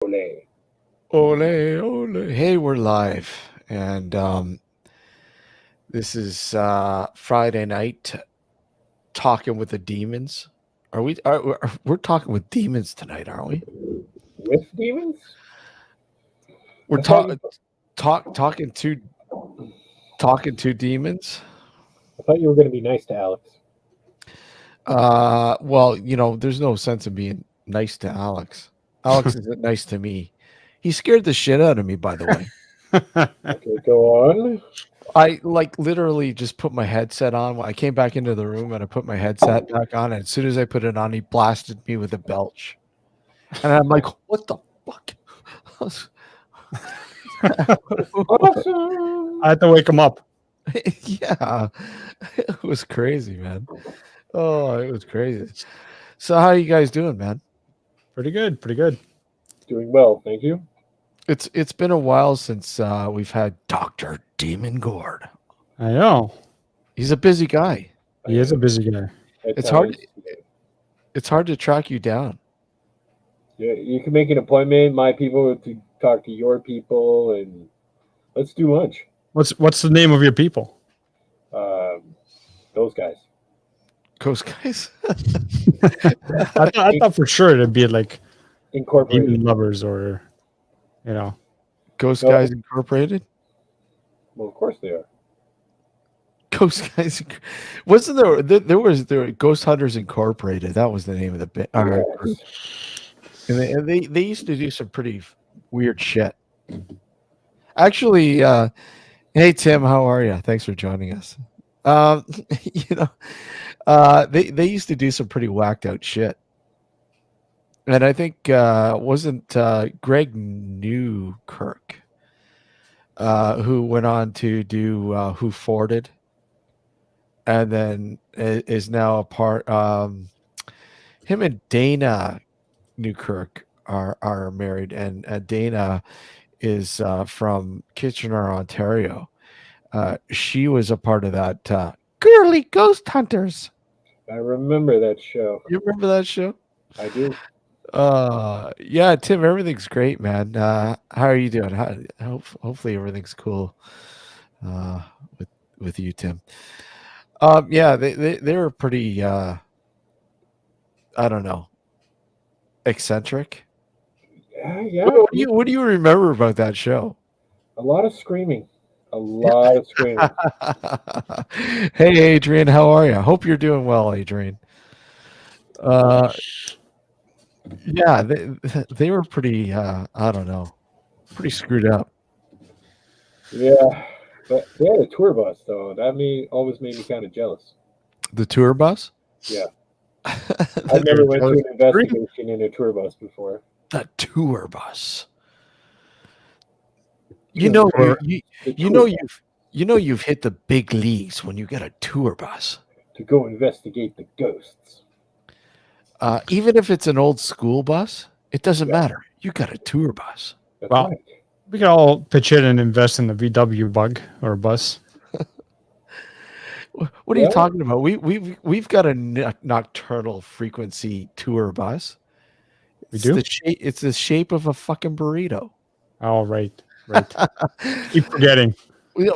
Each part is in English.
Ole. Ole, ole. Hey, we're live. And this is Friday night talking with the demons. We're talking with demons tonight, aren't we? With demons? We're I thought you. talking to demons. I thought you were going to be nice to Alex. Well, there's no sense in being nice to Alex. Alex isn't nice to me. He scared the shit out of me, by the way. Okay, go on. I literally just put my headset on. I came back into the room and I put my headset back on. And as soon as I put it on, he blasted me with a belch. And I'm like, what the fuck? Awesome. I had to wake him up. Yeah, it was crazy, man. Oh, it was crazy. So, how you guys doing, man? Pretty good. Pretty good. Doing well, thank you. It's been a while since we've had Dr.Demon Gord. I know. He's a busy guy. He is a busy guy. At It's hard. times, It's hard to track you down. Yeah, you can make an appointment, my people, to talk to your people, and let's do lunch. What's the name of your people? Those guys. Ghost guys. I thought for sure it'd be like Incorporated. demon lovers or, you know. Ghost No. Guys Incorporated. Well, of course they are. Ghost Guys. Wasn't there was Ghost Hunters Incorporated? That was the name of the bit. Yes. And they used to do some pretty weird shit. Actually, hey Tim, how are you? Thanks for joining us. Um, you know, they used to do some pretty whacked out shit, and I think wasn't Greg Newkirk who went on to do Who Forded, and then is now a part. Him and Dana Newkirk are married, and Dana is from Kitchener, Ontario. She was a part of that girly ghost hunters. I remember that show. You remember that show? I do. Yeah, Tim, everything's great, man. How are you doing? Hopefully everything's cool uh, with you, Tim. Yeah, they were pretty. I don't know, eccentric. Yeah. What do you remember about that show? A lot of screaming. A lot of screaming. Hey, Adrian, how are you? Hope you're doing well, Adrian. Yeah, they were pretty. I don't know, pretty screwed up. Yeah. But they had a tour bus, though. Always made me kind of jealous. The tour bus. Yeah. I've I've never went to an investigation in a tour bus before. The tour bus. The You tour you've hit the big leagues when you get a tour bus. to go investigate the ghosts. Even if it's an old school bus, it doesn't Yeah. matter. You got a tour bus. That's Well, right. we could all pitch in and invest in the VW bug or bus. What are you Yeah. talking about? We've got a nocturnal frequency tour bus. We do? It's the shape of a fucking burrito. Oh, right. Keep forgetting.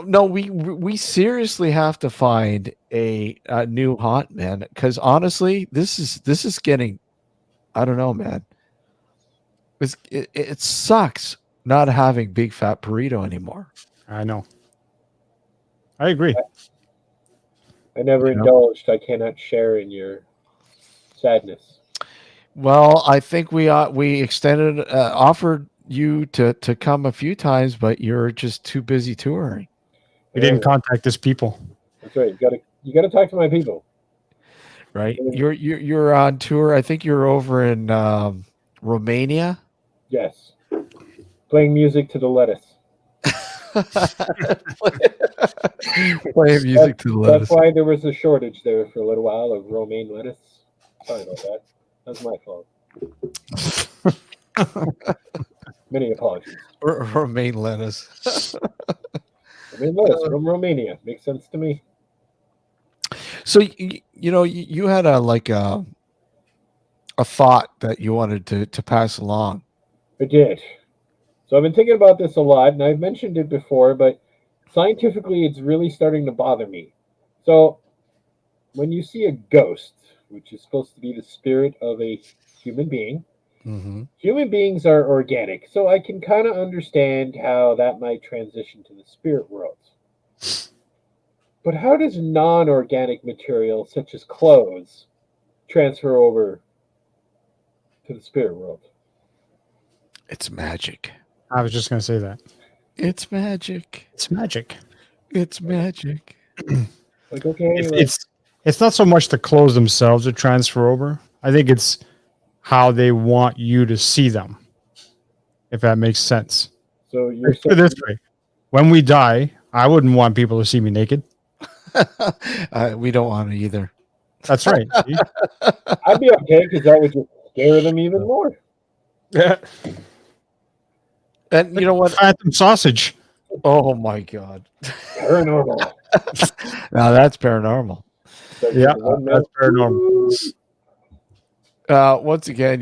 No, we seriously have to find a new haunt, man. Because honestly, this is getting. I don't know, man. It sucks not having big fat burrito anymore. I know. I agree. I never You know? indulged. I cannot share in your sadness. Well, I think we extended offered you to come a few times, but you're just too busy touring. We didn't contact his people. That's right. You gotta talk to my people. Right? You're on tour. I think you're over in Romania. Yes. Playing music to the lettuce. Playing music to the lettuce. That's why there was a shortage there for a little while of romaine lettuce. Sorry about that. That's my fault. Many apologies. Romaine lettuce. Romaine lettuce from Romania. Makes sense to me. So you had a thought that you wanted to pass along. I did. So I've been thinking about this a lot, and I've mentioned it before, but scientifically, it's really starting to bother me. So when you see a ghost, which is supposed to be the spirit of a human being, Mm-hmm. human beings are organic, so I can kind of understand how that might transition to the spirit world. But how does non organic material, such as clothes, transfer over to the spirit world? It's magic. I was just gonna say that. It's magic. It's magic. It's magic. Like, okay, It's like, it's it's not so much the clothes themselves that transfer over. I think it's how they want you to see them, if that makes sense. so you're Let's put saying, it this way: when we die, I wouldn't want people to see me naked. We don't want it either. That's right. See? I'd be okay because that would just scare them even more. Yeah. And you know what? Phantom sausage. Oh my god. Paranormal. Now that's paranormal. Like, Yeah, one that's paranormal. Once again,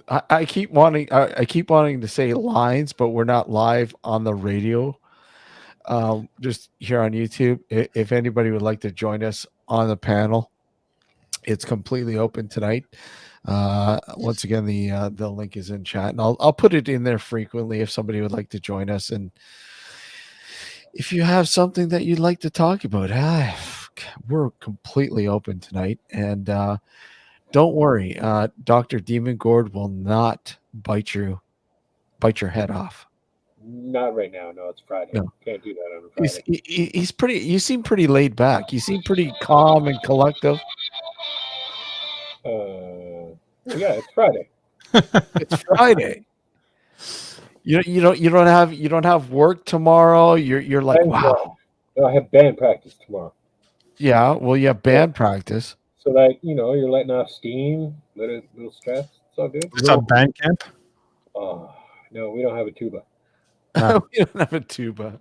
I keep wanting I keep wanting to say lines, but we're not live on the radio. Just here on YouTube. If anybody would like to join us on the panel, it's completely open tonight. Once again, the link is in chat, and I'll put it in there frequently if somebody would like to join us. And if you have something that you'd like to talk about, we're completely open tonight. And don't worry, Dr. Demon Gord will not bite your head off. Not right now. No, it's Friday. No. Can't do that on a He's, Friday. he's pretty. You seem pretty laid back. You seem pretty calm and collective. Yeah, it's Friday. It's Friday. You don't have work tomorrow. You're like, wow. No, I have band practice tomorrow. Yeah, well, you have band practice. So that, you're letting off steam, little stress. It's all good. It's a band camp. Oh, no, we don't have a tuba. Ah. We don't have a tuba.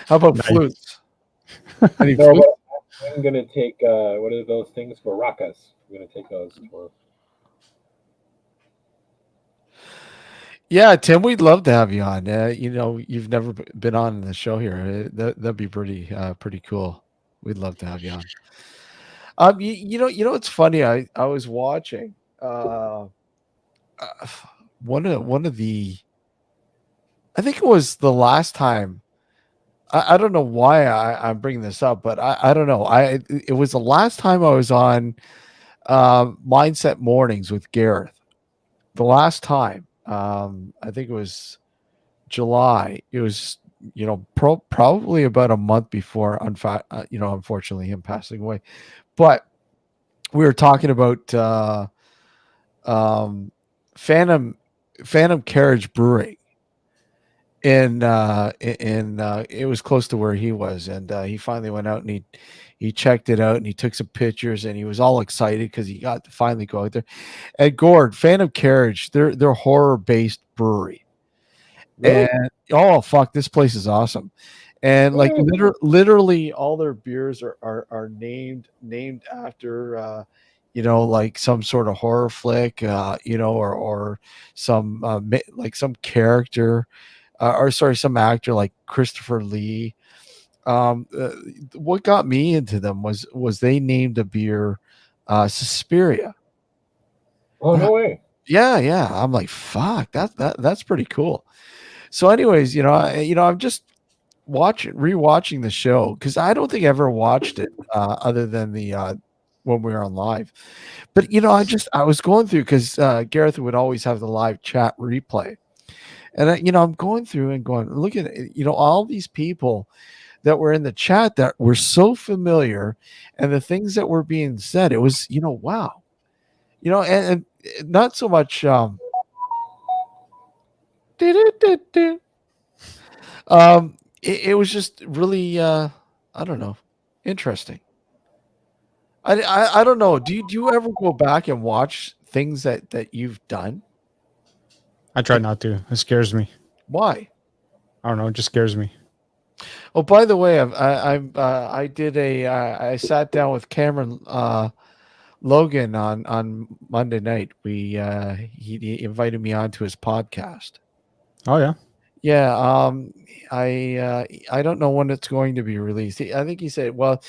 How about Nice. flutes? Any No, flutes? but I'm gonna take what are those things for maracas? I'm gonna take those tomorrow. Yeah, Tim, we'd love to have you on. You've never been on the show here. That'd be pretty cool. We'd love to have you on. It's funny. I was watching one of the. I think it was the last time. I don't know why I'm bringing this up, but I don't know. It was the last time I was on Mindset Mornings with Gareth. The last time, I think it was July. It was probably about a month before, unfortunately him passing away. But we were talking about Phantom Carriage Brewing. And it was close to where he was, and he finally went out and he checked it out and he took some pictures and he was all excited because he got to finally go out there. At Gord, Phantom Carriage, they're horror based brewery, Really? and oh fuck, this place is awesome. And like literally all their beers are named after like some sort of horror flick, or some like some character. Or sorry, some actor like Christopher Lee. What got me into them was they named a beer Suspiria. Oh, no way. Yeah. I'm like, fuck, that's pretty cool. So, anyways, I'm just rewatching the show because I don't think I ever watched it other than the when we were on live. But I was going through because Gareth would always have the live chat replay. And I'm going through and going, look at it, all these people that were in the chat that were so familiar, and the things that were being said. It was, wow, and not so much. It was just really, I don't know, interesting. I don't know. Do you ever go back and watch things that you've done? I try not to. It scares me. Why? I don't know. It just scares me. Oh, by the way, I sat down with Cameron Logan on Monday night. He invited me onto his podcast. Oh yeah. Yeah, I don't know when it's going to be released. I think he said, well,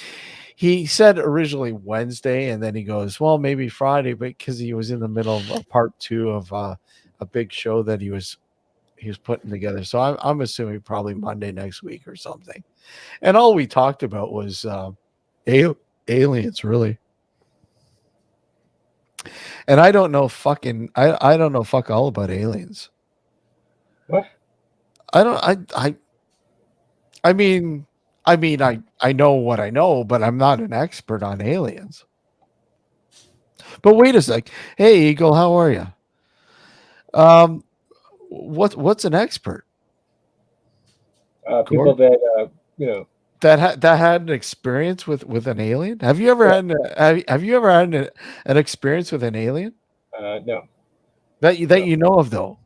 he said originally Wednesday, and then he goes, well, maybe Friday, but because he was in the middle of a part 2 of a big show that he was putting together. So I'm assuming probably Monday next week or something. And all we talked about was aliens, really. And I don't know I don't know fuck all about aliens. What? I don't I mean I know what I know, but I'm not an expert on aliens. But wait a sec. Hey Eagle, how are you? What's an expert? People Gord? that you know. That had an experience with an alien? Have you ever Yeah, had have you ever had an experience with an alien no, that no. you know of though?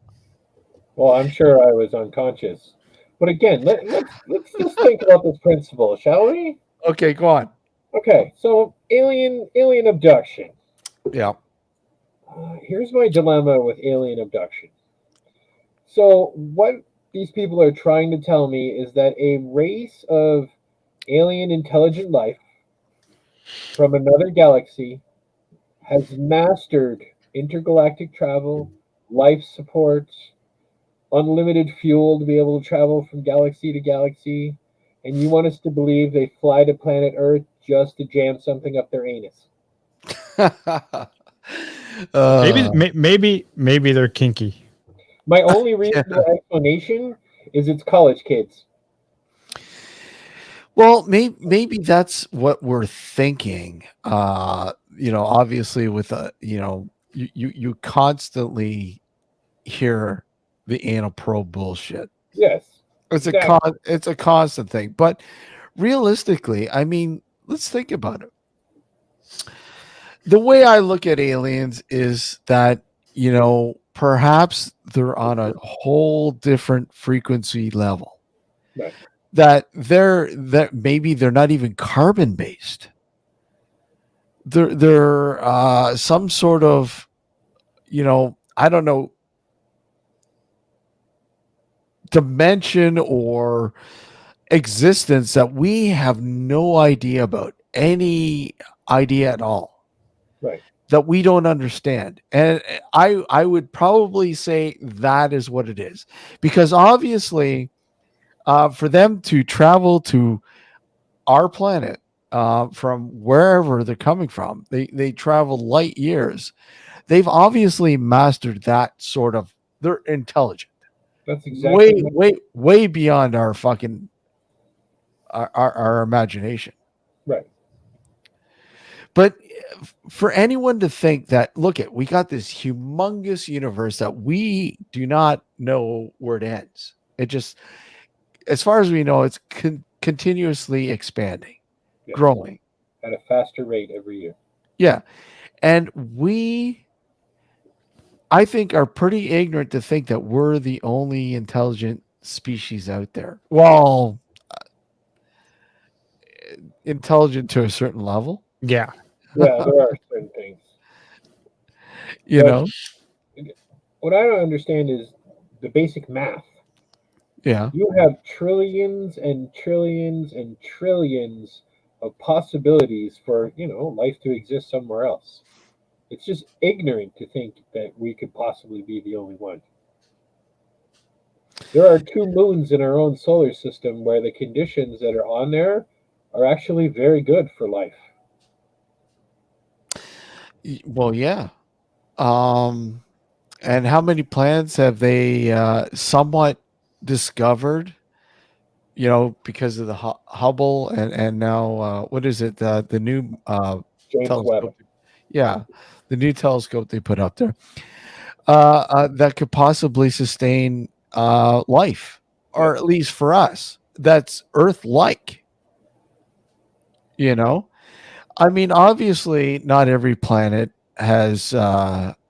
Well, I'm sure I was unconscious. But again, let's just think about this principle, shall we? Okay, go on. Okay, so alien abduction. Yeah. Here's my dilemma with alien abduction. So what these people are trying to tell me is that a race of alien intelligent life from another galaxy has mastered intergalactic travel, life support, unlimited fuel to be able to travel from galaxy to galaxy, and you want us to believe they fly to planet Earth just to jam something up their anus. Maybe uh, maybe they're kinky. My only yeah. reasonable explanation is it's college kids. Well, maybe that's what we're thinking. Obviously with you constantly hear the anal probe bullshit. Yes, exactly. It's a constant thing. But realistically, I mean, let's think about it. The way I look at aliens is that, perhaps they're on a whole different frequency level. Right. That maybe they're not even carbon based. They're some sort of, I don't know, dimension or existence that we have no idea about, any idea at all, Right. that we don't understand. And I would probably say that is what it is, because obviously, for them to travel to our planet, from wherever they're coming from, they travel light years. They've obviously mastered that sort of. They're intelligent, That's exactly way, way, way beyond our fucking our imagination. right. But for anyone to think that, look at, we got this humongous universe that we do not know where it ends. It just, as far as we know, it's continuously expanding, Yes. growing. At a faster rate every year. Yeah. And I think, are pretty ignorant to think that we're the only intelligent species out there. Well, intelligent to a certain level, Yeah. Yeah, there are certain things. you But know? what I don't understand is the basic math. Yeah. You have trillions and trillions and trillions of possibilities for, life to exist somewhere else. It's just ignorant to think that we could possibly be the only one. There are two moons in our own solar system where the conditions that are on there are actually very good for life. Well, yeah. Um, and how many planets have they somewhat discovered? Because of the Hubble, and now, what is it? The new James Webb. telescope. Yeah, the new telescope they put up there, that could possibly sustain life, or Yes. at least for us, that's Earth-like. You know, I mean, obviously, not every planet has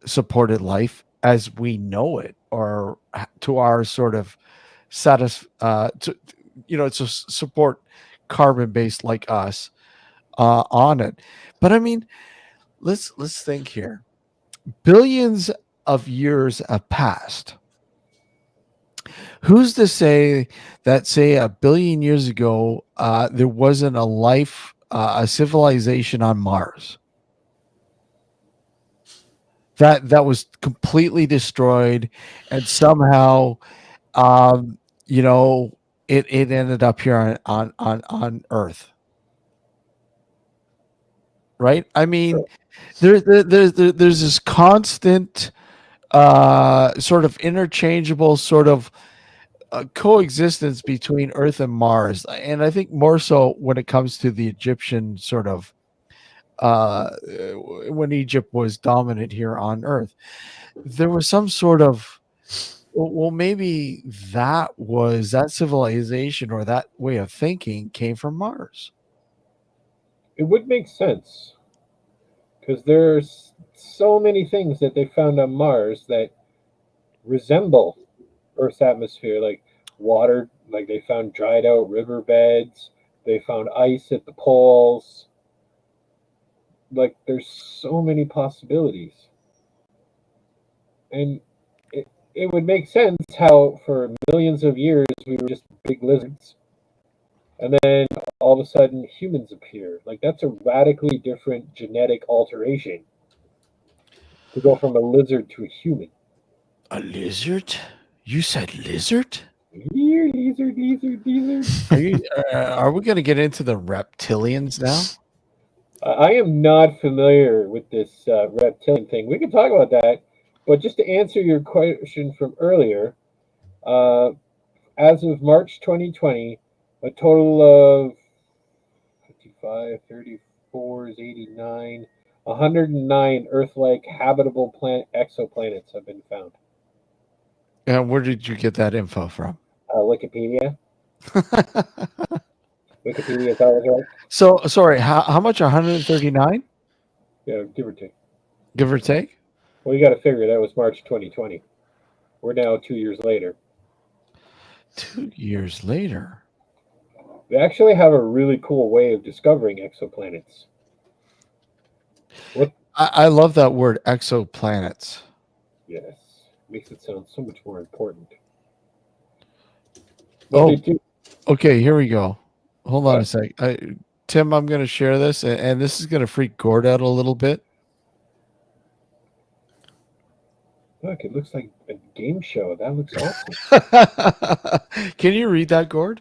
supported life as we know it, or to our sort of to support carbon based like us on it. But I mean, let's think here. Billions of years have passed. Who's to say that, say, a billion years ago, there wasn't a civilization on Mars that was completely destroyed, and somehow, um, you know, it ended up here on Earth, right? I mean, Sure. there's this constant, sort of interchangeable sort of coexistence between Earth and Mars, and I think more so when it comes to the Egyptian sort of, when Egypt was dominant here on Earth, there was some sort of, well, maybe that civilization or that way of thinking came from Mars. It would make sense because there's so many things that they found on Mars that resemble Earth's atmosphere, like water, like they found dried out riverbeds, they found ice at the poles. Like there's so many possibilities. And it would make sense how for millions of years we were just big lizards. And then all of a sudden humans appear. Like that's a radically different genetic alteration to go from a lizard to a human. A lizard? You said lizard? Here, lizard, lizard, lizard. Are we going to get into the reptilians now? I am not familiar with this reptilian thing. We can talk about that, but just to answer your question from earlier, uh, as of March 2020, a total of 55, 34 is 89, 109 Earth-like habitable exoplanets have been found. And where did you get that info from? Wikipedia. Wikipedia is always right. So, sorry, how much? 139, Yeah, give or take. give or take? Well, you got to figure that was March 2020. We're now 2 years later. 2 years later. They actually have a really cool way of discovering exoplanets. What? I love that word, exoplanets. Yes, makes it sound so much more important. Oh. What they do? Okay, here we go. Hold on a What? sec. Tim, I'm going to share this, and this is going to freak Gord out a little bit. Look, it looks like a game show. That looks awesome. Can you read that, Gord?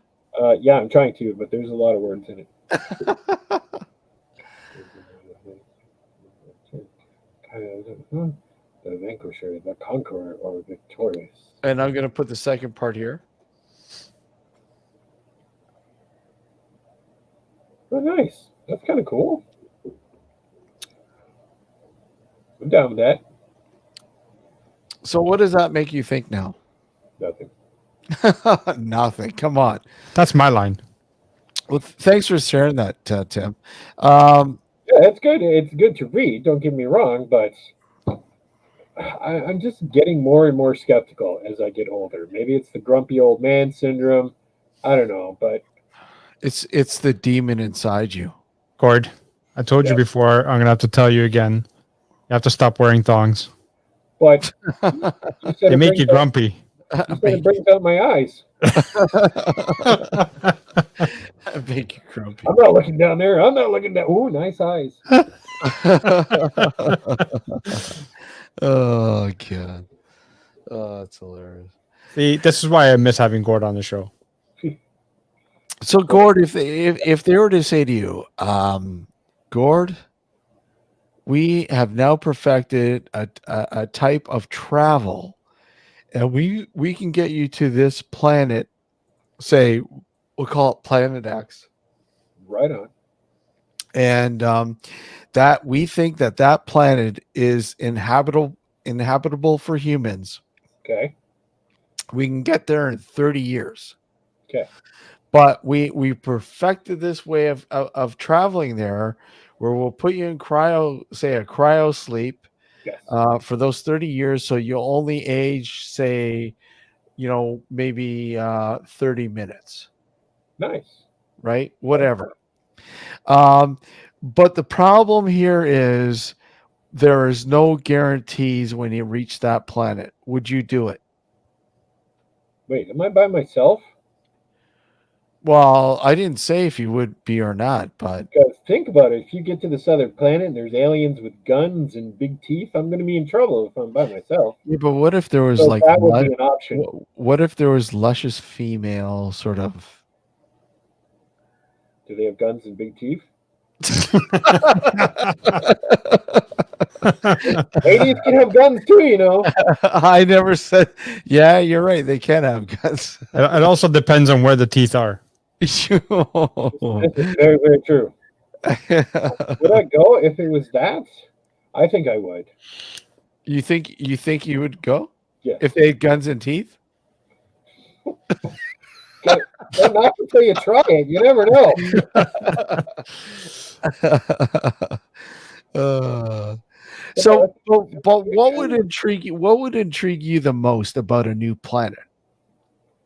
Yeah, I'm trying to, but there's a lot of words in it. The vanquisher, the conqueror, or victorious. And I'm going to put the second part here. Oh, nice. That's kind of cool. I'm down with that. So what does that make you think now? Nothing. Nothing. Come on. That's my line. Well, thanks for sharing that, Tim. Yeah, it's good. It's good to read. Don't get me wrong, but I'm just getting more and more skeptical as I get older. Maybe it's the grumpy old man syndrome. I don't know, but it's the demon inside you. Gord, I told you Yes. before. I'm gonna have to tell you again. You have to stop wearing thongs. but you said They it make brings you out, grumpy. you said it brings out my eyes. Make you grumpy. I'm not looking down there. I'm not looking down. Ooh, nice eyes. Oh god. Oh, that's hilarious. See, this is why I miss having Gord on the show. So, Gord, if they were to say to you, Gord, we have now perfected a type of travel, and we can get you to this planet. Say, we'll call it Planet X, Right on. and that we think that planet is inhabitable for humans. Okay. We can get there in 30 years. Okay. But we perfected this way of traveling there, where we'll put you in a cryo sleep Yes. for those 30 years, so you'll only age, say, maybe 30 minutes, Nice. right? Whatever. But the problem here is there is no guarantees when you reach that planet, would you do it? Wait, am I by myself? Well, I didn't say if you would be or not, but Because think about it. If you get to this other planet and there's aliens with guns and big teeth, I'm going to be in trouble if I'm by myself. yeah, but what if there was So like that would be an option. what if there was luscious female sort of Do they have guns and big teeth? Ladies can have guns too, you know. I never said. Yeah, you're right. They can have guns. It also depends on where the teeth are. This is very, very true. Would I go if it was that? I think I would. You think you would go Yes. if they had guns and teeth? Don't knock until you try it. You never know. So, but what would intrigue you? What would intrigue you the most about a new planet?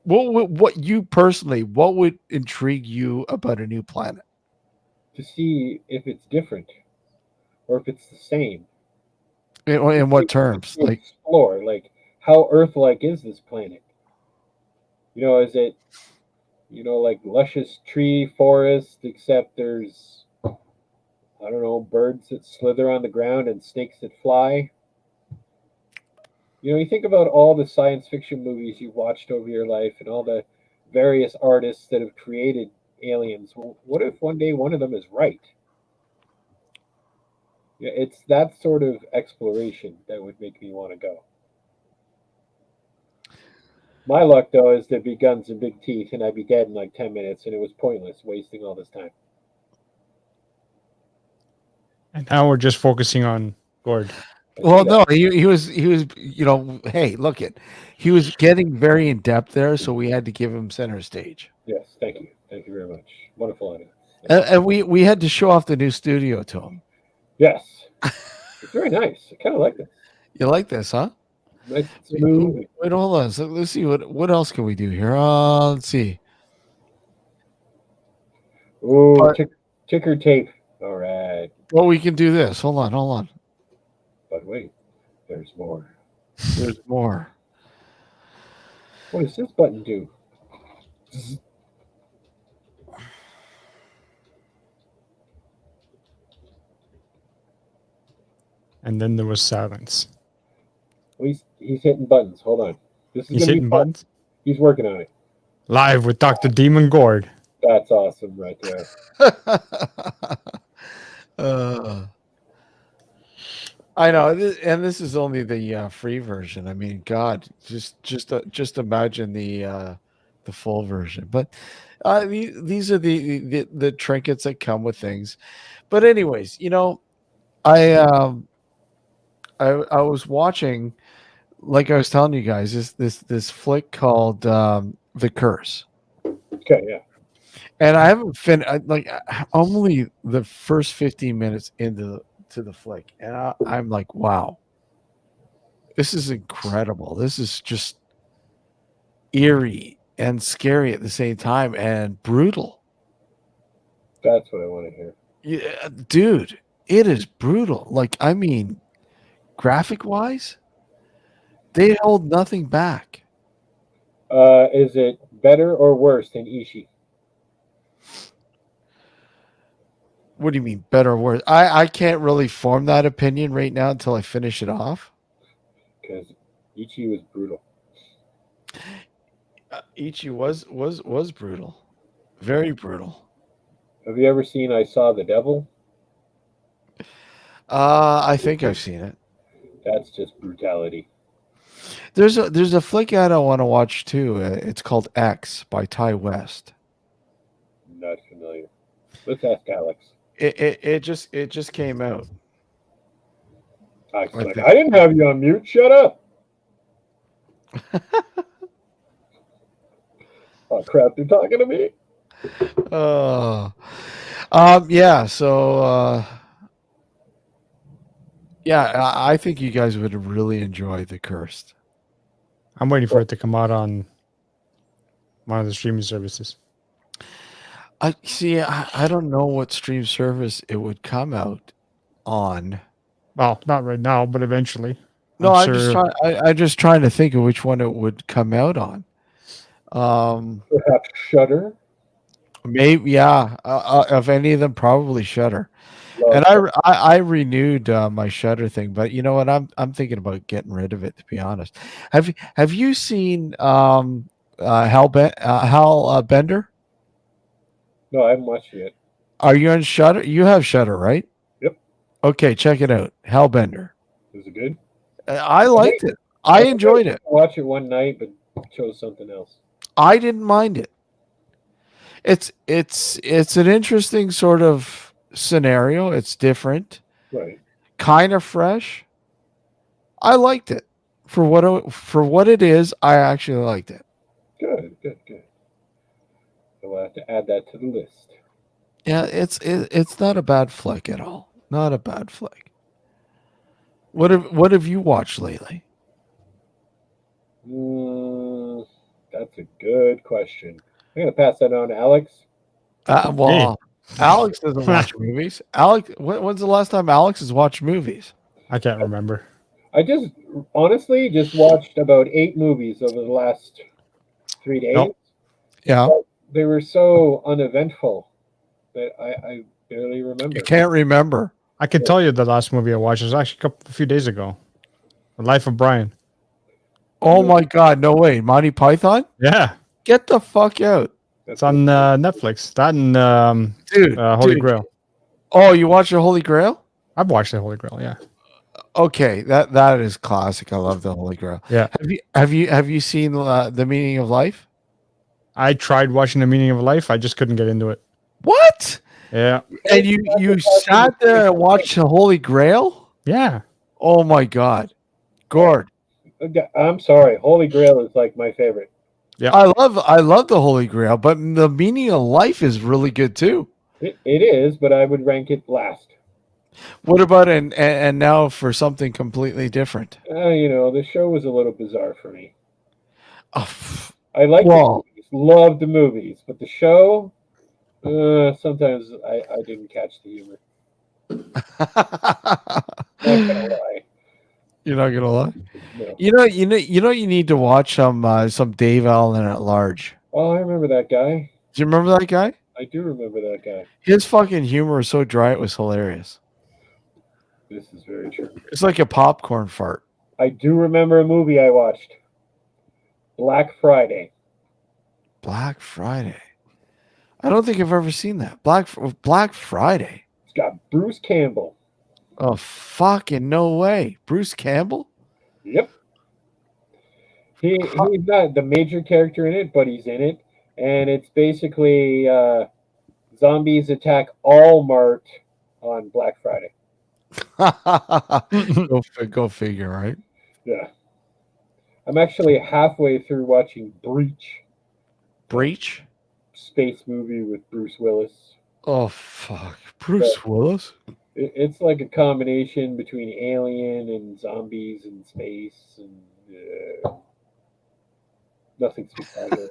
What you personally? What would intrigue you about a new planet? To see if it's different or if it's the same. In what terms? To Like, explore, like how Earth-like is this planet? You know, is it, like luscious tree forest, except there's, I don't know, birds that slither on the ground and snakes that fly? You think about all the science fiction movies you've watched over your life and all the various artists that have created aliens. Well, what if one day one of them is right? Yeah, it's that sort of exploration that would make me want to go. My luck, though, is there'd be guns and big teeth, and I'd be dead in like 10 minutes, and it was pointless wasting all this time. And now we're just focusing on Gord. well, no, he was. Hey, look it. He was getting very in depth there, so we had to give him center stage. Yes, thank you. Thank you very much. Wonderful audience. And we had to show off the new studio to him. Yes. It's very nice. I kind of like it. You like this, huh? Nice, smooth. Wait, hold on. So let's see what else can we do here. Let's see. Ooh, But- ticker tape. All right. Well, we can do this. Hold on. But wait, there's more. There's more. What does this button do? And then there was silence. Well, he's hitting buttons. Hold on. This is He's gonna be hitting fun. buttons. He's working on it. Live with Dr.Demon Gord. That's awesome right there. I know, and this is only the free version. I mean, God, just imagine the full version. But these are the trinkets that come with things. But anyways, I was watching, like I was telling you guys, this flick called The Curse. Okay, yeah. And I haven't finished. I'm only the first 15 minutes into the flick, and I'm like, wow, this is incredible. This is just eerie and scary at the same time, and brutal. That's what I want to hear. Yeah, dude, it is brutal. Like, I mean, graphic wise, they hold nothing back. Is it better or worse than Ishii? What do you mean, better or worse? I can't really form that opinion right now until I finish it off. Because Ichi was brutal. Ichi was brutal, very brutal. Have you ever seen I Saw the Devil? I think I've seen it. That's just brutality. There's a flick I want to watch too. It's called X by Ty West. Not familiar. Let's ask Alex. It just came out. Alex is like, I didn't have you on mute. Shut up. Oh crap! They're talking to me. Yeah. So, yeah, I think you guys would really enjoy The Cursed. I'm waiting for it to come out on one of the streaming services. I don't know what stream service it would come out on. Well, not right now, but eventually. No, I'm I'm just sure. trying. I'm just trying to think of which one it would come out on. Perhaps Shudder. Maybe, yeah. Of any of them, probably Shutter. And Love I renewed my Shutter thing, but you know what? I'm thinking about getting rid of it. To be honest, have you seen Hell Bender? No, I haven't watched it yet. Are you on Shutter? You have Shutter, right? Yep. Okay, check it out. Hellbender. Is it good? I I think liked it. I I think I was enjoyed gonna it. watch it one night, but chose something else. I didn't mind it. It's an interesting sort of scenario. It's different, Right. kind of fresh. I liked it for what it is. I actually liked it. Good, good, good. So we'll have to add that to the list. Yeah, it's not a bad flick at all. Not a bad flick. What have you watched lately? Mm, that's a good question. I'm gonna pass that on to Alex. Hey, Well, Alex doesn't watch movies. Alex, when's the last time Alex has watched movies? I can't remember. I just honestly just watched about 8 movies over the last 3 days. Nope. Yeah, They were so uneventful that I barely remember. you can't remember. I can tell you the last movie I watched was actually a few days ago. The Life of Brian. Oh my God, no way. Monty Python? Yeah, Get the fuck out. That's it's on Netflix. That and Dude. Holy dude. Grail. Oh, you watch the Holy Grail? I've watched the Holy Grail. Yeah, Okay, that is classic. I love the Holy Grail. yeah. Have you seen The Meaning of Life? I tried watching The Meaning of Life. I just couldn't get into it. What? Yeah, And you sat there and watched the Holy Grail? yeah. Oh my God. Gord. I'm sorry. Holy Grail is like my favorite. Yeah. I love the Holy Grail, but The Meaning of Life is really good too. It is, but I would rank it last. What about and now for something completely different? The show was a little bizarre for me. Oh, I like the well, movies, love the movies, but the show, sometimes I didn't catch the humor. Not gonna lie. you're not gonna lie. No. You need to watch some Dave Allen at Large. Oh, I remember that guy. Do you remember that guy? I do remember that guy. His fucking humor was so dry it was hilarious. This is very true. It's like a popcorn fart. I do remember a movie I watched. Black Friday. Black Friday. I don't think I've ever seen that. Black Friday. It's got Bruce Campbell. Oh fucking no way. Bruce Campbell? Yep. He's not the major character in it, but he's in it. And it's basically zombies attack Walmart on Black Friday. Go figure, right? Yeah. I'm actually halfway through watching Breach, Breach? space movie with Bruce Willis. Oh fuck. Bruce Willis? It's like a combination between Alien and zombies and space and nothing spectacular.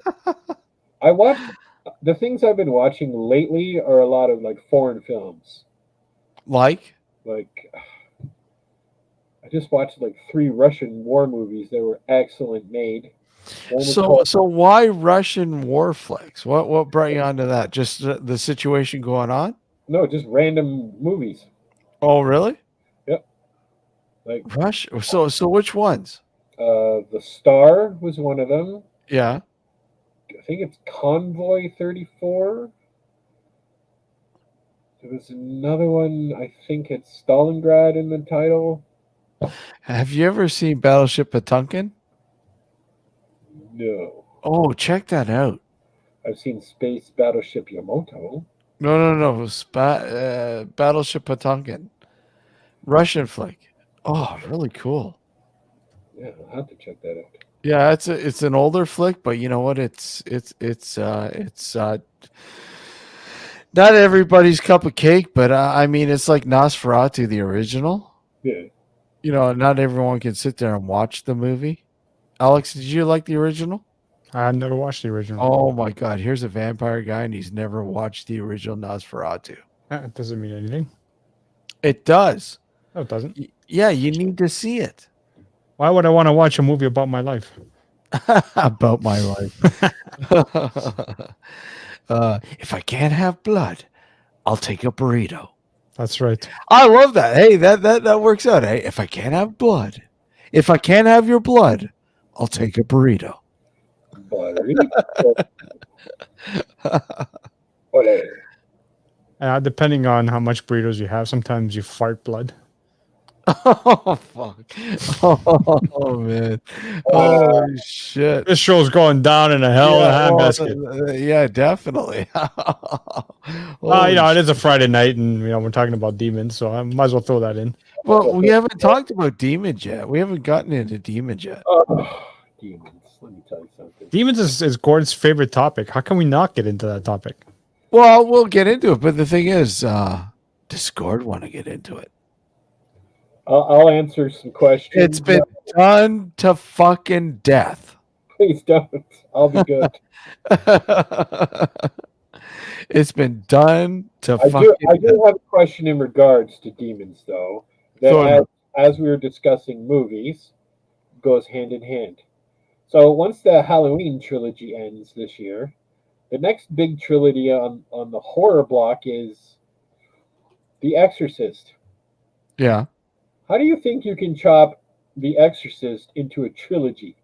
I watched the things I've been watching lately are a lot of like foreign films. Like? Like I just watched like 3 Russian war movies that were excellent made. One was called- So why Russian war flicks? What brought you onto that? Just the situation going on? no, just random movies. Oh, really? Yep. Like So which ones? The Star was one of them. Yeah. I think it's Convoy 34. There was another one. I think it's Stalingrad in the title. Have you ever seen Battleship Potemkin? No. Oh, check that out. I've seen Space Battleship Yamato. No. Battleship Potemkin. Russian flick. Oh, really cool. Yeah, I'll have to check that out. Yeah, it's an older flick, but you know what? It's not everybody's cup of cake, but I mean, it's like Nosferatu, the original. Yeah. Not everyone can sit there and watch the movie. Alex, did you like the original? I never watched the original. Oh my God! Here's a vampire guy, and he's never watched the original Nosferatu. That doesn't mean anything. It does. No, it doesn't. Yeah, you need to see it. Why would I want to watch a movie about my life? About my life. If I can't have blood, I'll take a burrito. That's right. I love that. Hey, that works out. Hey, if I can't have blood, if I can't have your blood, I'll take a burrito. Depending on how much burritos you have, sometimes you fart blood. Oh fuck! Oh man! Holy shit! This show's going down in a hell of a handbasket. Yeah, definitely. It is a Friday night, and we're talking about demons, so I might as well throw that in. Well, we haven't talked about demons yet. We haven't gotten into demons yet. Demons. Let me tell you something. Demons is Gord's favorite topic. How can we not get into that topic? Well, we'll get into it, but the thing is, does Gord want to get into it? I'll answer some questions. It's been done to fucking death. Please don't. I'll be good. It's been done to I fucking do have a question in regards to demons, though. That as we were discussing movies, goes hand in hand. So once the Halloween trilogy ends this year, the next big trilogy on the horror block is The Exorcist. Yeah. How do you think you can chop The Exorcist into a trilogy?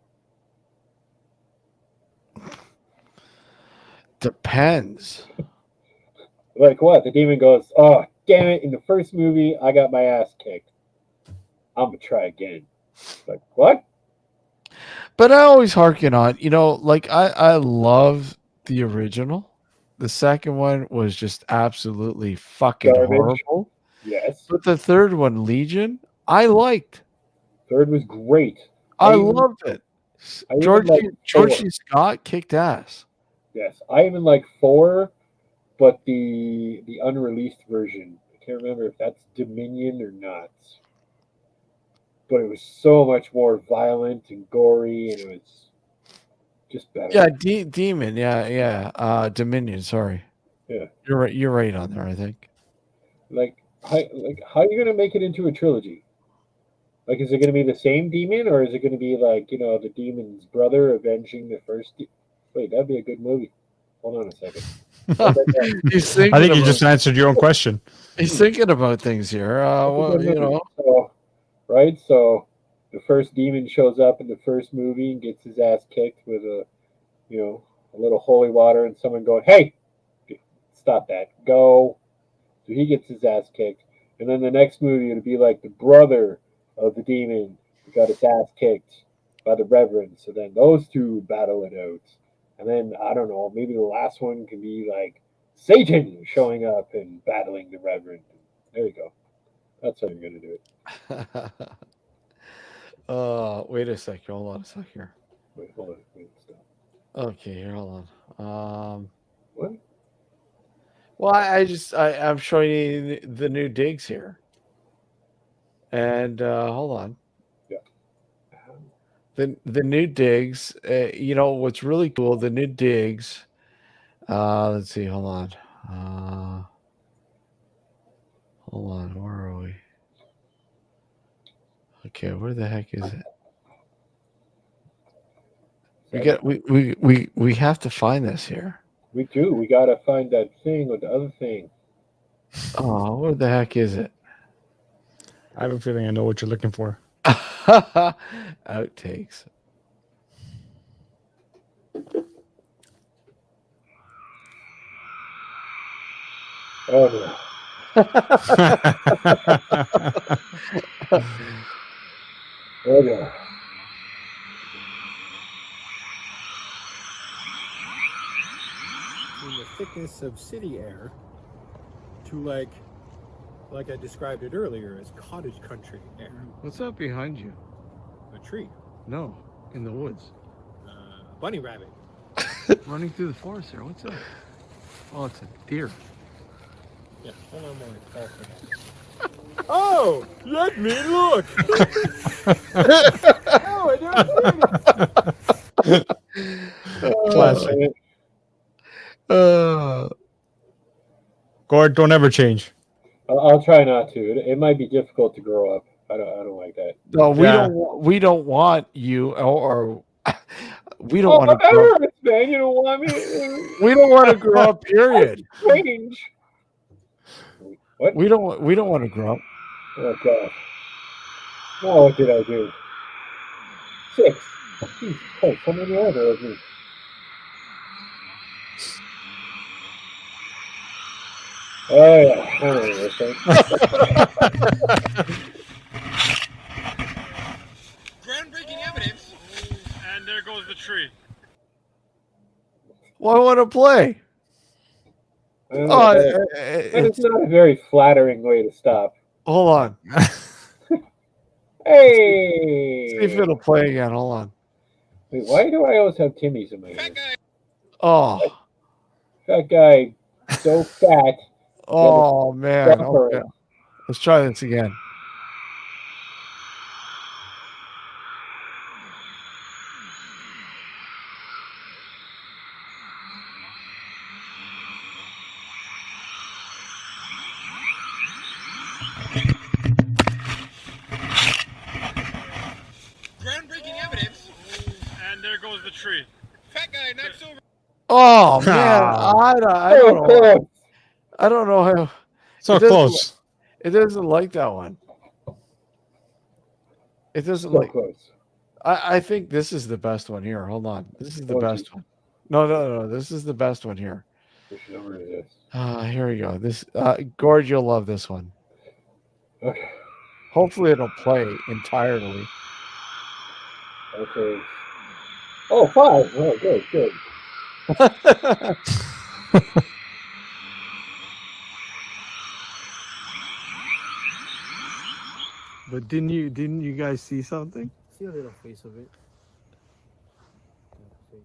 Depends. Like what? The demon goes, "Oh, damn it, in the first movie, I got my ass kicked. I'm going to try again." Like, what? But I always harken on, like I love the original. The second one was just absolutely fucking Garbage. horrible. Yes. But the third one, Legion, I liked. Third was great. I loved it. like Georgie Scott kicked ass. Yes. I even like 4, but the unreleased version. I can't remember if that's Dominion or not. But it was so much more violent and gory, and it was just better. Yeah, Demon. Yeah. Dominion. Sorry. Yeah. You're right. You're right on there. I think. How are you gonna make it into a trilogy? Like, is it gonna be the same demon, or is it gonna be like the demon's brother avenging the first? Wait, that'd be a good movie. Hold on a second. I think you just answered your own question. He's thinking about things here. Right? So the first demon shows up in the first movie and gets his ass kicked with a little holy water, and someone going, "Hey, stop that, go." So he gets his ass kicked. And then the next movie it'll be like the brother of the demon who got his ass kicked by the Reverend. So then those two battle it out. And then I don't know, maybe the last one can be like Satan showing up and battling the Reverend. There you go. That's how you're gonna do it. Wait a sec. Hold on a sec here. Wait, hold on. Wait, stop. Okay, here, hold on. What? Well, I'm showing you the new digs here. And hold on. Yeah. The new digs, what's really cool, the new digs. Let's see, hold on. Hold on, where are we? Okay, where the heck is it? We have to find this here. We do. We gotta find that thing or the other thing. Oh, where the heck is it? I have a feeling I know what you're looking for. Outtakes. Oh no. Oh no. In the thickness of city air to like I described it earlier as cottage country air. What's up behind you? A tree. No, in the woods. Bunny rabbit. Running through the forest there. What's up? Oh, it's a deer. Yeah, hold on more. Oh, let me look. Oh, I don't see it. Classic. Gord, don't ever change. I'll try not to. It might be difficult to grow up. I don't like that. No, Yeah. we don't want you or we don't Oh, want to that grow. hurts, man. You don't want me. We don't want to grow up. Period. Strange. What? We don't want to grow up. Oh God. Oh, what did I do? 6. Jesus Christ, how many are there of me? Oh yeah, I know this thing. Groundbreaking evidence. And there goes the tree. Well, I want to play. That is not a very flattering way to stop. Hold on. Hey! See if it'll play again. Hold on. Wait, why do I always have Timmy's in my Fat hand? guy. Oh, That guy, so fat. oh man. Suffering. Okay. Let's try this again. Groundbreaking evidence. And there goes the tree. Fat guy knocks over. Oh man, I don't know. close. I don't know how. So It doesn't- close. It doesn't like that one. It doesn't So like. close. I think this is the best one here. Hold on. This is the Oh, best geez. one. No. This is the best one here. Which number is this? Here we go. This Gord, you'll love this one. Okay. Hopefully it'll play entirely. Okay. Oh, 5. Oh, good. But didn't you guys see something? See a little face of it. Face.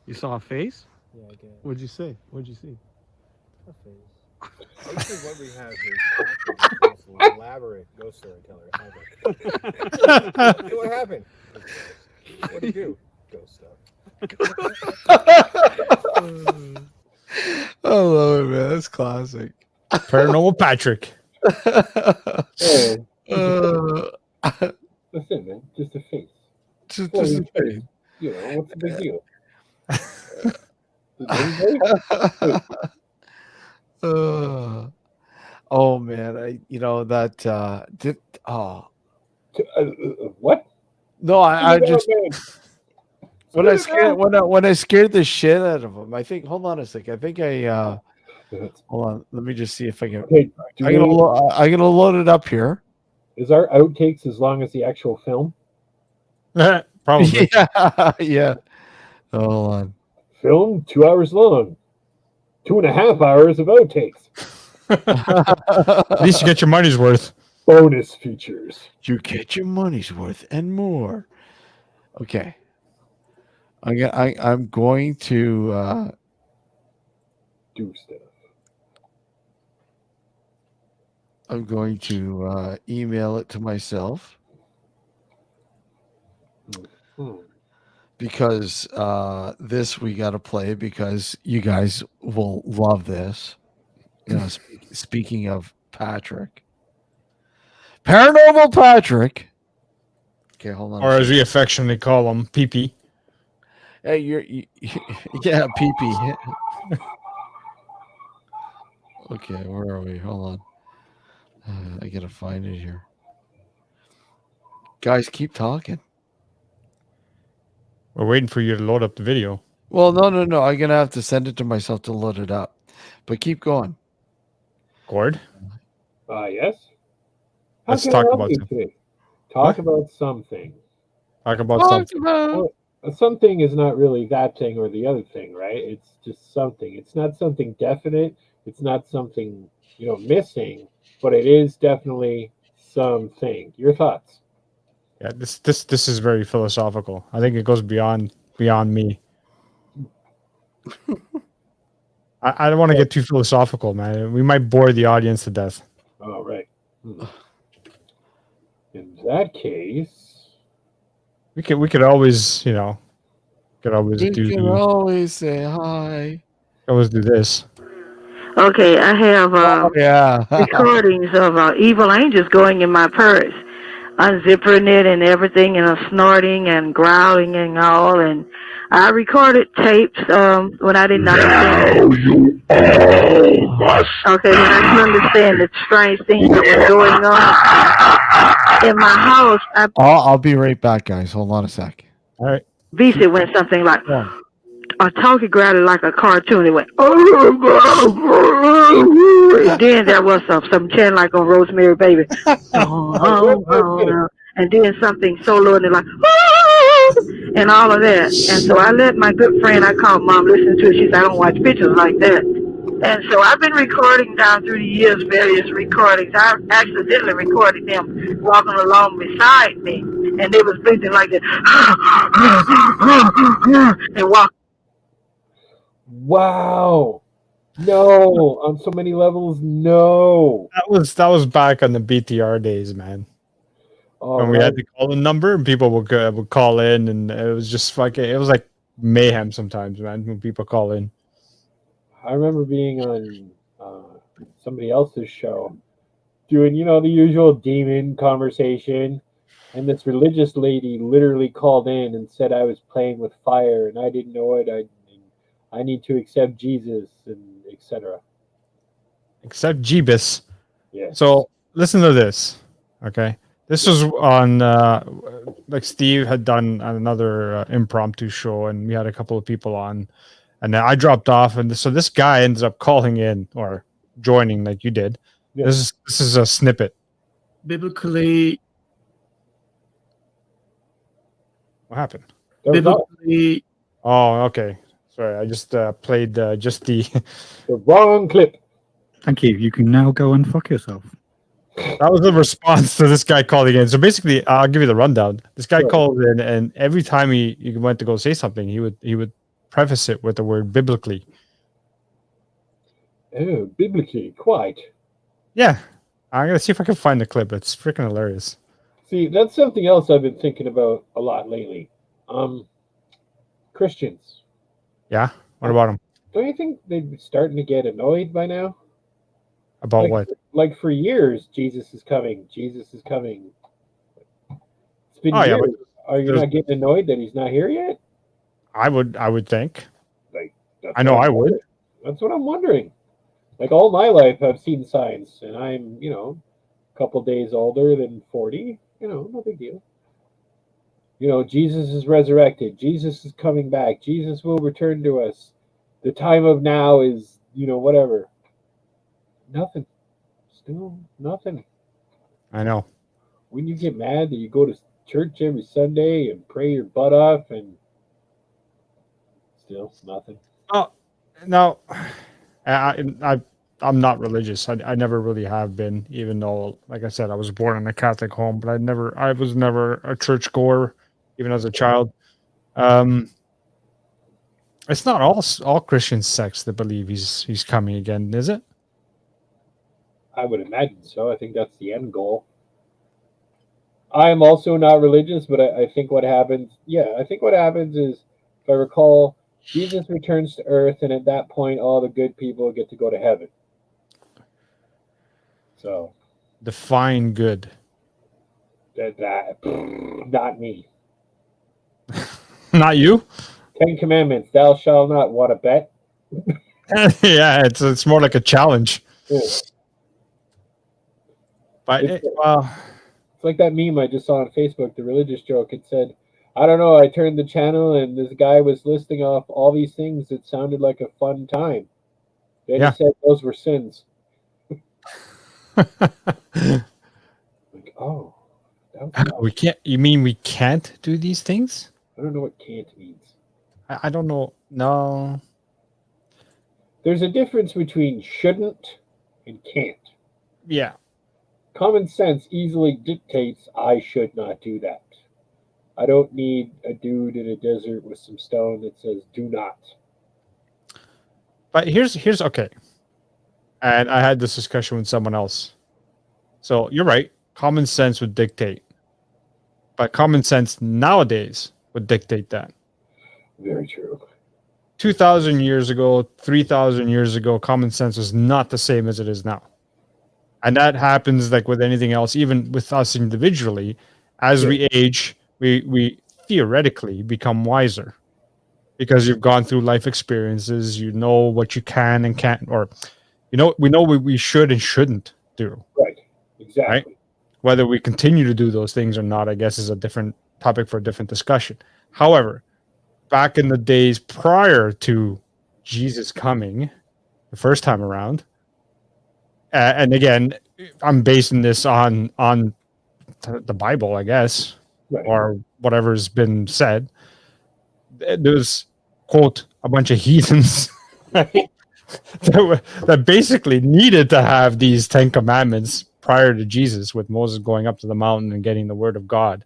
You saw a face? Yeah, I get What'd you say? What'd you see? a face. Actually, what we have is this elaborate ghost storyteller. So what happened? What do you do? Ghost stuff. I love it, man. That's classic. Paranormal Patrick. Hey, Uh, that's it, man. Just a face. just Well, a you- face. You know, what's the big deal? Oh man, that What? no, I just Man. when I scared the shit out of him. I think hold on a sec. I think I hold on. Let me just see if I can. Okay, I'm gonna load it up here. is our outtakes as long as the actual film? Probably. Yeah. Hold on. Film 2 hours long. 2.5 hours of outtakes. At least you get your money's worth. Bonus features. You get your money's worth and more. Okay. I'm going to Do stuff. I'm going to email it to myself because this we got to play because you guys will love this. Speaking of Patrick, Paranormal Patrick. Okay, hold on. Or as we affectionately call him, PP. Hey, yeah, PP. Okay, where are we? Hold on. I gotta find it here. Guys, keep talking. We're waiting for you to load up the video. Well, no. I'm gonna have to send it to myself to load it up. But keep going. Gord? Yes? How Let's can talk I help about you some- today? Talk What? about something. Talk about something. Something is not really that thing or the other thing, right? It's just something. It's not something definite. It's not something, missing, but it is definitely something. Your thoughts? Yeah, this is very philosophical. I think it goes beyond me. I don't want to get too philosophical, man. We might bore the audience to death. All right. In that case, We could always, You can always say hi. always do this. Okay, I have Yeah. recordings of evil angels going in my purse, unzipping it and everything, and snorting and growling and all. And I recorded tapes when I didn't understand. Okay, when I didn't understand the strange things that was going on in my house, I'll be right back, guys. Hold on a sec. All right. it went something like Well, a talkie growled like a cartoon. It went, then there was some chant like on Rosemary Baby. And then something solo and like, and all of that. And so I let my good friend, I called Mom, listen to it. She said, I don't watch pictures like that. And so I've been recording down through the years, various recordings. I accidentally recorded them walking along beside me. And they was breathing like that. And walking. Wow. No, on so many levels, no. that was back on the BTR days, man. All When we right. had to call a number and people would call in, and it was just fucking. It was like mayhem sometimes, man. When people call in. I remember being on somebody else's show doing, the usual demon conversation. And this religious lady literally called in and said I was playing with fire and I didn't know it. I need to accept Jesus and etc. Except Jeebus. Yes. So listen to this, okay? This was on like Steve had done another impromptu show, and we had a couple of people on, and then I dropped off, and so this guy ends up calling in or joining like you did. Yeah. This is a snippet. Biblically, What happened? That was all. biblically, Oh, okay. Sorry, I just played just the. The wrong clip. thank you. You can now go and fuck yourself. That was the response to this guy calling in. So basically, I'll give you the rundown. This guy Sure. called in, and every time he went to go say something, he would preface it with the word biblically. Oh, biblically, quite. Yeah, I'm gonna see if I can find the clip. It's freaking hilarious. See, that's something else I've been thinking about a lot lately. Christians. Yeah, what about him? Don't you think they'd be starting to get annoyed by now? About like, what? Like for years, Jesus is coming. Jesus is coming. It's been Oh, yeah, years. but Are you there's- not getting annoyed that he's not here yet? I would think. Like, that's I know what I'm I would. wondering. That's what I'm wondering. Like all my life, I've seen signs, and I'm, a couple days older than 40. No big deal. Jesus is resurrected. Jesus is coming back. Jesus will return to us. The time of now is, whatever. Nothing. Still nothing. I know. When you get mad that you go to church every Sunday and pray your butt off and still nothing. Oh, no. I'm not religious. I never really have been, even though, like I said, I was born in a Catholic home, but I was never a church goer, even as a child. It's not all Christian sects that believe he's coming again, is it? I would imagine so. I think that's the end goal. I am also not religious, but I think what happens, is, if I recall, Jesus returns to earth, and at that point, all the good people get to go to heaven. So, Define good. that not me. Not you? 10 Commandments, thou shalt not. Want to bet? Yeah, it's more like a challenge. Yeah. But It's like that meme I just saw on Facebook, the religious joke. It said, I don't know, I turned the channel and this guy was listing off all these things that sounded like a fun time. Then Yeah. he said those were sins. Like, oh, that was we can't. You mean we can't do these things? I don't know what can't means. I don't know. No. There's a difference between shouldn't and can't. Yeah. Common sense easily dictates I should not do that. I don't need a dude in a desert with some stone that says do not. But here's okay. And I had this discussion with someone else. So you're right. Common sense would dictate. But common sense nowadays would dictate that. Very true. 2,000 years ago, 3,000 years ago, common sense was not the same as it is now. And that happens like with anything else, even with us individually. As we age, we theoretically become wiser because you've gone through life experiences. You know what you can and can't, or we know what we should and shouldn't do. Right. Exactly. Right? Whether we continue to do those things or not, I guess, is a different topic for a different discussion. However, back in the days prior to Jesus coming the first time around, and again, I'm basing this on the Bible, I guess, Right. or whatever's been said. There's, quote, a bunch of heathens right, that basically needed to have these 10 commandments prior to Jesus, with Moses going up to the mountain and getting the word of God.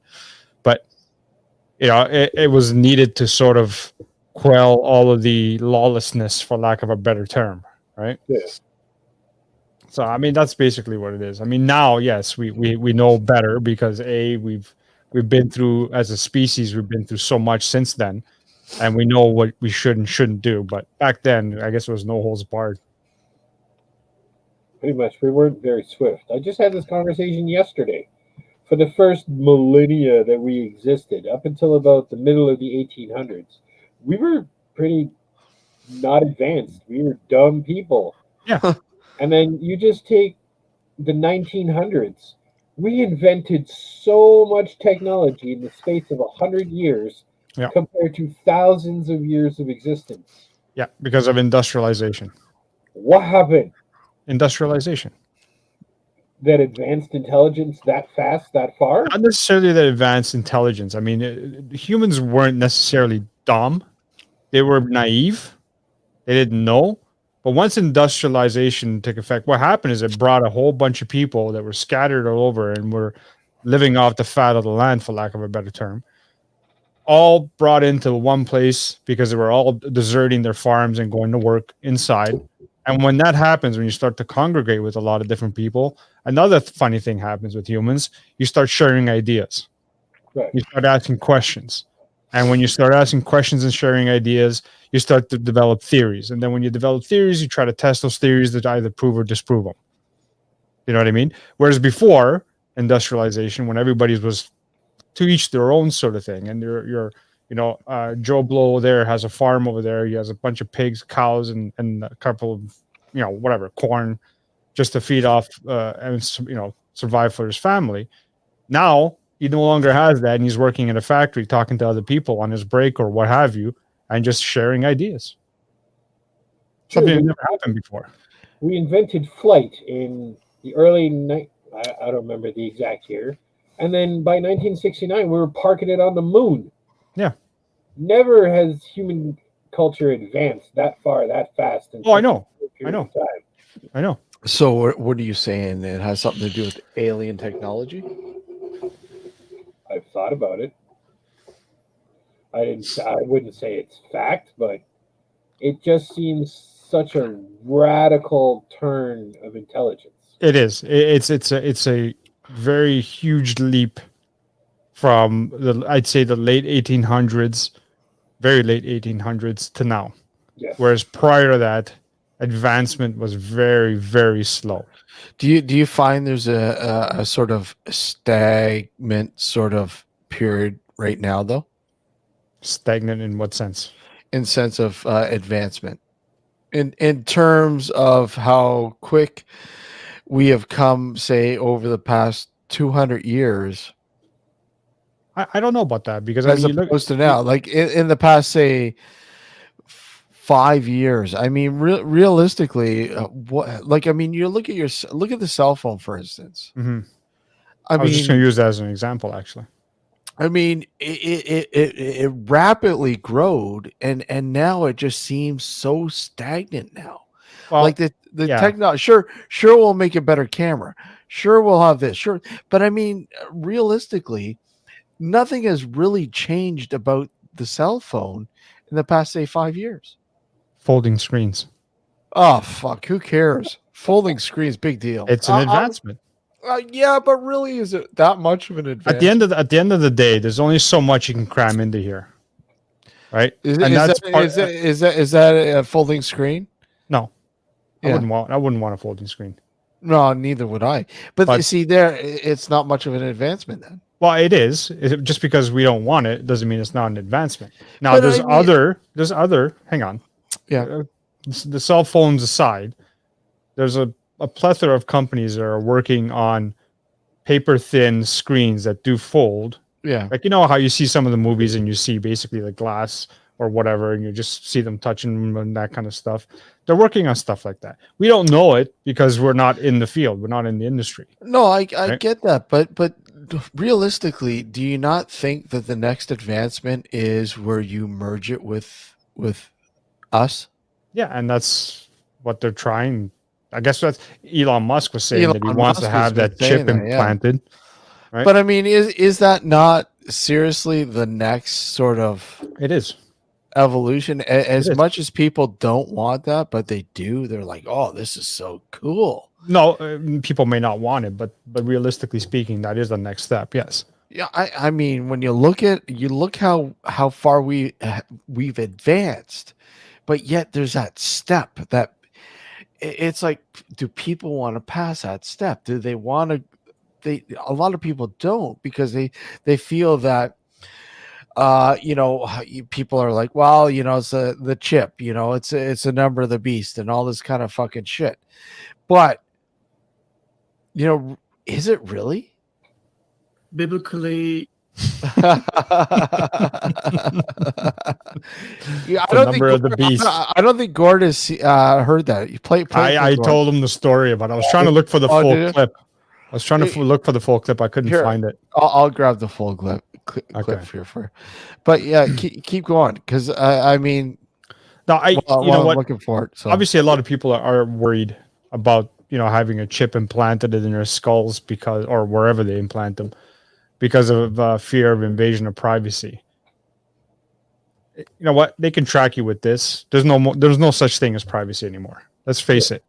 But it was needed to sort of quell all of the lawlessness, for lack of a better term, right? Yeah. So I mean, that's basically what it is. I mean, now, yes, we know better because we've been through, as a species, we've been through so much since then, and we know what we should and shouldn't do. But back then, I guess it was no holds barred. Pretty much. We weren't very swift. I just had this conversation yesterday. For the first millennia that we existed, up until about the middle of the 1800s, we were pretty not advanced. We were dumb people. Yeah. And then you just take the 1900s. We invented so much technology in the space of 100 years compared to thousands of years of existence. Yeah, because of industrialization. What happened? Industrialization. That advanced intelligence that fast, that far? Not necessarily that advanced intelligence. I mean, humans weren't necessarily dumb. They were naive. They didn't know. But once industrialization took effect, what happened is it brought a whole bunch of people that were scattered all over and were living off the fat of the land, for lack of a better term, all brought into one place because they were all deserting their farms and going to work inside. And when that happens, when you start to congregate with a lot of different people, another funny thing happens with humans. You start sharing ideas. Right. You start asking questions. And when you start asking questions and sharing ideas, you start to develop theories. And then when you develop theories, you try to test those theories to either prove or disprove them. You know what I mean? Whereas before industrialization, when everybody was to each their own sort of thing, and Joe Blow there has a farm over there. He has a bunch of pigs, cows, and a couple of, whatever, corn, just to feed off and survive for his family. Now he no longer has that, and he's working in a factory, talking to other people on his break or what have you, and just sharing ideas. Something that never happened before. We invented flight in the early I don't remember the exact year, and then by 1969 we were parking it on the moon. Yeah. Never has human culture advanced that far, that fast. Oh, I know. I know. So what are you saying? It has something to do with alien technology? I've thought about it. I wouldn't say it's fact, but it just seems such a radical turn of intelligence. It is. It's a very huge leap from I'd say the late 1800s, very late 1800s to now. Yes. Whereas prior to that, advancement was very, very slow. Do you find there's a sort of stagnant sort of period right now, though? Stagnant in what sense? In sense of advancement, in terms of how quick we have come, say, over the past 200 years. I don't know about that, because as opposed to now, like in the past, say, 5 years. I mean, realistically, you look at the cell phone, for instance. Mm-hmm. I was just going to use that as an example, actually. I mean, it rapidly growed, and now it just seems so stagnant now. Well, like the technology, sure, we'll make a better camera. Sure, we'll have this. Sure, but I mean, realistically, nothing has really changed about the cell phone in the past, say, 5 years. Folding screens. Oh, fuck. Who cares? Folding screens, big deal. It's an advancement. Yeah, but really, is it that much of an advancement? At the end of the day, there's only so much you can cram into here. right? Is, And is, that's that, part. is that a folding screen? No, Yeah. I wouldn't want a folding screen. No, neither would I. But, But- see, it's not much of an advancement then. Well, it is. Just because we don't want it doesn't mean it's not an advancement. Now, But there's I mean- other. Hang on. Yeah. The cell phones aside, there's a plethora of companies that are working on paper thin screens that do fold. Yeah. Like, you know how you see some of the movies and you see basically the glass or whatever, and you just see them touching them and that kind of stuff. They're working on stuff like that. We don't know it because we're not in the field. We're not in the industry. No, I Right? get that, but realistically, do you not think that the next advancement is where you merge it with us? Yeah, and that's what they're trying. I guess that's Elon Musk was saying that he Elon wants to Musk have has that been chip saying that, yeah. implanted. Right? But I mean, is that not seriously the next sort of It is. evolution? As is. much as people don't want that, but they do. They're like, "Oh, this is so cool." No, people may not want it, but realistically speaking, that is the next step. Yes. Yeah, I mean, when you look how far we've advanced, but yet there's that step that it's like, do people want to pass that step? Do they want to? A lot of people don't, because they feel that people are like, well, it's the chip, it's a number of the beast and all this kind of fucking shit. But is it really? Biblically, Yeah, The number of the beast. I don't think Gord has heard that. You play. I told him the story about it. I was trying to look for the Oh, full did you? clip. I was trying to look for the full clip. I couldn't Here. find it. I'll grab the full clip Okay. here for. But yeah, keep going, because I mean, No, you know I'm what? looking for it. So Obviously, a lot of people are worried about having a chip implanted in their skulls or wherever they implant them, because of fear of invasion of privacy. You know what? They can track you with this. There's no such thing as privacy anymore. Let's face it.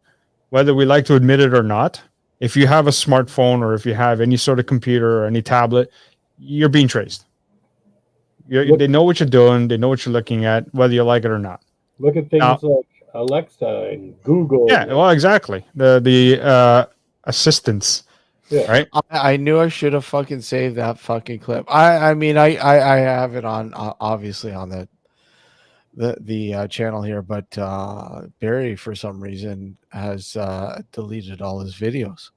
Whether we like to admit it or not, if you have a smartphone or if you have any sort of computer or any tablet, you're being traced. They know what you're doing. They know what you're looking at, whether you like it or not. Look at things like Alexa and Google. Yeah, well, exactly. The assistants. Yeah. Right. I knew I should have fucking saved that fucking clip. I mean, I have it on obviously on the channel here, but Barry for some reason has deleted all his videos.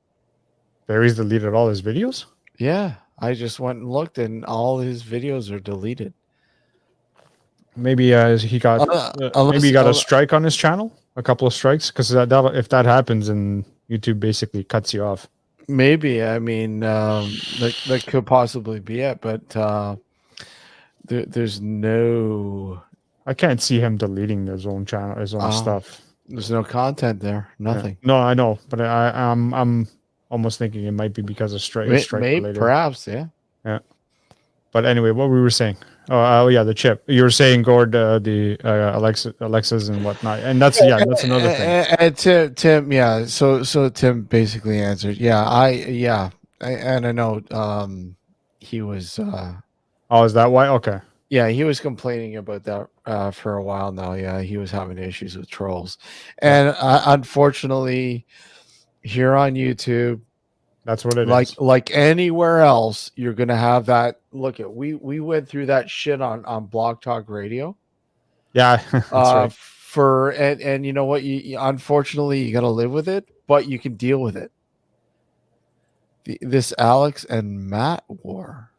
Barry's deleted all his videos? Yeah, I just went and looked, and all his videos are deleted. Maybe he got maybe he got a strike on his channel, a couple of strikes, because if that happens, then YouTube basically cuts you off. Maybe, I mean, that could possibly be it, but there's no. I can't see him deleting his own channel, his own stuff. There's no content there, nothing. Yeah. No, I know, but I'm almost thinking it might be because of strike Maybe, related. perhaps, yeah. Yeah. But anyway, what we were saying. Oh yeah, the chip. You were saying, Gord, the Alexas and whatnot, and that's another thing. And Tim, yeah. So Tim basically answered, yeah. I know. He was. Oh, is that why? Okay. Yeah, he was complaining about that for a while now. Yeah, he was having issues with trolls, and unfortunately, here on YouTube, that's what it is. Like anywhere else, you're gonna have that. Look at we went through that shit on Blog Talk Radio. Yeah, that's right. And you know what? You unfortunately you got to live with it, but you can deal with it. This Alex and Matt war,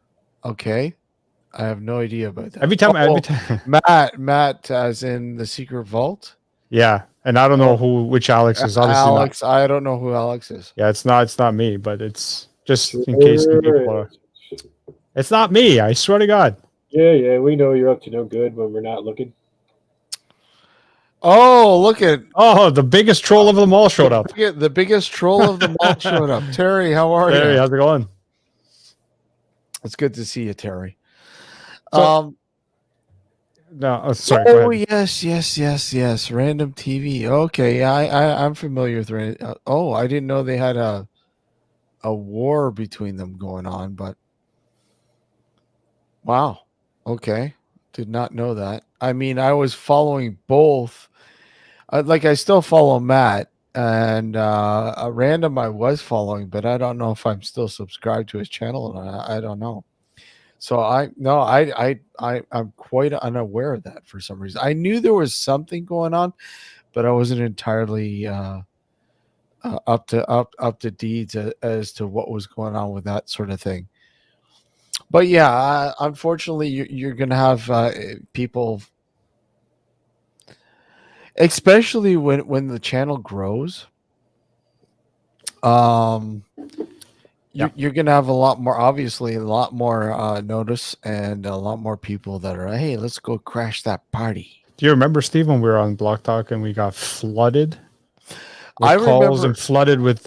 okay. I have no idea about that. Every time, Matt, as in the secret vault. Yeah, and I don't know which Alex is. Obviously, Alex. I don't know who Alex is. Yeah, it's not me, but it's just in case people are. It's not me. I swear to God. Yeah, we know you're up to no good when we're not looking. Oh, look at the biggest troll of them all showed up. The biggest troll of them all showed up. Terry, how are you? Terry, how's it going? It's good to see you, Terry. So, no, sorry. Oh yes. Random TV. Okay, I'm familiar with Random. Oh, I didn't know they had a war between them going on, but wow. Okay. Did not know that. I mean, I was following both. I still follow Matt, and a random I was following, but I don't know if I'm still subscribed to his channel. I don't know. So I'm quite unaware of that for some reason. I knew there was something going on, but I wasn't entirely up to deeds as to what was going on with that sort of thing. But yeah, unfortunately, you're going to have people, especially when the channel grows. You're going to have a lot more notice and a lot more people that are, hey, let's go crash that party. Do you remember, Steve, when we were on Block Talk and we got flooded with I calls remember and flooded with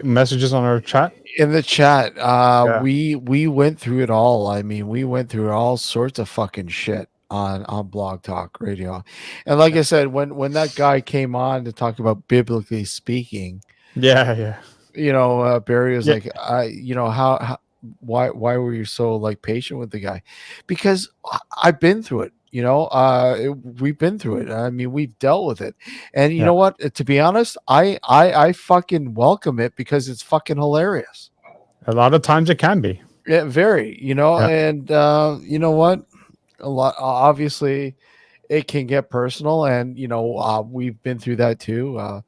messages on our chat? in the chat, Yeah. we went through it all. I mean, we went through all sorts of fucking shit on Blog Talk Radio. And like I said, when that guy came on to talk about biblically speaking, Yeah. Barry was Yeah. like, how why were you so like patient with the guy? Because I've been through it. We've been through it. I mean, we've dealt with it. And you know what? To be honest, I fucking welcome it because it's fucking hilarious. A lot of times it can be. Yeah, very, and you know what? A lot, obviously it can get personal, and we've been through that too.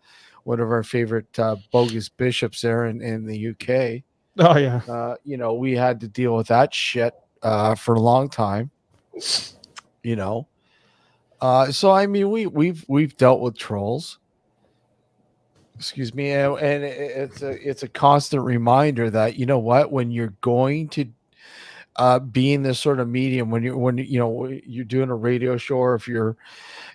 One of our favorite bogus bishops there in the UK. Oh yeah. We had to deal with that shit for a long time. So I mean, we've dealt with trolls. Excuse me, and it's a constant reminder that when you're going to be in this sort of medium, when you're doing a radio show, or if you're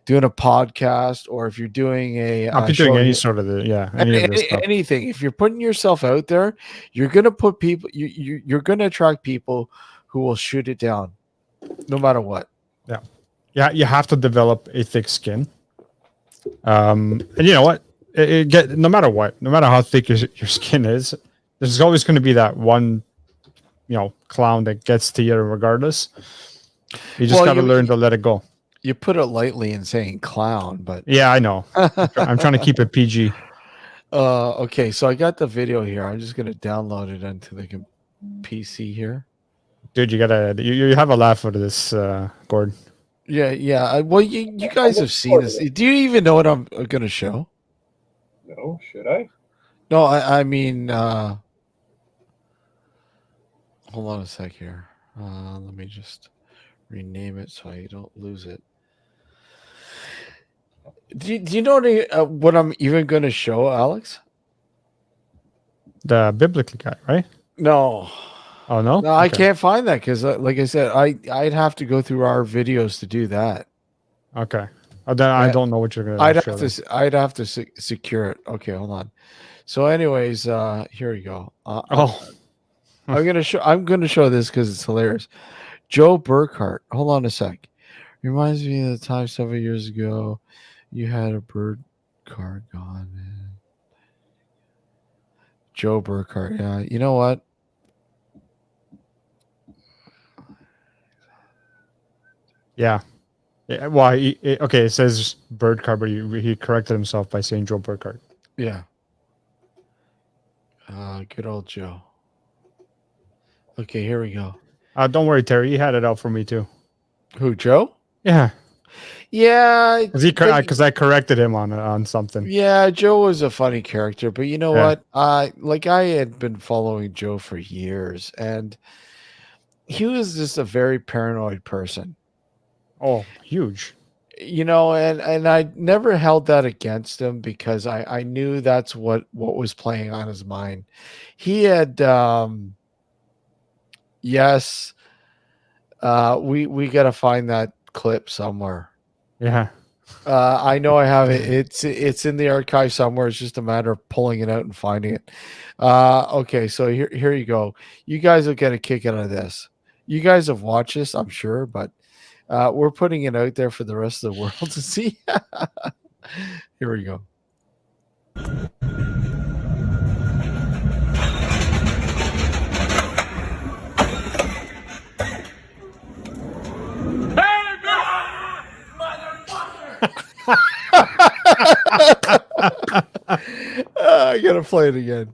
doing a podcast, or if you're doing I'll be doing any sort of anything. If you're putting yourself out there, you're gonna put people. You're gonna attract people who will shoot it down, no matter what. Yeah, you have to develop a thick skin. And you know what? No matter what, no matter how thick your skin is, there's always going to be that one, clown that gets to you regardless. You just got to learn to let it go. You put it lightly in saying clown, but yeah, I know. I'm trying to keep it PG. Okay, so I got the video here. I'm just going to download it onto the PC here. Dude, you have a laugh out of this, Gord. Yeah. Well, you guys have seen this. Do you even know what I'm going to show? No, should I? No, I mean, hold on a sec here. Let me just rename it so I don't lose it. Do you know what I'm even going to show, Alex? The biblical guy, right? No. Oh no, no, I can't find that because, like I said, I'd have to go through our videos to do that. Okay. Then I don't know what you're gonna. I'd have to secure it. Okay, hold on. So, anyways, here we go. I'm gonna show this because it's hilarious. Joe Burkhart. Hold on a sec. Reminds me of the time several years ago you had a bird car gone. Joe Burkhart. Yeah, you know what? Yeah. Well, okay, it says Birdcard, but he corrected himself by saying Joe Burkhart. Yeah. Good old Joe. Okay, here we go. Don't worry, Terry. He had it out for me too. Who, Joe? Yeah. Yeah. Because I corrected him on something. Yeah, Joe was a funny character, but you know what? I had been following Joe for years, and he was just a very paranoid person. Oh, huge. And I never held that against him because I knew that's what was playing on his mind. He had yes, we got to find that clip somewhere. Yeah. I know I have it. It's in the archive somewhere. It's just a matter of pulling it out and finding it. Okay, so here you go. You guys will get a kick out of this. You guys have watched this, I'm sure, but we're putting it out there for the rest of the world to see. Here we go. Hey, I gotta play it again.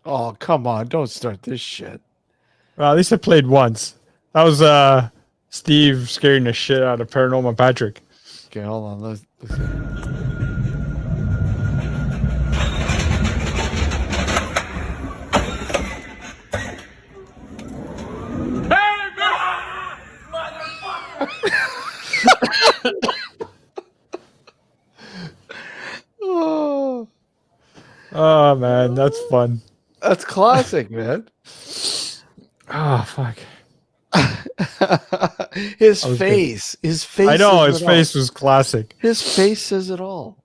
Oh, come on. Don't start this shit. Well, at least I played once. That was Steve scaring the shit out of Paranormal Patrick. Okay, hold on. Let's see. Oh, Oh man, that's fun. that's classic, man. Oh fuck. His That was good. face. His face. I know says his it face all. was classic. His face says it all.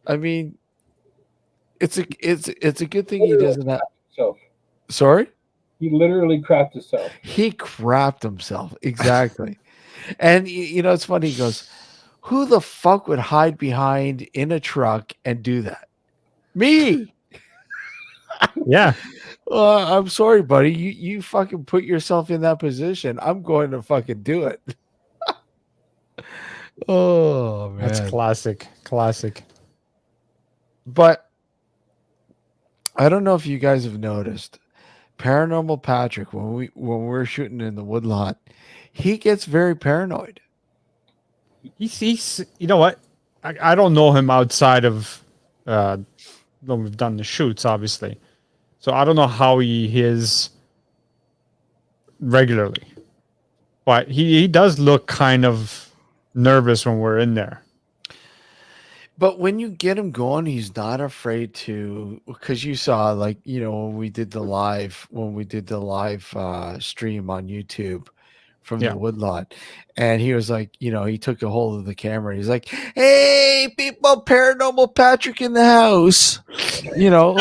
I mean, it's a good thing he doesn't have. So Sorry? he literally crapped himself. He crapped himself. Exactly. And you know, it's funny. He goes, who the fuck would hide behind in a truck and do that? Me. Yeah. I'm sorry, buddy. You fucking put yourself in that position. I'm going to fucking do it. Oh, man. That's classic. Classic. But I don't know if you guys have noticed, Paranormal Patrick, when we're shooting in the woodlot, he gets very paranoid. He's you know what? I don't know him outside of when we've done the shoots, obviously. So I don't know how he is regularly. But he does look kind of nervous when we're in there. But when you get him going, he's not afraid to, because you saw, like, you know, when we did the live stream on YouTube from Yeah. the woodlot, and he was like, you know, he took a hold of the camera. He's like, "Hey, people, Paranormal Patrick in the house," you know.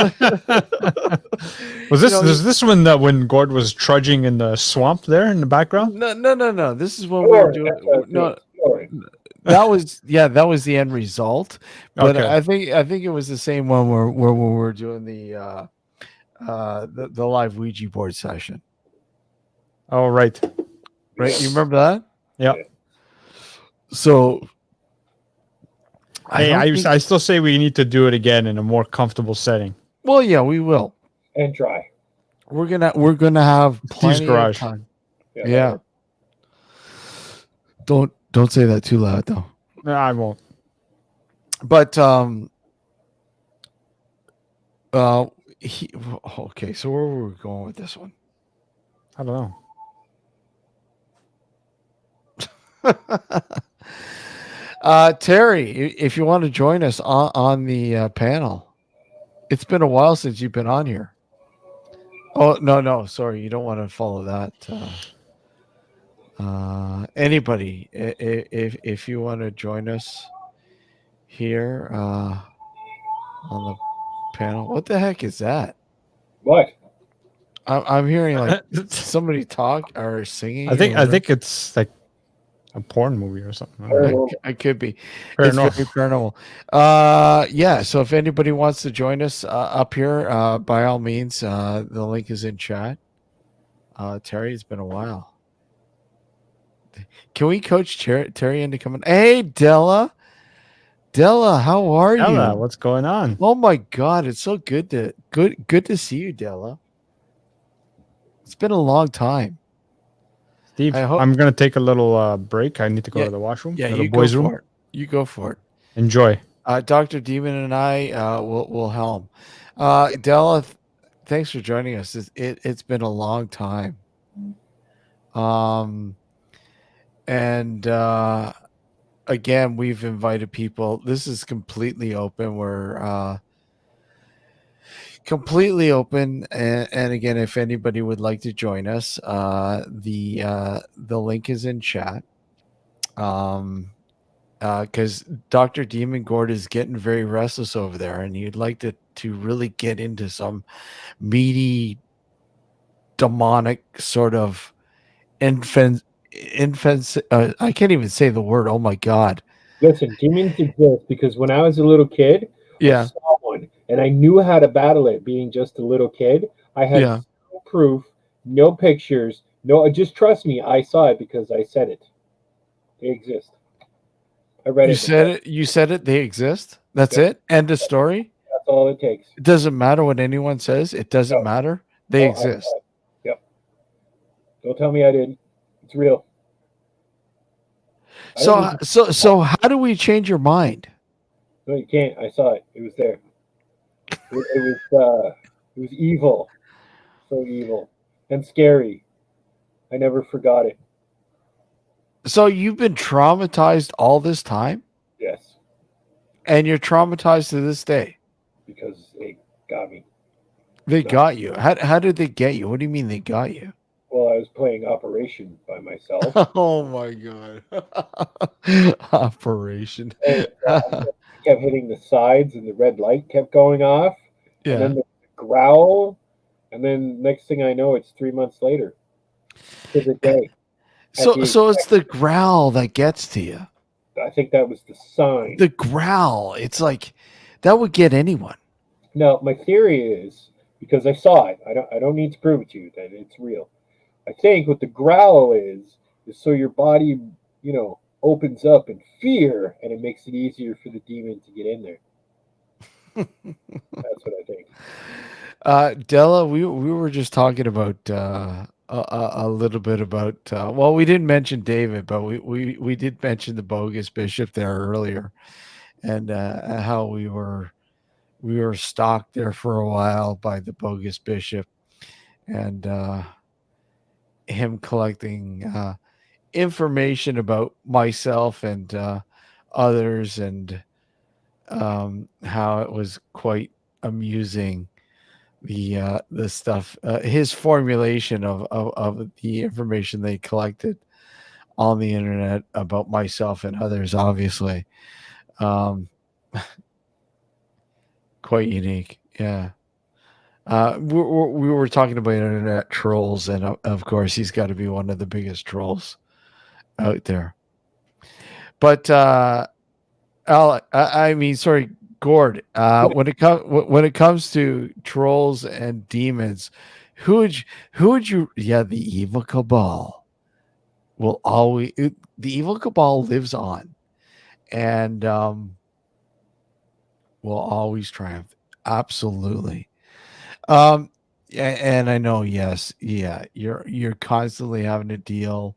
Was this You know, is this when Gord was trudging in the swamp there in the background? No. This is when we were doing that was the end result. But Okay. I think it was the same one where we were doing the live Ouija board session. Oh right. Right? You remember that? Yeah. So Hey, I still say we need to do it again in a more comfortable setting. Well, yeah, we will. And dry. We're gonna have plenty garage. of time. Yeah. Yeah. Don't say that too loud though. No, I won't. But okay, so where were we going with this one? I don't know. Terry, if you want to join us on the panel, it's been a while since you've been on here. Oh no, sorry, you don't want to follow that. Anybody, if you want to join us here on the panel, what the heck is that? What? I'm hearing like somebody talk or singing. I think it's like a porn movie or something. I don't know. It could be. Paranormal. It's very paranormal. Yeah. So if anybody wants to join us up here, by all means, the link is in chat. Terry, it's been a while. Can we coach Terry into coming? Hey, Della, how are Ella, you? what's going on? Oh my God, it's so good to see you, Della. It's been a long time. Steve, I hope- I'm gonna take a little break. I need to go Yeah, to the washroom. Yeah, the you boys' go room. for it. You go for it. Enjoy. Dr. Demon and I will helm. Della, thanks for joining us. It's been a long time. And again, we've invited people. This is completely open. We're completely open. And again, if anybody would like to join us, the link is in chat. Because Dr. Demon Gord is getting very restless over there, and he'd like to really get into some meaty, demonic sort of infants. I can't even say the word. Oh my God! Listen, demons exist because when I was a little kid, Yeah. I saw one, and I knew how to battle it. Being just a little kid, I had Yeah. no proof, no pictures, no. Just trust me, I saw it because I said it. They exist. I read You it. In the said book. it. You said it. They exist. That's Yep, it. End of story. that's all it takes. It doesn't matter what anyone says. It doesn't No, matter. They no, I exist. saw it. Yep. Don't tell me I didn't. It's real. I don't So need to. so how do we change your mind? No, you can't. I saw it. It was there. It was evil, so evil and scary. I never forgot it. So you've been traumatized all this time, Yes, and you're traumatized to this day. because it got me. They No. got you. How did they get you? What do you mean they got you? Well, I was playing Operation by myself. Oh my god. Operation. And I kept hitting the sides, and the red light kept going off, and Yeah. then the growl, and then next thing I know, it's 3 months later to the day. At the So it's the growl that gets to you. I think that was the sign. The growl. It's like that would get anyone. Now, my theory is, because I saw it, I don't need to prove it to you that it's real. I think what the growl is so your body, opens up in fear, and it makes it easier for the demon to get in there. That's what I think. Della, we were just talking about a little bit about well, we didn't mention David, but we did mention the bogus bishop there earlier, and how we were stalked there for a while by the bogus bishop, and him collecting information about myself and others, and how it was quite amusing, the stuff, his formulation of the information they collected on the internet about myself and others, obviously. um Quite unique. Yeah. We were talking about internet trolls, and of course he's got to be one of the biggest trolls out there. But I mean, sorry, Gord. When it comes to trolls and demons, who would you? Yeah, the evil cabal will always. The evil cabal lives on, and will always triumph. Absolutely. And I know, yes, yeah, you're constantly having to deal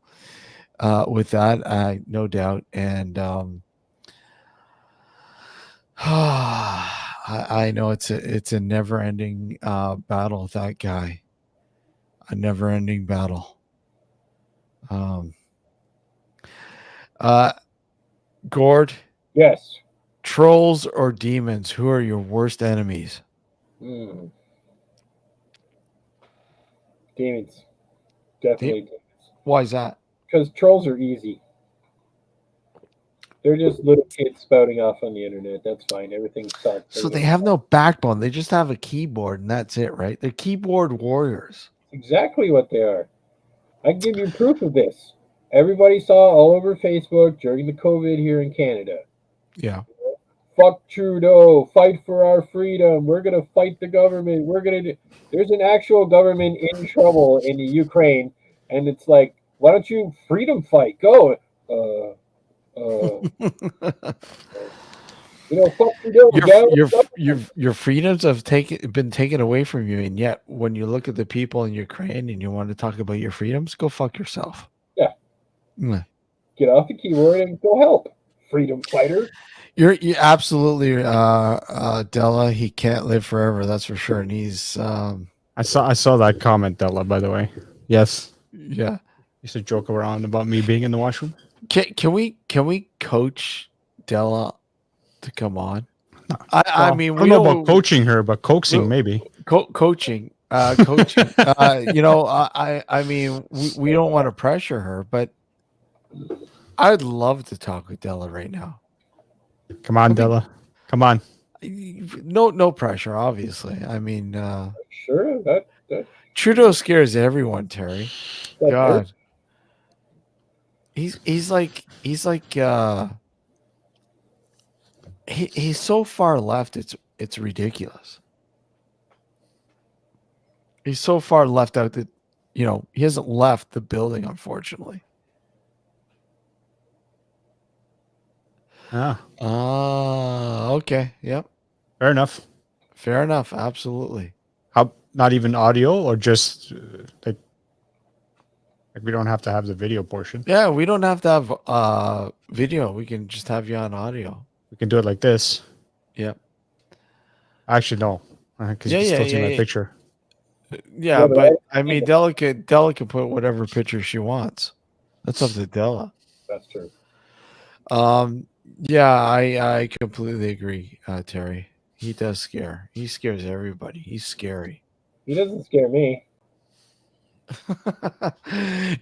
with that, no doubt, and I know it's a never ending battle with that guy, a never ending battle. Um, uh, Gord, Yes. trolls or demons? Who are your worst enemies? Mm. Demons. Definitely demons. Why is that? Because trolls are easy. They're just little kids spouting off on the internet. That's fine. Everything's solved. So they have no backbone. They just have a keyboard, and that's it, right? They're keyboard warriors. Exactly what they are. I can give you proof of this. Everybody saw all over Facebook during the COVID here in Canada. Yeah. Fuck Trudeau. Fight for our freedom. We're going to fight the government. We're going to do. There's an actual government in trouble in the Ukraine. And it's like, why don't you freedom fight? Go. Fuck Trudeau. Your freedoms have been taken away from you, and yet when you look at the people in Ukraine and you want to talk about your freedoms, go fuck yourself. Yeah. Mm. Get off the keyboard and go help. Freedom fighter. You're absolutely Della. He can't live forever, that's for sure. And he's I saw that comment, Della, by the way. Yes. Yeah. Used to joke around about me being in the washroom. Can we coach Della to come on? I mean, I don't know about coaching her, but coaxing maybe. Coaching. Coaching. I mean, we don't want to pressure her, but I'd love to talk with Della right now. Come on, Della. Come on. No pressure, obviously. I mean, sure, that Trudeau scares everyone, Terry. God. He's like he's so far left, it's ridiculous. He's so far left out that, he hasn't left the building, unfortunately. Yeah, Okay. Yep. fair enough. Fair enough. Absolutely. How? Not even audio, or just like we don't have to have the video portion. Yeah, we don't have to have video. We can just have you on audio. We can do it like this. Yep. Actually, no, because Yeah, you can yeah, still see yeah, my yeah. picture. Yeah, but I mean, Della can put whatever picture she wants. That's up to Della. That's true. Yeah, I completely agree, Terry. He does scare. He scares everybody. He's scary. He doesn't scare me.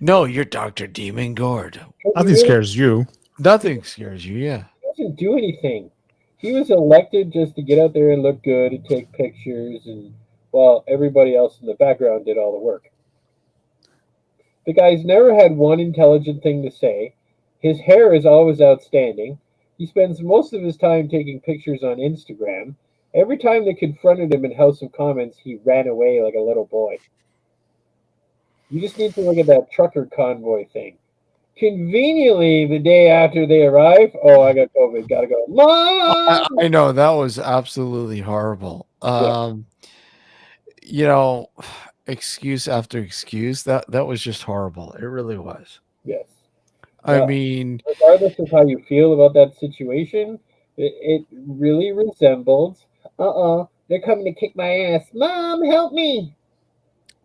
No, you're Dr.Demon Gord. Nothing scares you. Nothing scares you, yeah. He doesn't do anything. He was elected just to get out there and look good and take pictures, and while everybody else in the background did all the work. The guy's never had one intelligent thing to say. His hair is always outstanding. He spends most of his time taking pictures on Instagram. Every time they confronted him in House of Commons, he ran away like a little boy. You just need to look at that trucker convoy thing. Conveniently, the day after they arrive, oh, I got COVID, gotta go. Mom! I know that was absolutely horrible. Excuse after excuse. That was just horrible. It really was. Yes. I Well, mean, regardless of how you feel about that situation, it really resembled, they're coming to kick my ass. Mom, help me!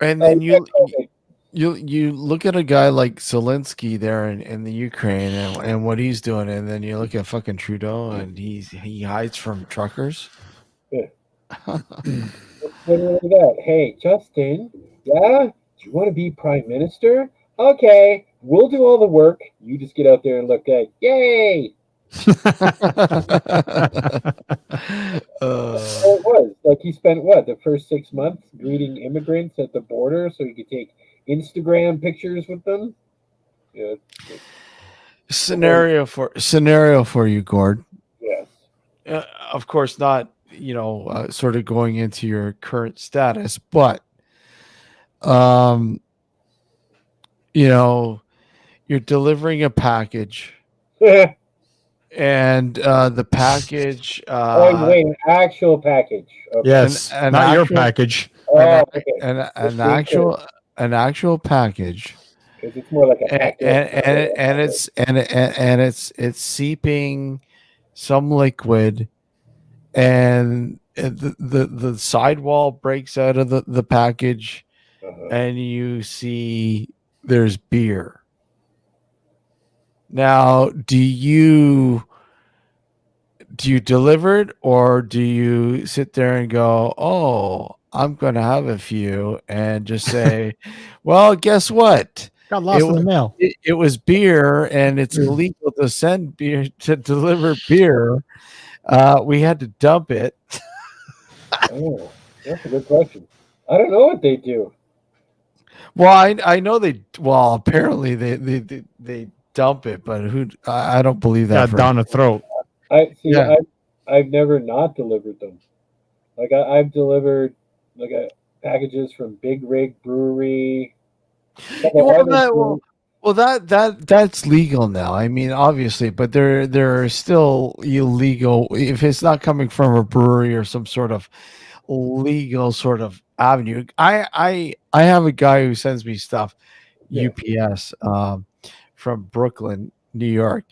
and Oh, then we got COVID. you look at a guy like Zelensky there in the Ukraine and what he's doing, and then you look at fucking Trudeau and he hides from truckers. Yeah. Literally that. Hey, Justin, yeah? Do you want to be prime minister? Okay, we'll do all the work. You just get out there and look good. Yay! Well, it was like he spent the first 6 months greeting immigrants at the border so he could take Instagram pictures with them. Yeah, scenario for you, Gord. yes. Of course, not sort of going into your current status, but you're delivering a package, and the package. Oh, wait, an actual package. Okay. Yes, an not your actual- package. Oh, okay. an actual package. Because it's more like a package. And it's seeping some liquid, and the sidewall breaks out of the package, and you see there's beer. Now, do you deliver it, or do you sit there and go, "Oh, I'm going to have a few," and just say, "Well, guess what? Got lost in the mail. It was beer, and it's illegal to send beer to deliver beer. We had to dump it." Oh, that's a good question. I don't know what they do. Well, I know they. Well, apparently they dump it, but I don't believe that. Yeah, down the throat. Yeah. I've never not delivered them. Like I've delivered packages from Big Rig Brewery. That's legal now. I mean, obviously, but there are still illegal if it's not coming from a brewery or some sort of legal sort of avenue. I have a guy who sends me stuff, UPS, from Brooklyn, New York,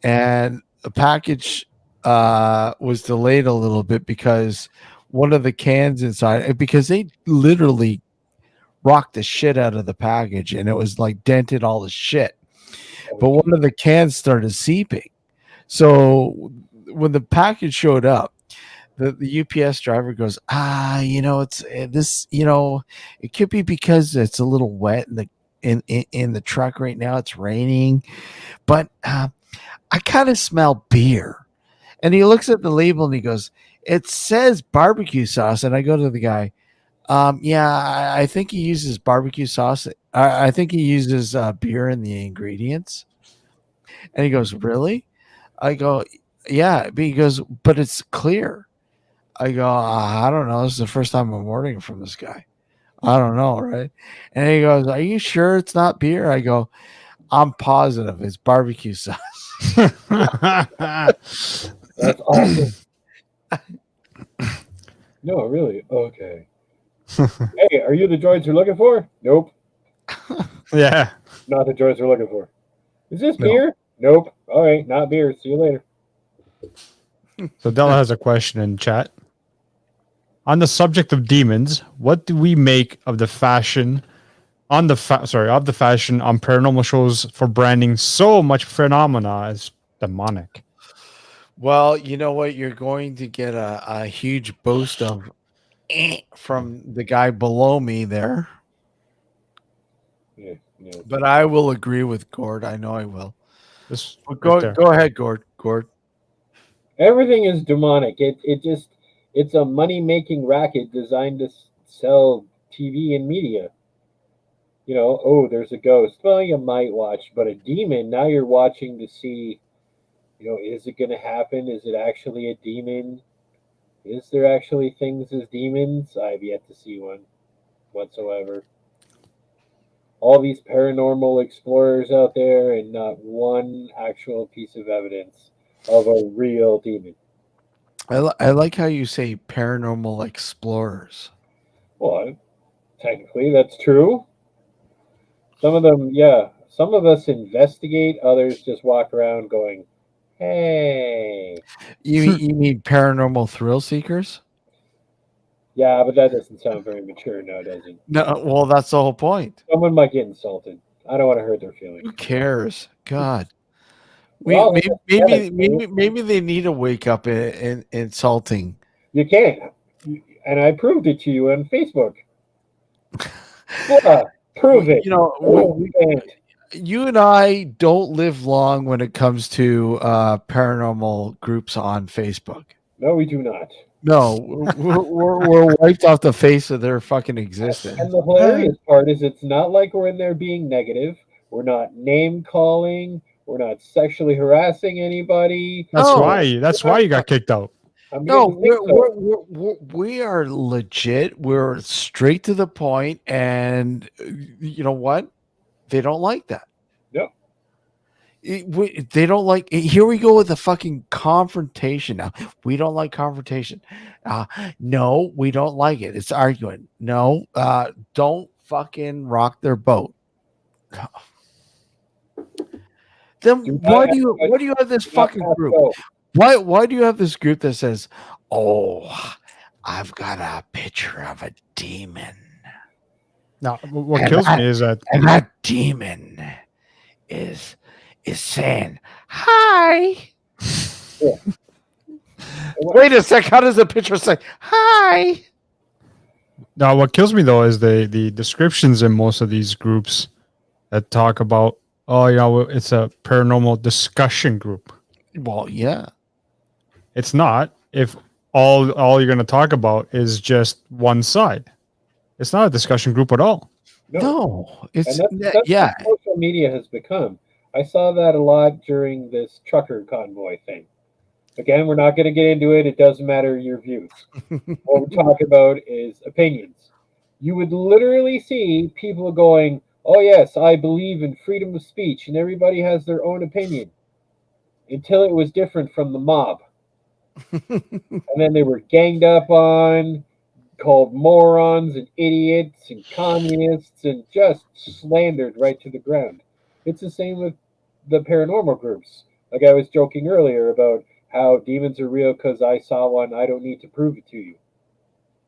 and the package was delayed a little bit because one of the cans inside, because they literally rocked the shit out of the package and it was like dented all the shit, but one of the cans started seeping. So when the package showed up, the UPS driver goes, it's this, it could be because it's a little wet in the truck right now. It's raining, but I kind of smell beer. And he looks at the label and he goes, "It says barbecue sauce." And I go to the guy, I think he uses barbecue sauce. I think he uses beer in the ingredients. And he goes, "Really?" I go, "Yeah." But he goes, "But it's clear." I go, I don't know. This is the first time I'm ordering from this guy. I don't know, right? And he goes, are you sure it's not beer? I go, I'm positive it's barbecue sauce. That's awesome. No, really? Okay. Hey, are you the droids you're looking for? Nope. Yeah. Not the droids we're looking for. Is this No. beer? Nope. All right, not beer. See you later. So Della has a question in chat. On the subject of demons, what do we make of the fashion on the fashion on paranormal shows for branding so much phenomena as demonic? Well, you know what? You're going to get a huge boost of from the guy below me there. Yeah, yeah. But I will agree with Gord. I know I will. This But right there. go ahead, Gord. Gord. Everything is demonic. It's a money making racket designed to sell TV and media. You know, oh, there's a ghost. Well, you might watch, but a demon. Now you're watching to see. You know, is it going to happen? Is it actually a demon? Is there actually things as demons? I've yet to see one whatsoever. All these paranormal explorers out there, and not one actual piece of evidence of a real demon. I like how you say paranormal explorers. Well, technically, that's true. Some of them, yeah. Some of us investigate, others just walk around going, hey. You mean paranormal thrill seekers? Yeah, but that doesn't sound very mature now, does it? No, well, that's the whole point. Someone might get insulted. I don't want to hurt their feelings. Who cares? God. Well, Maybe they need to wake up in insulting. you can. And I proved it to you on Facebook. Yeah, prove it. You know, We can't. you and I don't live long when it comes to paranormal groups on Facebook. No, we do not. No, we're wiped off the face of their fucking existence. And the hilarious part is it's not like we're in there being negative. We're not name calling. We're not sexually harassing anybody. That's No. why. That's why you got kicked out. I'm No, beginning to think so. we are legit. We're straight to the point, and you know what? They don't like that. No. They don't like. Here we go with the fucking confrontation. Now we don't like confrontation. No, we don't like it. It's arguing. No, don't fucking rock their boat. Then Do why not do you have this do not fucking pass group? go. Why do you have this group that says, "Oh, I've got a picture of a demon, Now, what kills me is that and that demon is saying hi." Yeah. Wait a sec. How does the picture say hi? now what kills me though is the descriptions in most of these groups that talk about, oh, you know, it's a paranormal discussion group. Well, yeah. It's not if all you're going to talk about is just one side. It's not a discussion group at all. No, it's And that's yeah. what social media has become. I saw that a lot during this trucker convoy thing. Again, we're not going to get into it. It doesn't matter your views. What we're talking about is opinions. You would literally see people going, oh, yes, I believe in freedom of speech, and everybody has their own opinion, until it was different from the mob. And then they were ganged up on, called morons and idiots and communists, and just slandered right to the ground. It's the same with the paranormal groups. Like I was joking earlier about how demons are real because I saw one. I don't need to prove it to you.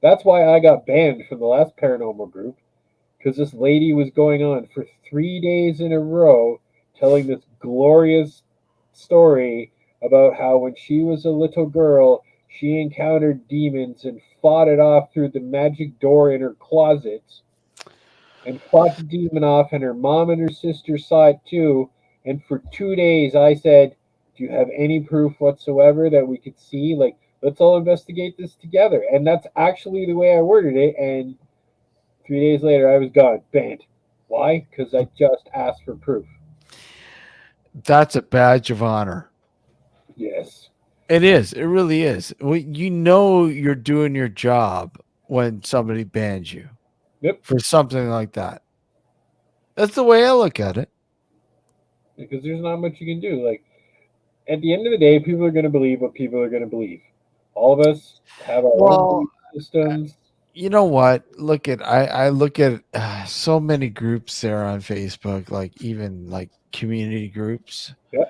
That's why I got banned from the last paranormal group, because this lady was going on for 3 days in a row telling this glorious story about how when she was a little girl, she encountered demons and fought it off through the magic door in her closet and fought the demon off, and her mom and her sister saw it too. And for 2 days, I said, do you have any proof whatsoever that we could see? Like, let's all investigate this together. And that's actually the way I worded it. And 3 days later, I was gone, banned. Why? Because I just asked for proof. That's a badge of honor. Yes. It is. It really is. You know you're doing your job when somebody bans you. Yep. For something like that. That's the way I look at it. Because there's not much you can do. Like, at the end of the day, people are going to believe what people are going to believe. All of us have our own belief systems. You know what? I look at so many groups there on Facebook, like even like community groups. Yeah.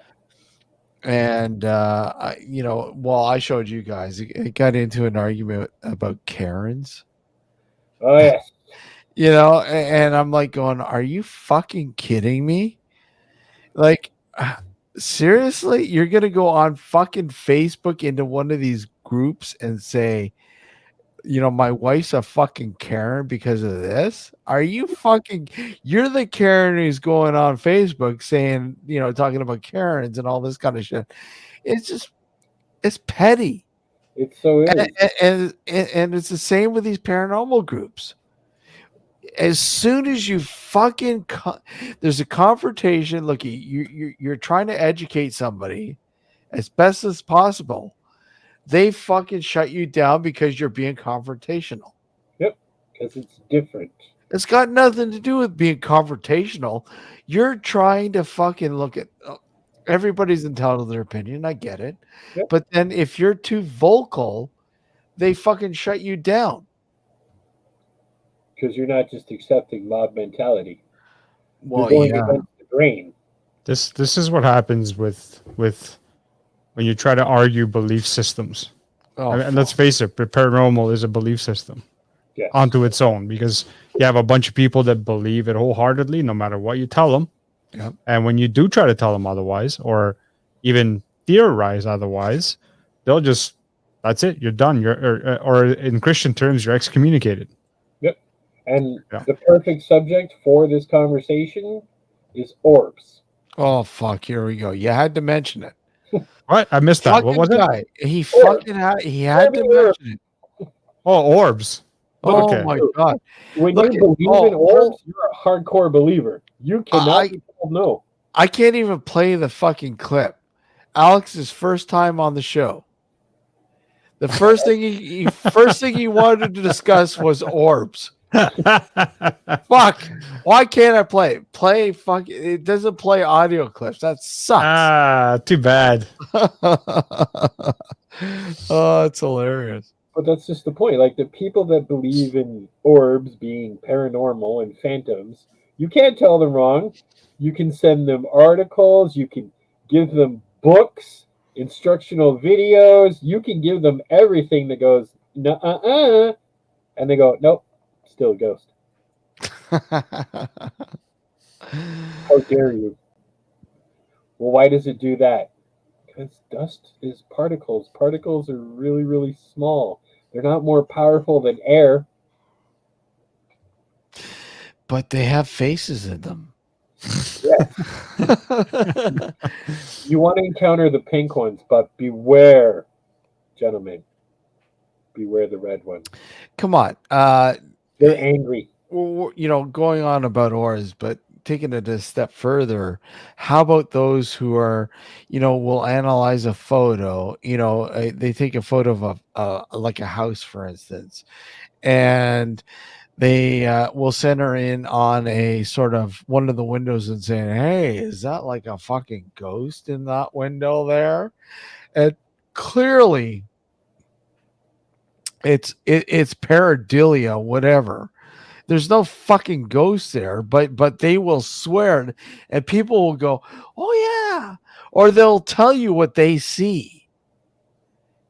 And I showed you guys. It got into an argument about Karens. Oh yes. And I'm like going, are you fucking kidding me? Like, seriously, you're gonna go on fucking Facebook into one of these groups and say, my wife's a fucking Karen because of this? Are you you're the Karen who's going on Facebook saying, talking about Karens and all this kind of shit. It's petty. It so is. And it's the same with these paranormal groups. As soon as you there's a confrontation. Look, you're trying to educate somebody as best as possible. They fucking shut you down because you're being confrontational. Yep, because it's different. It's got nothing to do with being confrontational. You're trying to fucking look at everybody's entitled to their opinion. I get it. Yep. But then if you're too vocal, they fucking shut you down. Because you're not just accepting mob mentality. Well, you're going against the grain. This is what happens with when you try to argue belief systems. And let's face it, paranormal is a belief system onto its own, because you have a bunch of people that believe it wholeheartedly, no matter what you tell them. Yep. And when you do try to tell them otherwise, or even theorize otherwise, they'll just, that's it, you're done. Or in Christian terms, you're excommunicated. Yep. And the perfect subject for this conversation is orbs. Oh fuck! Here we go. You had to mention it. What? I missed that. What was it? He fucking had. He had to mention it. Oh, orbs. Oh Okay. my god! When you believe in orbs, you're a hardcore believer. You cannot be told no. I can't even play the fucking clip. Alex's first time on the show. The first thing he wanted to discuss was orbs. Fuck! Why can't I play it? It doesn't play audio clips. That sucks. Too bad. Oh, it's hilarious. But that's just the point. Like, the people that believe in orbs being paranormal and phantoms, you can't tell them wrong. You can send them articles. You can give them books, instructional videos. You can give them everything that goes, nuh-uh-uh. And they go, nope. Still a ghost. How dare you? Well, why does it do that? Because dust is particles. Particles are really, really small. They're not more powerful than air. But they have faces in them. Yes. You want to encounter the pink ones, but beware, gentlemen. Beware the red one. Come on. They're angry. Going on about orbs, but taking it a step further, how about those who are, will analyze a photo, they take a photo of like a house, for instance, and they will center in on a sort of one of the windows and saying, hey, is that like a fucking ghost in that window there? And clearly it's pareidolia, whatever. There's no fucking ghost there, but they will swear, and people will go, oh yeah, or they'll tell you what they see,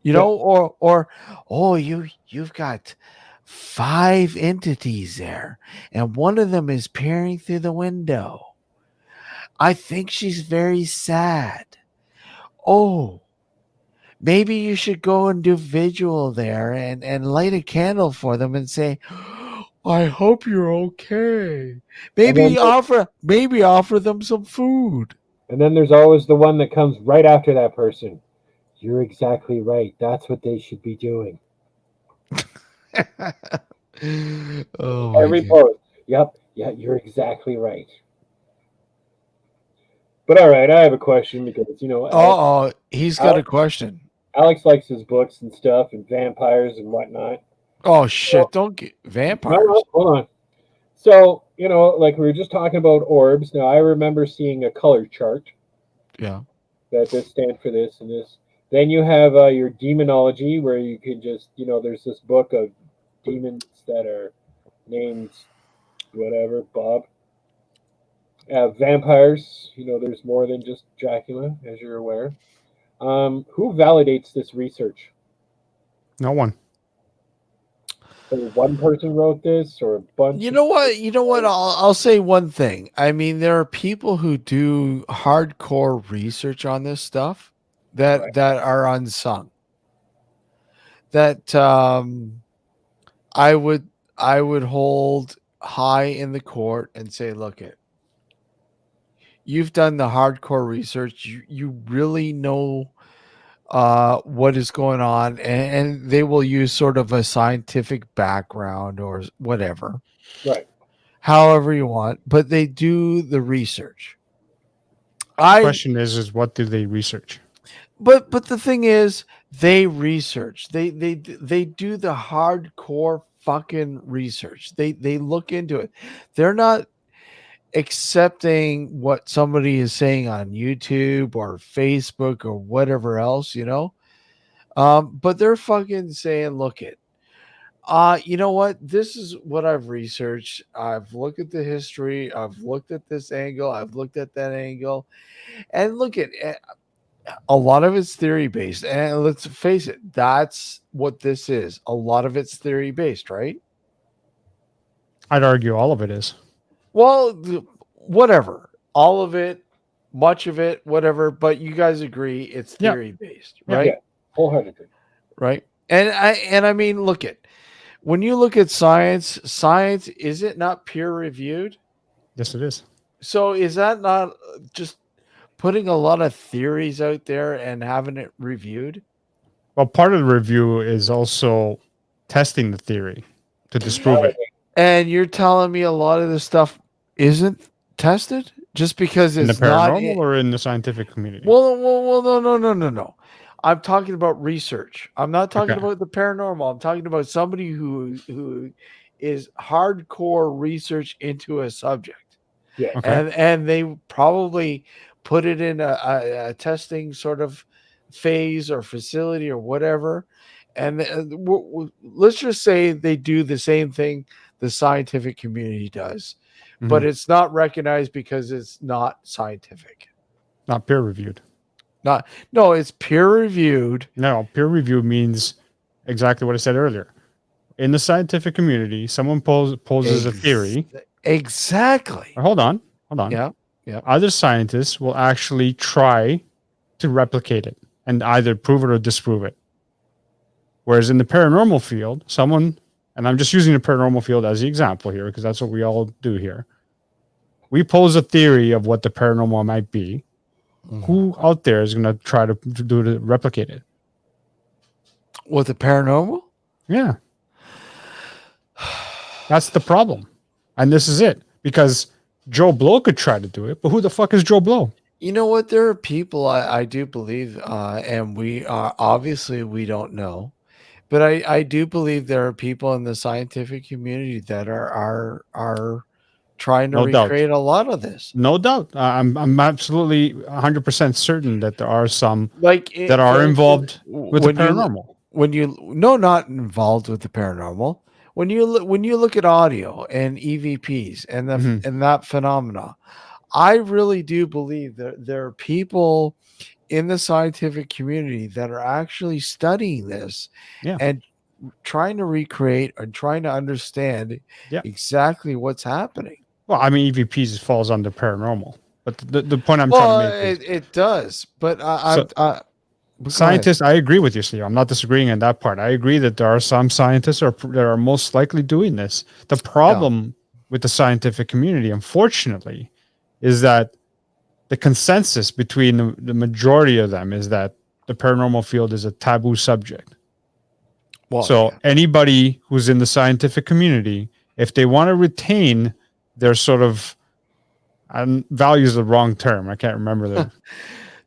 or oh, you've got 5 entities there, and one of them is peering through the window. I think she's very sad. Oh, maybe you should go and do vigil there and light a candle for them and say, I hope you're okay. Maybe offer them some food. And then there's always the one that comes right after that person. You're exactly right. That's what they should be doing. Every post. Yep. Yeah, you're exactly right. But all right, I have a question because he's got a question. Alex likes his books and stuff and vampires and whatnot. Oh shit! Don't get No, vampires. no, hold on. So, like we were just talking about orbs. Now, I remember seeing a color chart Yeah. that this stand for this and this. Then you have your demonology, where you could just, there's this book of demons that are named whatever, Bob. Vampires, there's more than just Dracula, as you're aware. Who validates this research? No one. So one person wrote this, or a bunch? You know what? You know what? I'll say one thing. I mean, there are people who do hardcore research on this stuff that Right. that are unsung. That I would hold high in the court and say, look, you've done the hardcore research. You really know what is going on, and they will use sort of a scientific background or whatever, Right. however you want, but they do the research. Question is what do they research? But the thing is, they research. They do the hardcore fucking research. They look into it. They're not accepting what somebody is saying on YouTube or Facebook or whatever else, but they're fucking saying, look it. You know what? This is what I've researched. I've looked at the history. I've looked at this angle. I've looked at that angle. And look at a lot of it's theory based. And let's face it, that's what this is. A lot of it's theory based, right? I'd argue all of it is. Well, whatever. All of it, much of it, whatever. But you guys agree it's Yeah. theory based, right? Yeah, wholeheartedly. Right. And I mean, look at when you look at science, is it not peer reviewed? Yes, it is. So is that not just putting a lot of theories out there and having it reviewed? Well, part of the review is also testing the theory to disprove it. And you're telling me a lot of this stuff isn't tested just because In the it's not paranormal or in the scientific community? Well, no. I'm talking about research. I'm not talking Okay. about the paranormal. I'm talking about somebody who is hardcore research into a subject. Yeah. Okay. And they probably put it in a testing sort of phase or facility or whatever. And let's just say they do the same thing the scientific community does, but it's not recognized because it's not scientific. Not peer reviewed. No, it's peer reviewed. No, peer review means exactly what I said earlier. In the scientific community, someone poses a theory. Exactly. Hold on. Yeah. Other scientists will actually try to replicate it and either prove it or disprove it. Whereas in the paranormal field, someone, and I'm just using the paranormal field as the example here because that's what we all do here. We pose a theory of what the paranormal might be. Who out there is going to try to do to replicate it? With the paranormal? Yeah. That's the problem. And this is it. Because Joe Blow could try to do it, but who the fuck is Joe Blow? You know what? There are people I do believe, and we are obviously we don't know, but I do believe there are people in the scientific community that are trying to No doubt. recreate a lot of this. No doubt. I'm absolutely 100% certain that there are some Like that are involved with the paranormal. Not involved with the paranormal. When you look at audio and EVPs and that phenomena, I really do believe that there are people in the scientific community that are actually studying this and trying to recreate and trying to understand exactly what's happening. Well, I mean, EVPs falls under paranormal, but the point I'm trying to make is it does. But scientists, I agree with you, Steve. I'm not disagreeing on that part. I agree that there are some scientists that are most likely doing this. The problem with the scientific community, unfortunately, is that the consensus between the majority of them is that the paranormal field is a taboo subject. Well, so anybody who's in the scientific community, if they want to retain their sort of value is the wrong term. I can't remember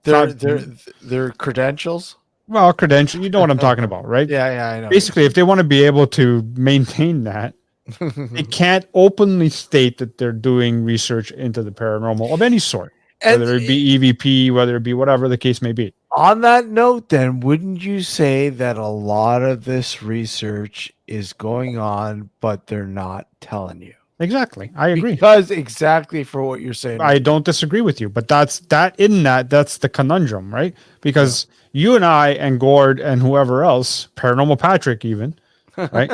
their credentials. well, credential. You know what I'm talking about, right? Yeah, I know. Basically, if they want to be able to maintain that, they can't openly state that they're doing research into the paranormal of any sort, And whether it be EVP, whether it be whatever the case may be. on that note, then, wouldn't you say that a lot of this research is going on, but they're not telling you? Exactly. I agree. Because exactly for what you're saying. I don't disagree with you, but that's the conundrum, right? Because you and I and Gord and whoever else, Paranormal Patrick even, right,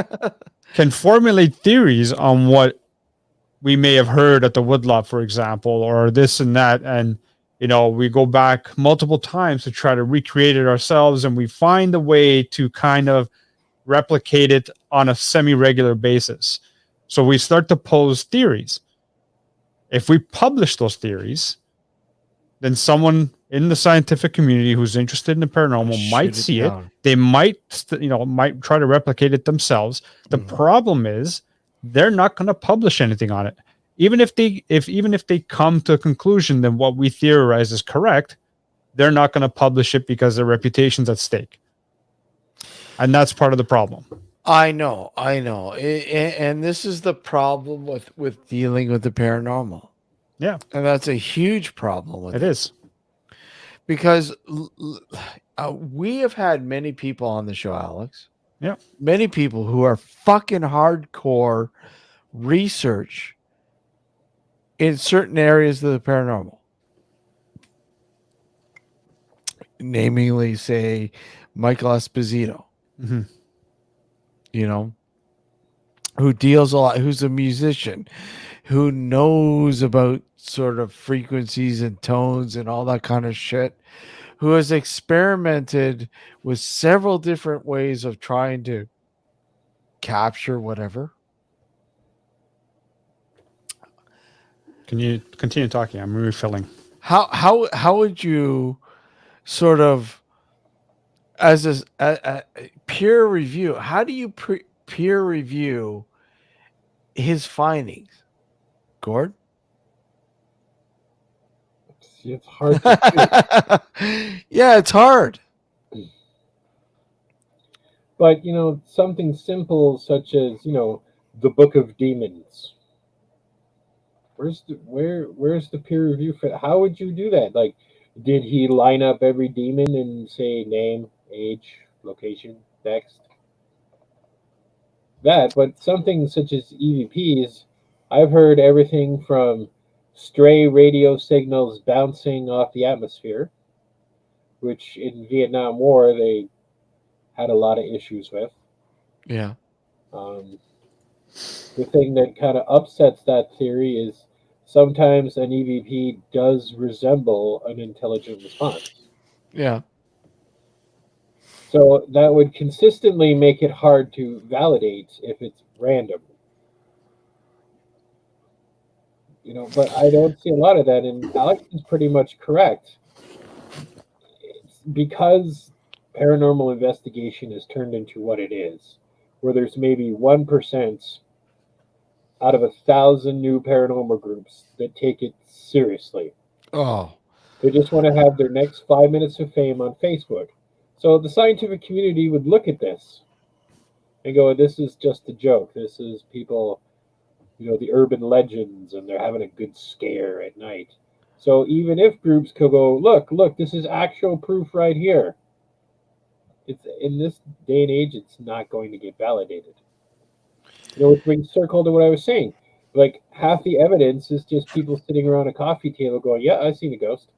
can formulate theories on what we may have heard at the woodlot, for example, or this and that. And, we go back multiple times to try to recreate it ourselves, and we find a way to kind of replicate it on a semi-regular basis. So we start to pose theories. If we publish those theories, then someone in the scientific community who's interested in the paranormal might see it. They might try to replicate it themselves. The problem is they're not going to publish anything on it. Even if they come to a conclusion that what we theorize is correct, they're not going to publish it because their reputation's at stake. And that's part of the problem. I know. And this is the problem with dealing with the paranormal. Yeah. And that's a huge problem with it. It is. Because we have had many people on the show, Alex. Yeah. Many people who are fucking hardcore research in certain areas of the paranormal. Namely, say, Michael Esposito. Mm-hmm. Who deals a lot, who's a musician, who knows about sort of frequencies and tones and all that kind of shit, who has experimented with several different ways of trying to capture whatever. Can you continue talking? I'm refilling. How would you sort of, as a peer review, how do you peer review his findings, Gord? It's hard to do. Yeah, it's hard. But something simple such as the Book of Demons. Where's the peer review for that? How would you do that? Like, did he line up every demon and say name, age, location, text? That, but something such as EVPs, I've heard everything from stray radio signals bouncing off the atmosphere, which in Vietnam War they had a lot of issues with. Yeah. The thing that kind of upsets that theory is sometimes an EVP does resemble an intelligent response. Yeah. So that would consistently make it hard to validate if it's random. But I don't see a lot of that, and Alex is pretty much correct. It's because paranormal investigation has turned into what it is, where there's maybe 1% out of 1,000 new paranormal groups that take it seriously. Oh. They just want to have their next 5 minutes of fame on Facebook. So the scientific community would look at this and go, this is just a joke. This is people, the urban legends, and they're having a good scare at night. So even if groups could go, look, this is actual proof right here. It's in this day and age, it's not going to get validated. Which brings circle to what I was saying. Like, half the evidence is just people sitting around a coffee table going, yeah, I've seen a ghost.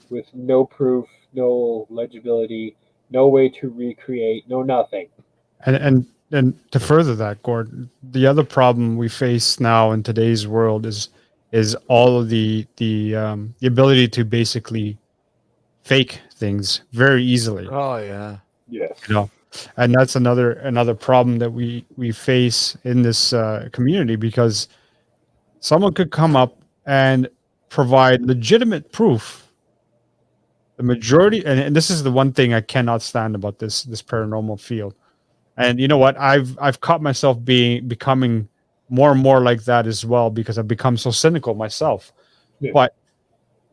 With no proof, no legibility, no way to recreate, no nothing. And to further that, Gord, the other problem we face now in today's world is all of the ability to basically fake things very easily. Oh yeah. Yes. And that's another problem that we face in this community, because someone could come up and provide legitimate proof. The majority, and this is the one thing I cannot stand about this paranormal field. And you know what? I've caught myself becoming more and more like that as well, because I've become so cynical myself. Yeah. But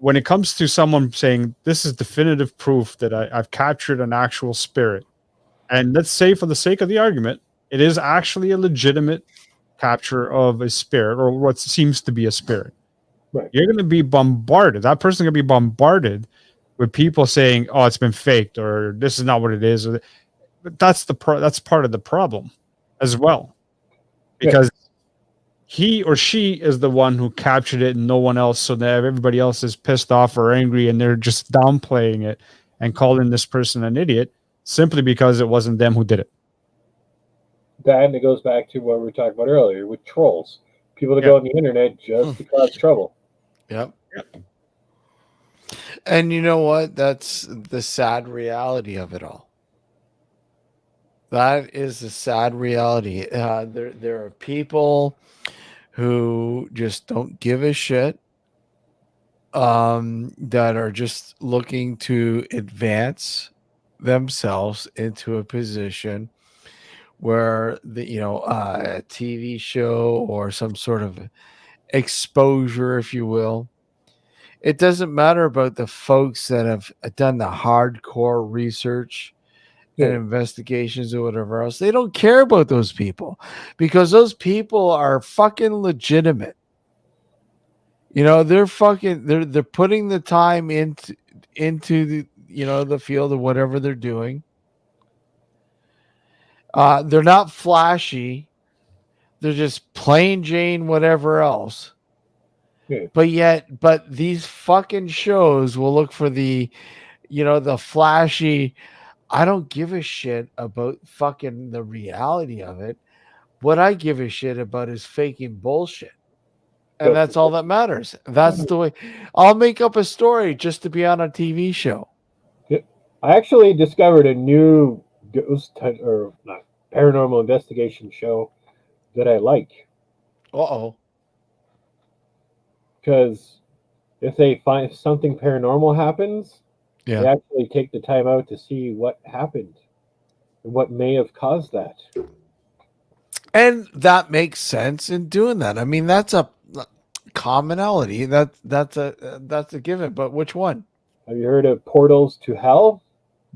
when it comes to someone saying this is definitive proof that I've captured an actual spirit, and let's say for the sake of the argument, it is actually a legitimate capture of a spirit or what seems to be a spirit. Right. You're going to be bombarded. That person's going to be bombarded with people saying, "Oh, it's been faked," or "This is not what it is." But that's part of the problem as well, because he or she is the one who captured it, and no one else. So that everybody else is pissed off or angry, and they're just downplaying it and calling this person an idiot simply because it wasn't them who did it. That, and it goes back to what we were talking about earlier with trolls. People that go on the internet just to cause trouble. Yep. And you know what? That's the sad reality of it all. That is the sad reality. There are people who just don't give a shit, that are just looking to advance themselves into a position where a TV show or some sort of exposure, if you will. It doesn't matter about the folks that have done the hardcore research and investigations or whatever else. They don't care about those people because those people are fucking legitimate. They're putting the time into the the field of whatever they're doing. They're not flashy. They're just plain Jane whatever else. Yeah. But these fucking shows will look for the flashy. I don't give a shit about fucking the reality of it. What I give a shit about is faking bullshit. And that's all that matters. That's the way. I'll make up a story just to be on a TV show. I actually discovered a new paranormal investigation show that I like. Uh-oh. Because if they find something paranormal happens, they actually take the time out to see what happened and what may have caused that. And that makes sense in doing that. I mean, that's a commonality. That's a given. But which one? Have you heard of Portals to Hell?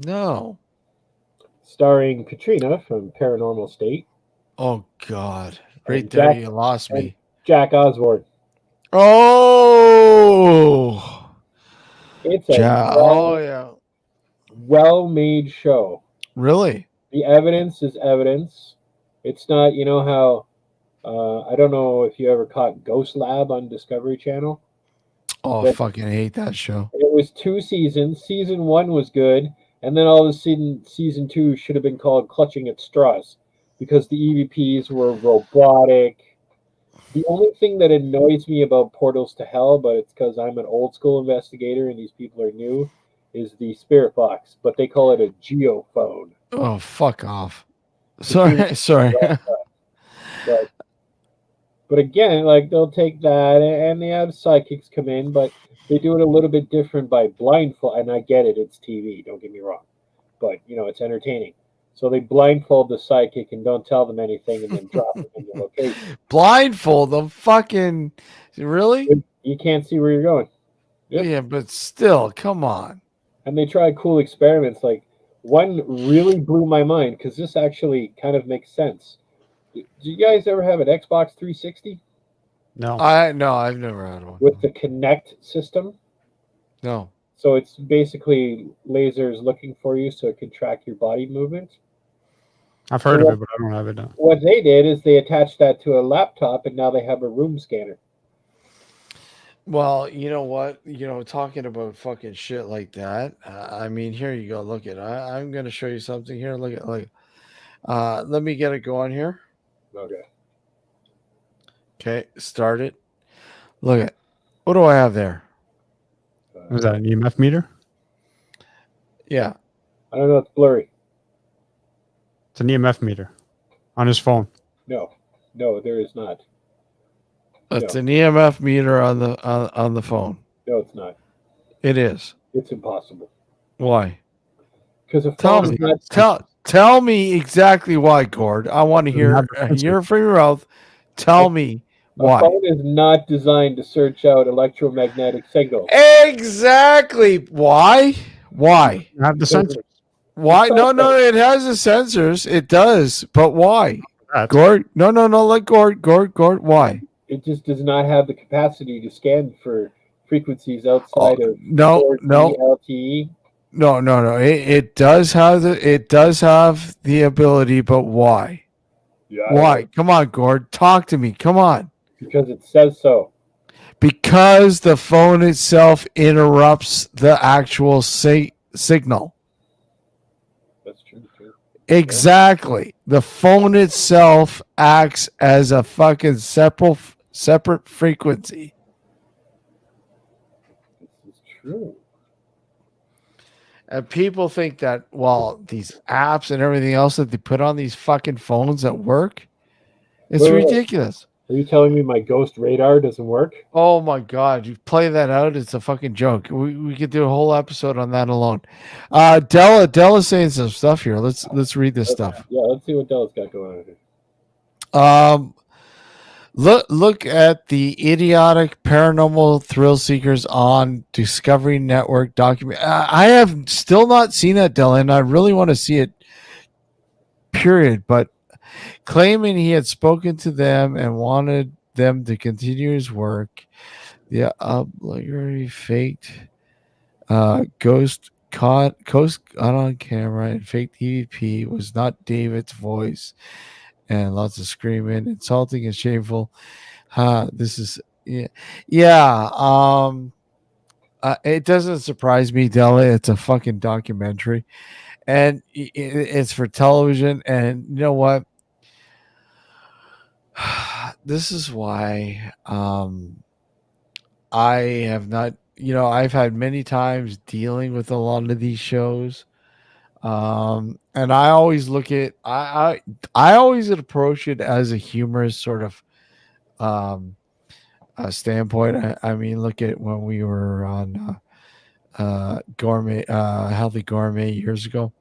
No. Starring Katrina from Paranormal State. Oh God! Right there, you lost me. Jack Osborne. Oh, it's a well-made show. Really? The evidence is evidence. It's not, how I don't know if you ever caught Ghost Lab on Discovery Channel. Oh, I fucking hate that show. It was 2 seasons. Season 1 was good, and then all of a sudden, season 2 should have been called Clutching at Straws because the EVPs were robotic. The only thing that annoys me about Portals to Hell, but it's because I'm an old school investigator and these people are new, is the spirit box, but they call it a geophone. Oh, fuck off. Sorry. But again, like they'll take that and they have psychics come in, but they do it a little bit different by blindfold. And I get it, it's TV, don't get me wrong. But, it's entertaining. So they blindfold the psychic and don't tell them anything and then drop them in the location. Blindfold them? Fucking... Really? You can't see where you're going. Yep. Yeah, but still, come on. And they try cool experiments. Like, one really blew my mind because this actually kind of makes sense. Do you guys ever have an Xbox 360? No. I've never had one. With the Kinect system? No. So it's basically lasers looking for you so it can track your body movement. I've heard of it, but I don't have it now. What they did is they attached that to a laptop, and now they have a room scanner. Well, you know what? Talking about fucking shit like that. I mean, here you go. Look at. I'm going to show you something here. Look at. Let me get it going here. Okay, start it. Look at. What do I have there? Was that an EMF meter? Yeah. I don't know. It's blurry. It's an EMF meter on his phone. No, there is not. It's an EMF meter on the phone. No, it's not. It is. It's impossible. Why? Because tell me exactly why, Gord. I want to hear from your mouth. Tell me Why? phone is not designed to search out electromagnetic signals. Exactly. Why? Why? You have the Because sensors. Why? It's No, not no, it has the sensors. It does. But why? That. Gord? No, no, no. Let Gord. Why? It just does not have the capacity to scan for frequencies outside of No, 4G LTE. no, no, no. It does have the ability, but why? Yeah, I don't Why? know. Come on, Gord. Talk to me. Come on. Because it says so. Because the phone itself interrupts the actual signal. That's true too. Exactly. The phone itself acts as a fucking separate frequency. This is true. And people think that, well, these apps and everything else that they put on these fucking phones that work, it's Wait. ridiculous. Are you telling me my ghost radar doesn't work? Oh my God. You play that out, it's a fucking joke. We could do a whole episode on that alone. Della's saying some stuff here. Let's read this stuff. Yeah, let's see what Della's got going on here. Look at the idiotic paranormal thrill seekers on Discovery Network document. I have still not seen that, Della, and I really want to see it. Period. But claiming he had spoken to them and wanted them to continue his work, the obligatory faked ghost caught on camera and fake EVP was not David's voice, and lots of screaming, insulting, and shameful. This is yeah. It doesn't surprise me, Della. It's a fucking documentary, and it's for television. And you know what? This is why I have not. I've had many times dealing with a lot of these shows, and I always look at I always approach it as a humorous sort of standpoint. I mean, look at when we were on gourmet, healthy gourmet years ago.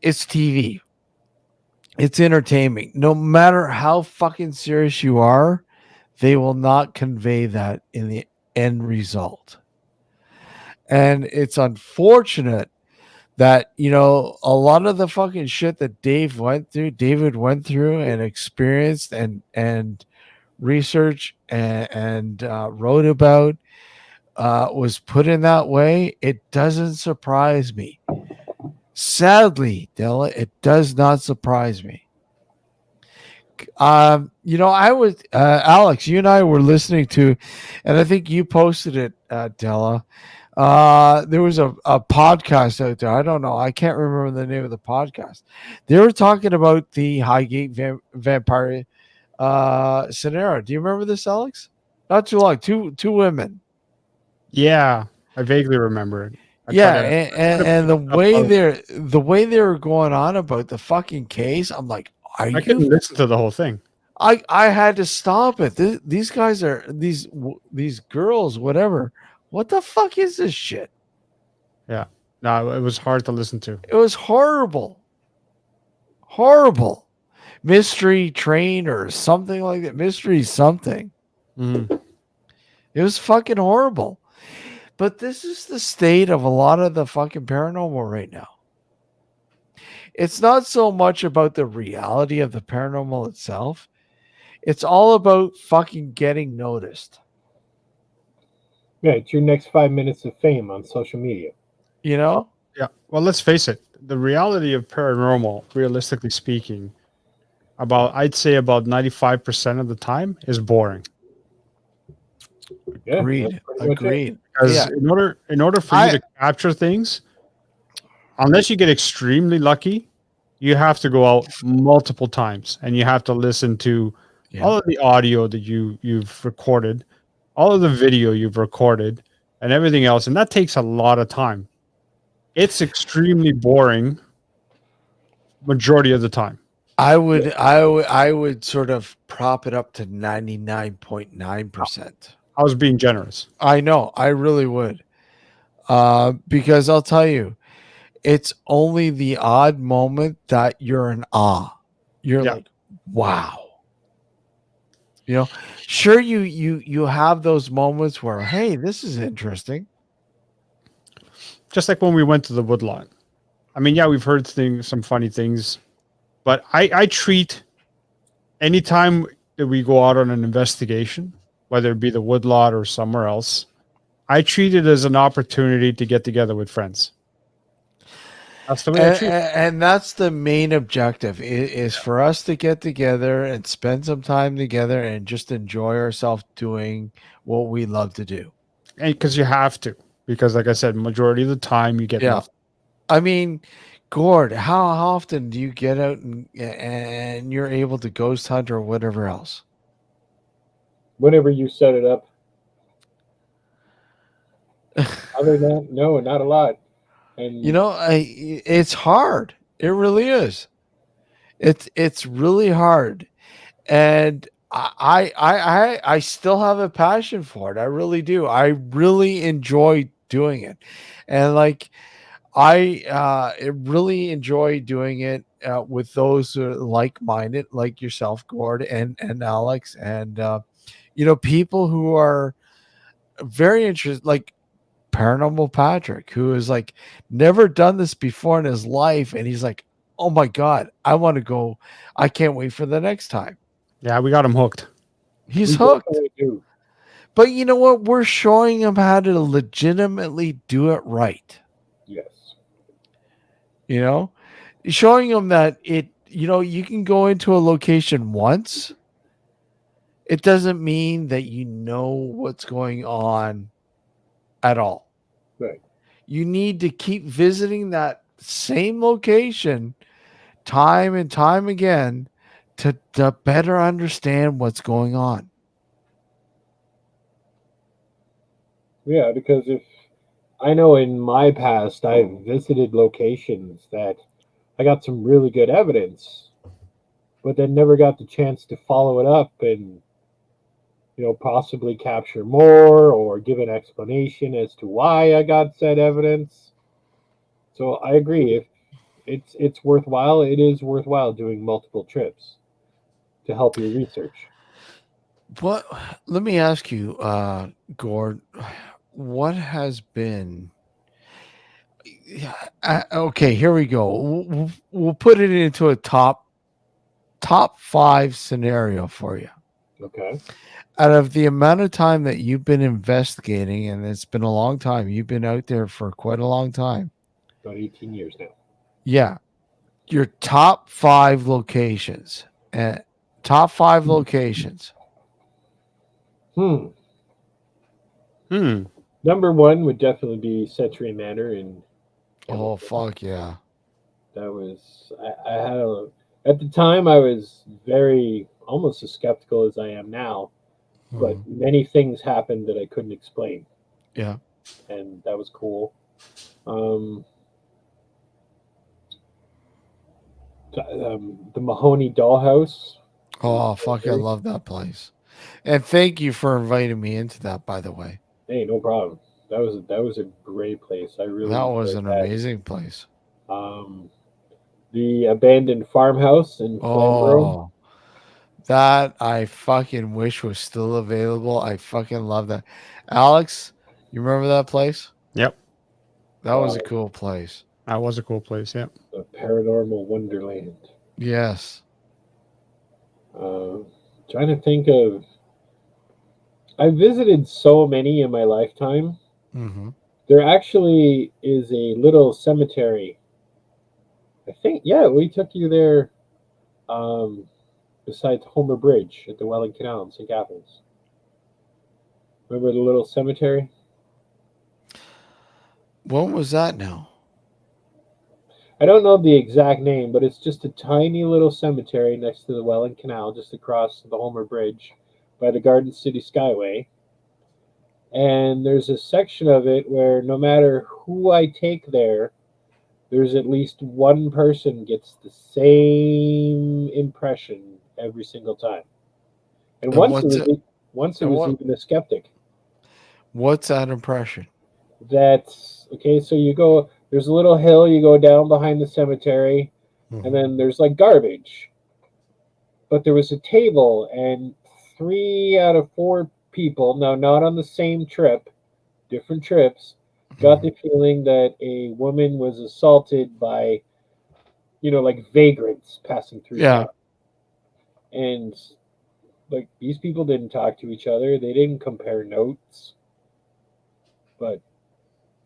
It's TV. It's entertainment. No matter how fucking serious you are, they will not convey that in the end result. And it's unfortunate that, a lot of the fucking shit that David went through and experienced and researched and wrote about was put in that way. It doesn't surprise me. Sadly, Della, it does not surprise me. I was Alex, you and I were listening to, and I think you posted it, Della. There was a podcast out there. I don't know. I can't remember the name of the podcast. They were talking about the Highgate vampire scenario. Do you remember this, Alex? Not too long. Two women. Yeah, I vaguely remember it. And the way they were going on about the fucking case, I'm like, I couldn't listen to the whole thing. I had to stop it. These guys are these girls, whatever. What the fuck is this shit? Yeah, no, it was hard to listen to. It was horrible. Mystery Train or something like that. Mystery something. Mm. It was fucking horrible. But this is the state of a lot of the fucking paranormal right now. It's not so much about the reality of the paranormal itself. It's all about fucking getting noticed. Yeah, it's your next 5 minutes of fame on social media. Yeah. Well, let's face it. The reality of paranormal, realistically speaking, I'd say about 95% of the time is boring. Yeah, Agreed. Because in order for you to capture things, unless you get extremely lucky, you have to go out multiple times and you have to listen to all of the audio that you've recorded, all of the video you've recorded, and everything else, and that takes a lot of time. It's extremely boring majority of the time. I would sort of prop it up to 99.9%. I was being generous. I know, I really would. Because I'll tell you, it's only the odd moment that you're in awe. You're like, wow. You know, sure you have those moments where, hey, this is interesting. Just like when we went to the woodlot. I mean, yeah, we've heard some funny things, but I treat any time that we go out on an investigation, whether it be the woodlot or somewhere else, I treat it as an opportunity to get together with friends. That's the way I treat it. And that's the main objective is for us to get together and spend some time together and just enjoy ourselves doing what we love to do. And because you have to, because like I said, majority of the time you get Yeah. nothing. I mean, Gord, how often do you get out and you're able to ghost hunt or whatever else? Whenever you set it up. Other than that, no, not a lot. And You know, it's hard. It really is. It's really hard, and I still have a passion for it. I really do. I really enjoy doing it, and like I really enjoy doing it with those who are like-minded, like yourself, Gord, and Alex, and people who are very interested, like Paranormal Patrick, who is like never done this before in his life, and he's like, "Oh my god, I want to go! I can't wait for the next time." Yeah, we got him hooked. He's we hooked. definitely do. But you know what? We're showing him how to legitimately do it right. Yes. You know, showing him that you can go into a location once. It doesn't mean that you know what's going on at all. Right. You need to keep visiting that same location time and time again to better understand what's going on. Yeah, because if I know in my past I've visited locations that I got some really good evidence, but then never got the chance to follow it up and possibly capture more or give an explanation as to why I got said evidence. So I agree. If it's worthwhile, it is worthwhile doing multiple trips to help your research. What? Let me ask you, Gord, what has been? Okay, here we go. We'll put it into a top 5 scenario for you. Okay. Out of the amount of time that you've been investigating, and it's been a long time, you've been out there for quite a long time. About 18 years now. Yeah, your top 5 locations. Top 5 locations. Hmm. Number one would definitely be Century Manor in. Oh fuck yeah! That was I had at the time I was very almost as skeptical as I am now, but many things happened that I couldn't explain. Yeah, and that was cool. The Mahoney Dollhouse. Oh fuck! I love that place, and thank you for inviting me into that. By the way, hey, no problem. That was a great place. I really that was enjoyed an amazing place. The abandoned farmhouse in Flamborough. Oh, that I fucking wish was still available. I fucking love that. Alex, you remember that place? Yep. That was a cool place. That was a cool place. Yep. The Paranormal Wonderland. Yes. Trying to think of. I visited so many in my lifetime. Mm-hmm. There actually is a little cemetery. I think, yeah, we took you there beside Homer Bridge at the Welland Canal in St. Catharines. Remember the little cemetery? What was that now? I don't know the exact name, but it's just a tiny little cemetery next to the Welland Canal, just across the Homer Bridge by the Garden City Skyway. And there's a section of it where no matter who I take there, there's at least one person gets the same impression every single time. And once it was even a skeptic. What's that impression? That's okay. So you go. There's a little hill. You go down behind the cemetery, and then there's like garbage. But there was a table, and 3 out of 4 people, now not on the same trip, different trips, got the feeling that a woman was assaulted by, like vagrants passing through Yeah. town. And like these people didn't talk to each other, they didn't compare notes. But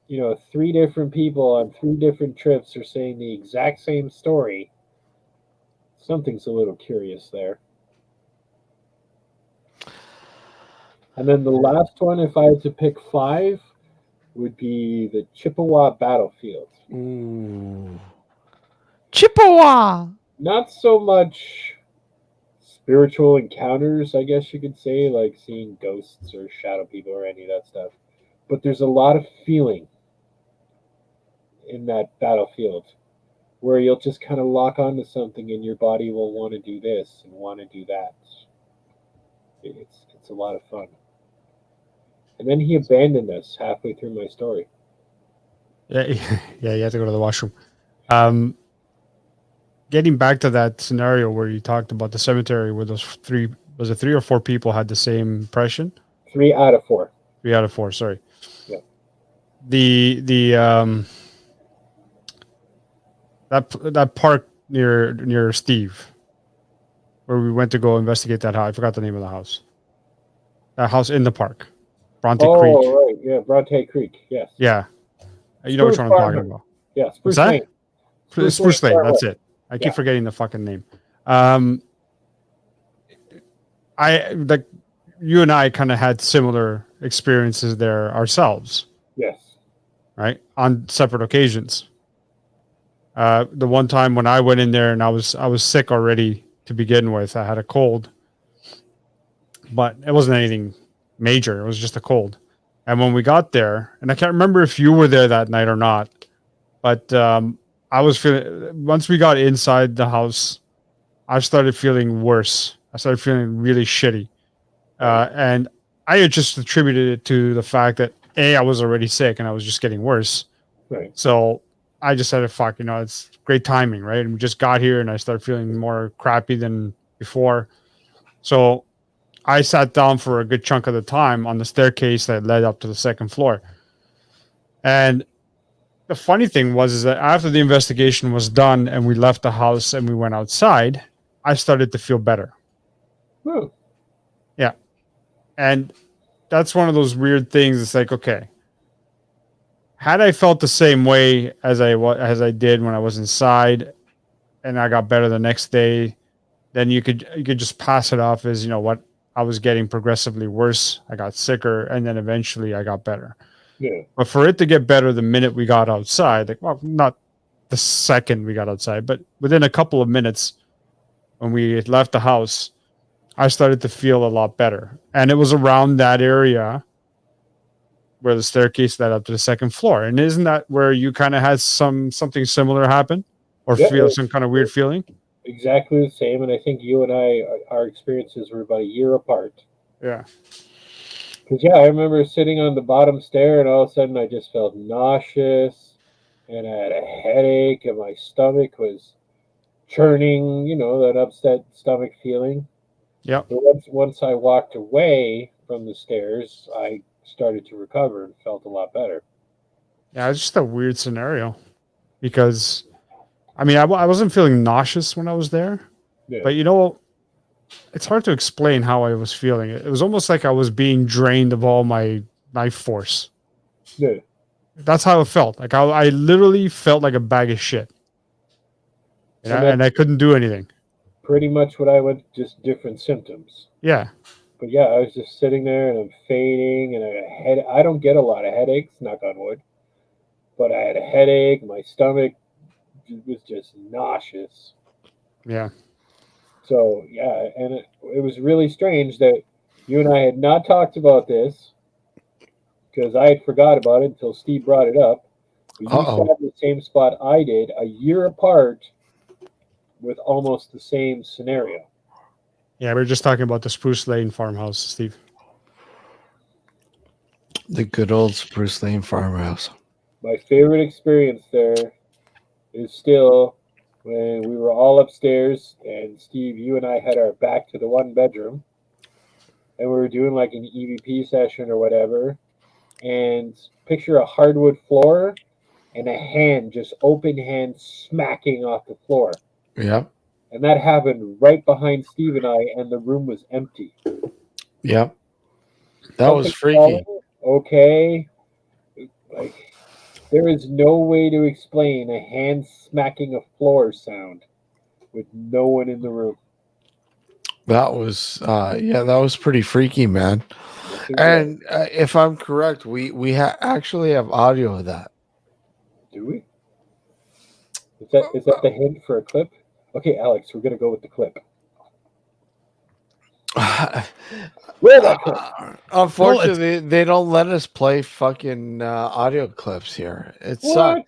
3 different people on 3 different trips are saying the exact same story. Something's a little curious there. And then the last one, if I had to pick 5, would be the Chippewa battlefield. Ooh. Chippewa. Not so much spiritual encounters, I guess you could say, like seeing ghosts or shadow people or any of that stuff. But there's a lot of feeling in that battlefield where you'll just kind of lock onto something and your body will want to do this and want to do that. It's a lot of fun. And then he abandoned us halfway through my story. Yeah, yeah, you have to go to the washroom. Getting back to that scenario where you talked about the cemetery where those 3, was it 3 or 4 people had the same impression? 3 out of 4. 3 out of 4, sorry. Yeah. That park near Steve, where we went to go investigate that house. I forgot the name of the house. That house in the park, Bronte Creek. Oh, right. Yeah, Bronte Creek. Yes. Yeah, you know which one I'm talking Farm. about. Yeah, Spruce What's that? Lane. Spruce Lane. That's Farm. it. I keep Yeah. forgetting the fucking name. I like you and I kind of had similar experiences there ourselves, Yes. right? On separate occasions. The one time when I went in there and I was sick already to begin with. I had a cold, but it wasn't anything major. It was just a cold. And when we got there, and I can't remember if you were there that night or not, but I was feeling, once we got inside the house, I started feeling worse. I started feeling really shitty. And I had just attributed it to the fact that I was already sick and I was just getting worse. Right. So I just said, fuck, it's great timing, right? And we just got here and I started feeling more crappy than before. So I sat down for a good chunk of the time on the staircase that led up to the second floor. And the funny thing is that after the investigation was done and we left the house and we went outside, I started to feel better. Oh. Yeah. And that's one of those weird things. It's like, okay, had I felt the same way as I did when I was inside and I got better the next day, then you could just pass it off as, what, I was getting progressively worse. I got sicker and then eventually I got better. Yeah. But for it to get better the minute we got outside, like, well, not the second we got outside, but within a couple of minutes when we left the house, I started to feel a lot better. And it was around that area where the staircase led up to the second floor. And isn't that where you kind of had something similar happen or feel some kind of weird feeling? Exactly the same. And I think you and I, our experiences were about a year apart. Yeah. Because, I remember sitting on the bottom stair and all of a sudden I just felt nauseous and I had a headache and my stomach was churning, that upset stomach feeling. Yep. But once I walked away from the stairs, I started to recover and felt a lot better. Yeah, it's just a weird scenario because, I mean, I wasn't feeling nauseous when I was there, Yeah. but it's hard to explain how I was feeling. It was almost like I was being drained of all my life force. Yeah. That's how it felt. Like I literally felt like a bag of shit. And I couldn't do anything. Pretty much what I went, just different symptoms. Yeah. But I was just sitting there and I'm fading and I don't get a lot of headaches, knock on wood. But I had a headache, my stomach was just nauseous. Yeah. So, and it was really strange that you and I had not talked about this because I had forgot about it until Steve brought it up. But you sat in the same spot I did a year apart with almost the same scenario. Yeah, we were just talking about the Spruce Lane farmhouse, Steve. The good old Spruce Lane farmhouse. My favorite experience there is still when we were all upstairs and Steve, you and I had our back to the one bedroom and we were doing like an EVP session or whatever, and picture a hardwood floor and a hand, just open hand, smacking off the floor. Yeah. And that happened right behind Steve and I, and the room was empty. Yeah. That was Something freaky. falling, okay. Like, there is no way to explain a hand smacking a floor sound with no one in the room. That was that was pretty freaky, man. Yes, it was. And if I'm correct, we actually have audio of that. Do we? Is that the hint for a clip? Okay, Alex, we're gonna go with the clip. Where that clip? Unfortunately, they don't let us play fucking audio clips here. It sucks.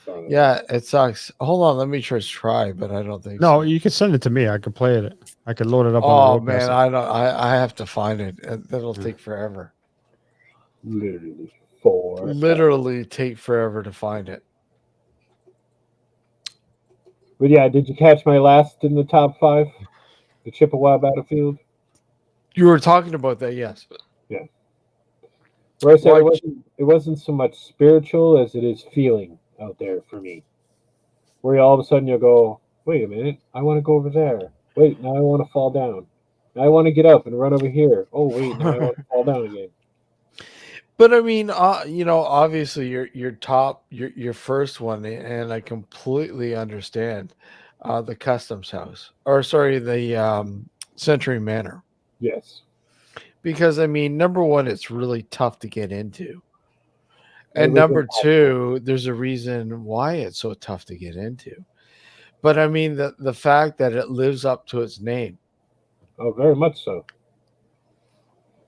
What? Yeah, it sucks. Hold on, let me just try, but I don't think No, so. you can send it to me. I could play it. I could load it up on Oh the man, Rodecaster. I don't. I have to find it. That'll take forever. Literally take forever to find it. But yeah, did you catch my last in the top 5? The Chippewa battlefield? You were talking about that, yes. Yeah. Where I said Like- it wasn't so much spiritual as it is feeling out there for me. Where all of a sudden you'll go, wait a minute, I want to go over there. Wait, now I want to fall down. Now I want to get up and run over here. Oh wait, now I want to fall down again. But I mean, obviously your first one, and I completely understand the customs house, or sorry, the Century Manor, Yes. because I mean, number one, it's really tough to get into, and It was number impossible. two, there's a reason why it's so tough to get into. But I mean, the fact that it lives up to its name. Oh, very much so.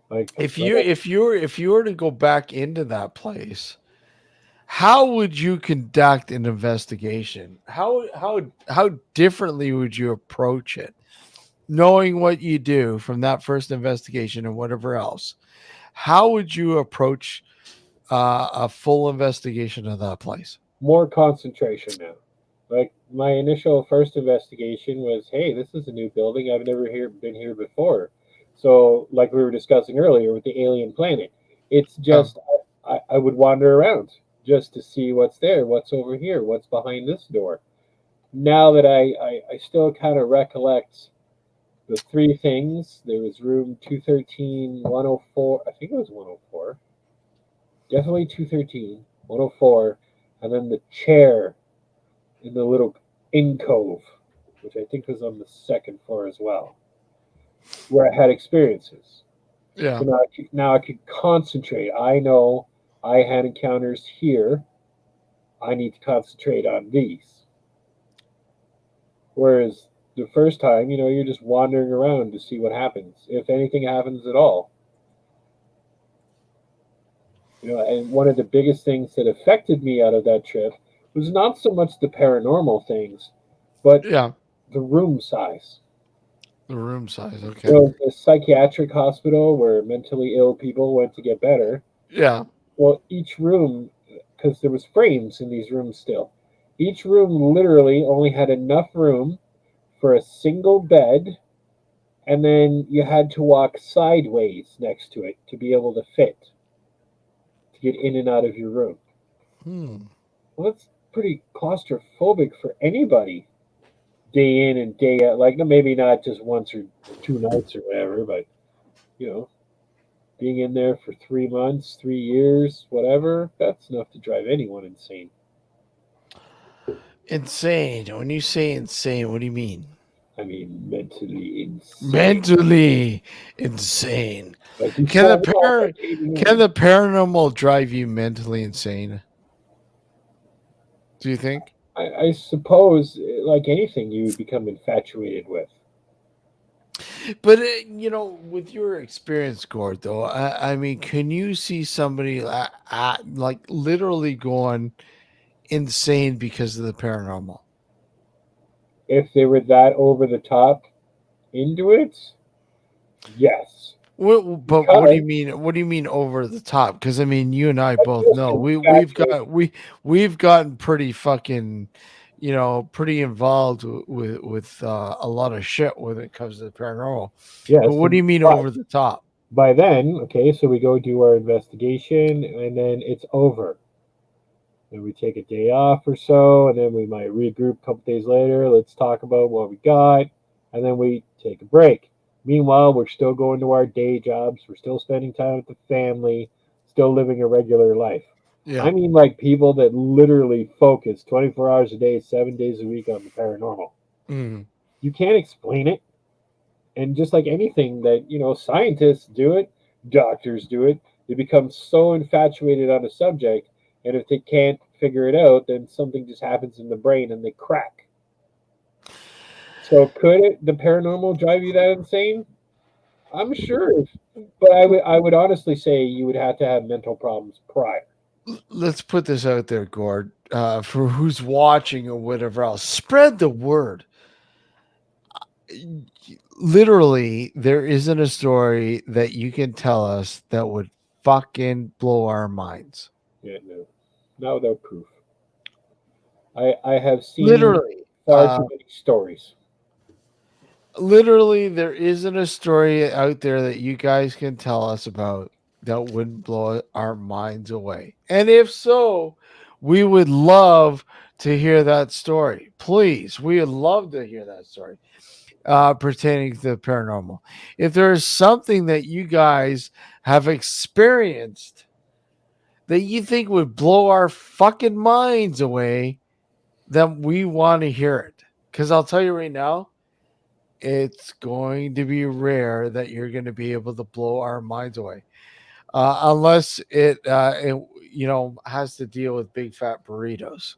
Like If you were to go back into that place, how would you conduct an investigation? How differently would you approach it? Knowing what you do from that first investigation and whatever else, how would you approach a full investigation of that place? more concentration now. Like my initial first investigation was, hey, this is a new building. I've never been here before. So, like we were discussing earlier with the alien planet, it's just I would wander around just to see what's there, what's over here, what's behind this door. Now that I still kind of recollect the 3 things, there was room 213, 104, I think it was 104. Definitely 213, 104, and then the chair in the little cove, which I think was on the 2nd floor as well, where I had experiences. Yeah. So now I could concentrate. I know I had encounters here. I need to concentrate on these. Whereas the first time, you're just wandering around to see what happens, if anything happens at all. And one of the biggest things that affected me out of that trip was not so much the paranormal things, but Yeah. the room size. The room size. Okay. The psychiatric hospital where mentally ill people went to get better. Yeah. Well, each room, because there was frames in these rooms still, each room literally only had enough room for a single bed, and then you had to walk sideways next to it to be able to fit, to get in and out of your room. Well, that's pretty claustrophobic for anybody, day in and day out. Like, maybe not just once or 2 nights or whatever, but being in there for 3 months, 3 years, whatever, that's enough to drive anyone insane. Insane. When you say insane, what do you mean? I mean, mentally insane. Mentally insane. Like you Can saw the paranormal drive you mentally insane? Do you think? I suppose, like anything, you become infatuated with. But with your experience, Gord, though, I mean, can you see somebody like literally going insane because of the paranormal? If they were that over the top into it, yes. But what do you mean? What do you mean over the top? Because I mean, you and I both know we've gotten pretty fucking, pretty involved with a lot of shit when it comes to the paranormal. Yes. But what do you mean over the top? By then, okay, so we go do our investigation, and then it's over. And we take a day off or so, and then we might regroup a couple days later. Let's talk about what we got, and then we take a break. Meanwhile, we're still going to our day jobs. We're still spending time with the family, still living a regular life. Yeah. I mean, like people that literally focus 24 hours a day, 7 days a week on the paranormal. Mm. You can't explain it. And just like anything that, scientists do it, doctors do it, they become so infatuated on a subject. And if they can't figure it out, then something just happens in the brain and they crack. So could the paranormal drive you that insane? I'm sure. But I would honestly say you would have to have mental problems prior. Let's put this out there, Gord, for who's watching or whatever else. Spread the word. Literally, there isn't a story that you can tell us that would fucking blow our minds. Yeah, no. Not without proof. I have seen Literally. far too many stories. Literally, there isn't a story out there that you guys can tell us about that wouldn't blow our minds away. And if so, we would love to hear that story. Please, we would love to hear that story pertaining to the paranormal. If there is something that you guys have experienced that you think would blow our fucking minds away, then we want to hear it. Because I'll tell you right now, it's going to be rare that you're going to be able to blow our minds away, unless it has to deal with big fat burritos.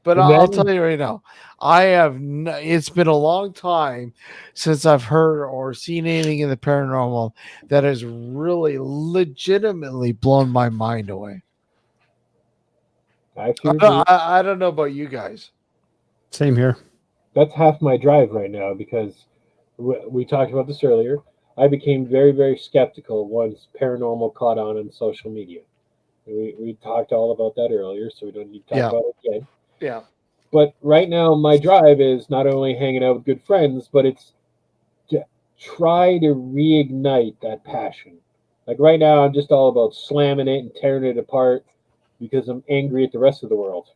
But I'll tell you right now, it's been a long time since I've heard or seen anything in the paranormal that has really legitimately blown my mind away. I don't know about you guys. Same here. That's half my drive right now because we talked about this earlier. I became very, very skeptical once paranormal caught on social media. We talked all about that earlier, so we don't need to talk about it again. Yeah. But right now, my drive is not only hanging out with good friends, but it's to try to reignite that passion. Like right now, I'm just all about slamming it and tearing it apart because I'm angry at the rest of the world.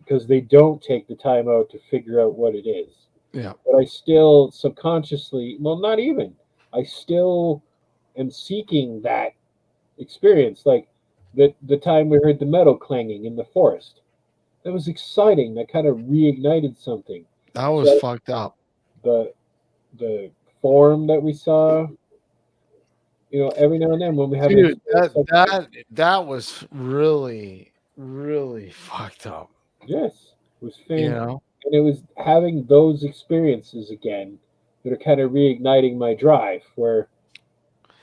Because they don't take the time out to figure out what it is. Yeah. But I still subconsciously, well, not even, I still am seeking that experience. Like the time we heard the metal clanging in the forest. That was exciting. That kind of reignited something. That was fucked up. The form that we saw, every now and then when we have that was really, really fucked up. Yes, it was fantastic. And it was having those experiences again that are kind of reigniting my drive. Where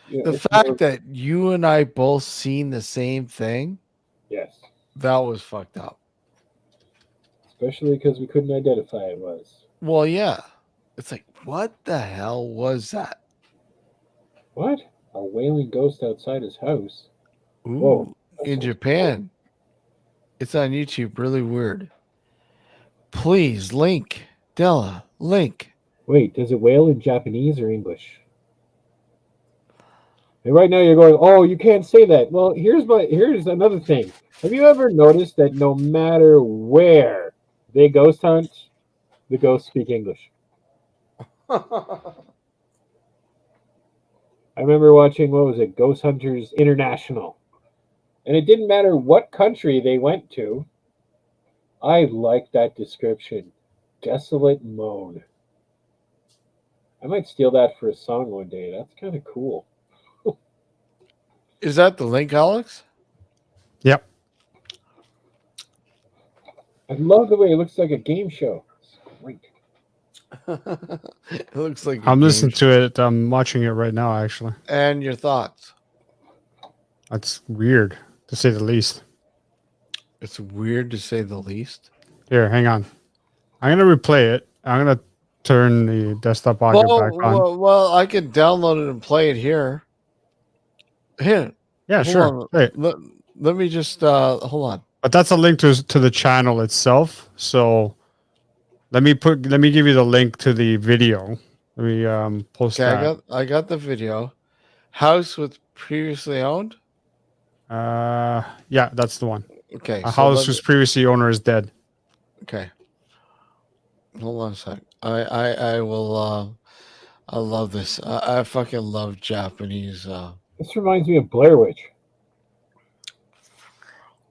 the fact that you and I both seen the same thing, yes, that was fucked up. Especially because we couldn't identify it was. Well, yeah, it's like, what the hell was that? What? A wailing ghost outside his house? Ooh, whoa, in Japan. It's on YouTube. Really weird. Please, link. Della, link. Wait, does it wail in Japanese or English? And right now you're going, oh, you can't say that. Well, here's another thing. Have you ever noticed that no matter where they ghost hunt, the ghosts speak English? I remember watching, what was it, Ghost Hunters International. And it didn't matter what country they went to. I like that description. Desolate moan. I might steal that for a song one day. That's kind of cool. Is that the link, Alex? Yep. I love the way it looks like a game show. It's great. It looks like I'm listening to it. I'm watching it right now, actually. And your thoughts? That's weird, to say the least. It's weird to say the least. Here, hang on. I'm going to replay it. I'm going to turn the desktop audio back on. Well, I can download it and play it here. Here. Yeah, sure. Let me just hold on. But that's a link to the channel itself. So let me give you the link to the video. We post Okay, that. I got the video. House with previously owned. Yeah, that's the one. Okay, A so house whose previous owner is dead. okay. Hold on a sec. I will. I love this. I fucking love Japanese. This reminds me of Blair Witch.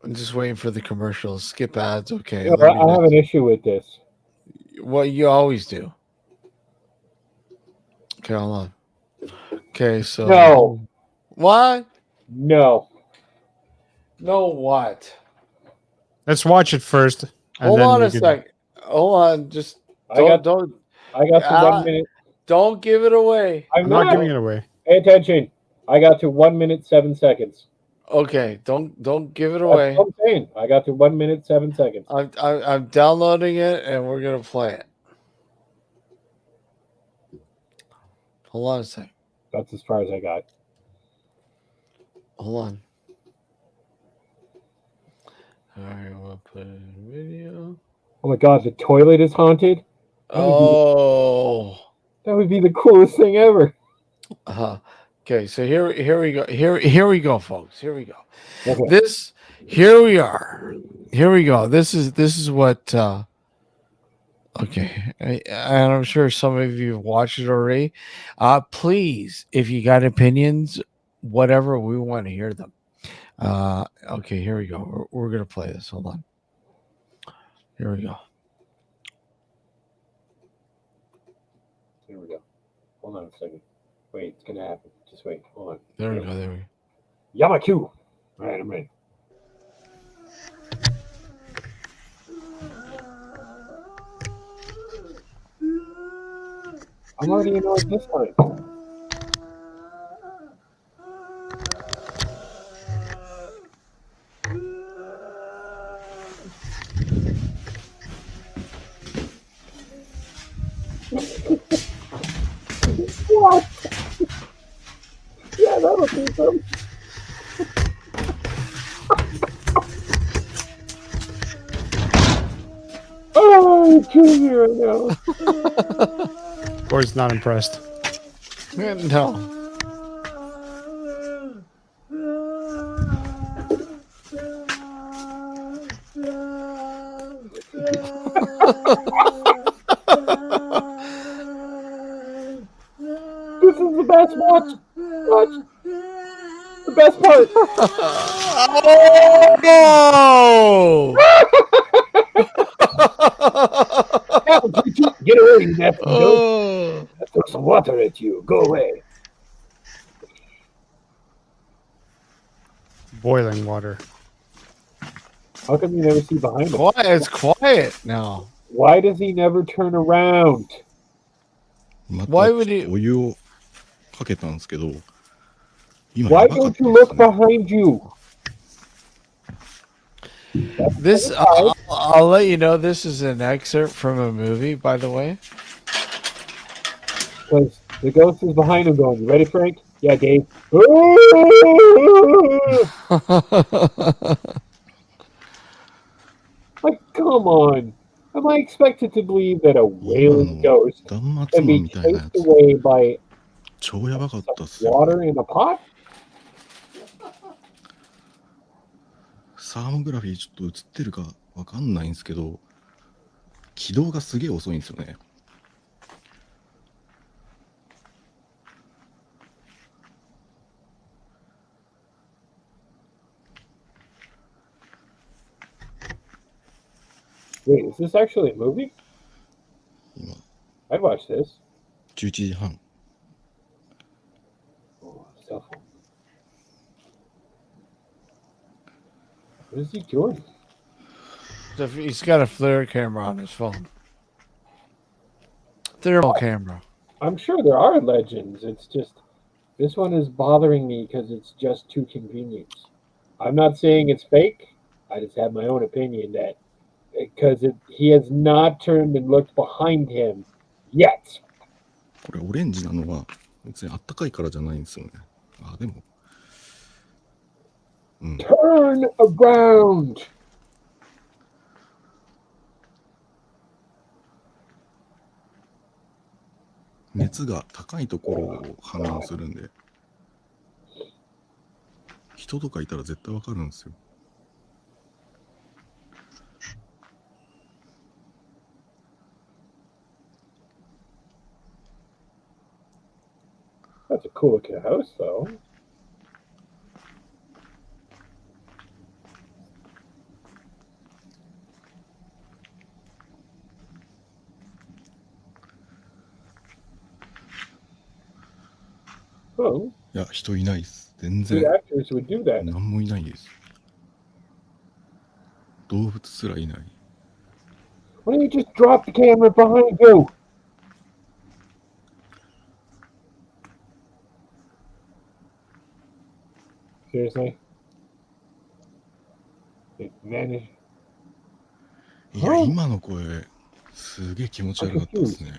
I'm just waiting for the commercials. Skip ads. Okay, You know, let me I have know. an issue with this. What you always do. Okay, hold on. Okay, so No, what? no. No, what? Let's watch it first, and Hold then on we a can. sec. Hold on. Just I got don't to 1 minute. don't give it away. I'm not giving it away. Pay attention. I got to 1 minute 7 seconds. Okay, don't give it That's away. what I'm saying. I got to 1 minute 7 seconds. I'm downloading it and we're gonna play it. Hold on a sec. That's as far as I got. Hold on. All right, we'll put it in video. Oh my god, the toilet is haunted. Oh. That would be the coolest thing ever. Okay, so here we go. Here we go, folks. Here we go. Okay. Here we are. Here we go. This is what okay. And I'm sure some of you have watched it already. Please, if you got opinions, whatever, we want to hear them. Okay, here we go. We're gonna play this. Hold on. Here we go. Here we go. Hold on a second. Wait, it's gonna happen. Just wait. Hold on. There we go. There we go. Yamaku. All right, I'm ready. I'm already annoyed this time. What? Yeah, that'll do something. Oh, you're killing me right now. Gord's not impressed. No. This is the best watch. Watch. The best part. Oh! Get away, you nasty goat. Oh! I throw some water at you. Go away. Boiling water. How come you never see behind him? Quiet. It's quiet now. Why does he never turn around? Why would he? お湯をかけたんですけど、今 Why やばかっ don't た you です look ね。 behind you? This I'll let you know. This is an excerpt from a movie, by the way. Because the ghost is behind him going, you ready, Frank? Yeah, Dave. Like, come on. Am I expected to believe that a wailing ghost 断末 can 魔 be みたいなや chased つ。 away by 超やばかったっすよ。 water in a pot? サーモグラフィーちょっと映ってるかわかんないんですけど、起動がすげえ遅いんですよね。Wait, is this actually a movie? 今、 I'd watch this. 11時半。 Oh, cell phone. What is he doing? So he's got a FLIR camera on his phone. Thermal camera. I'm sure there are legends. It's just this one is bothering me because it's just too convenient. I'm not saying it's fake. I just have my own opinion that because he has not turned and looked behind him yet. これオレンジなのは別にあったかいからじゃないんですよね。あ、でも。Turn around. 熱熱が高いところを反応するんで、人とかいたら絶対わかるんですよ。That's a cool looking house, though. Oh, いや、人いないです。全 the 然 actors would do that. 何もいないです。動物すらいない。 Why don't you just drop the camera behind you? Seriously? It vanished. いや、 Huh? 今の声、すげえ気持ち悪かったですね。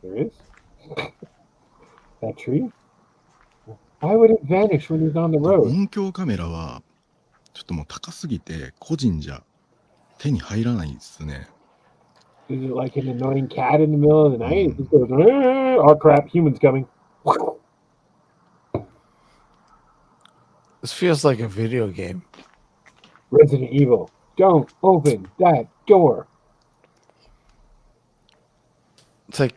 There is? That tree? Why would it vanish when he's on the road? 音響カメラは、ちょっともう高すぎて、個人じゃ手に入らないですね。 Is it like an annoying cat in the middle of the night? It just goes, oh crap, humans coming. This feels like a video game. Resident Evil, don't open that door. It's like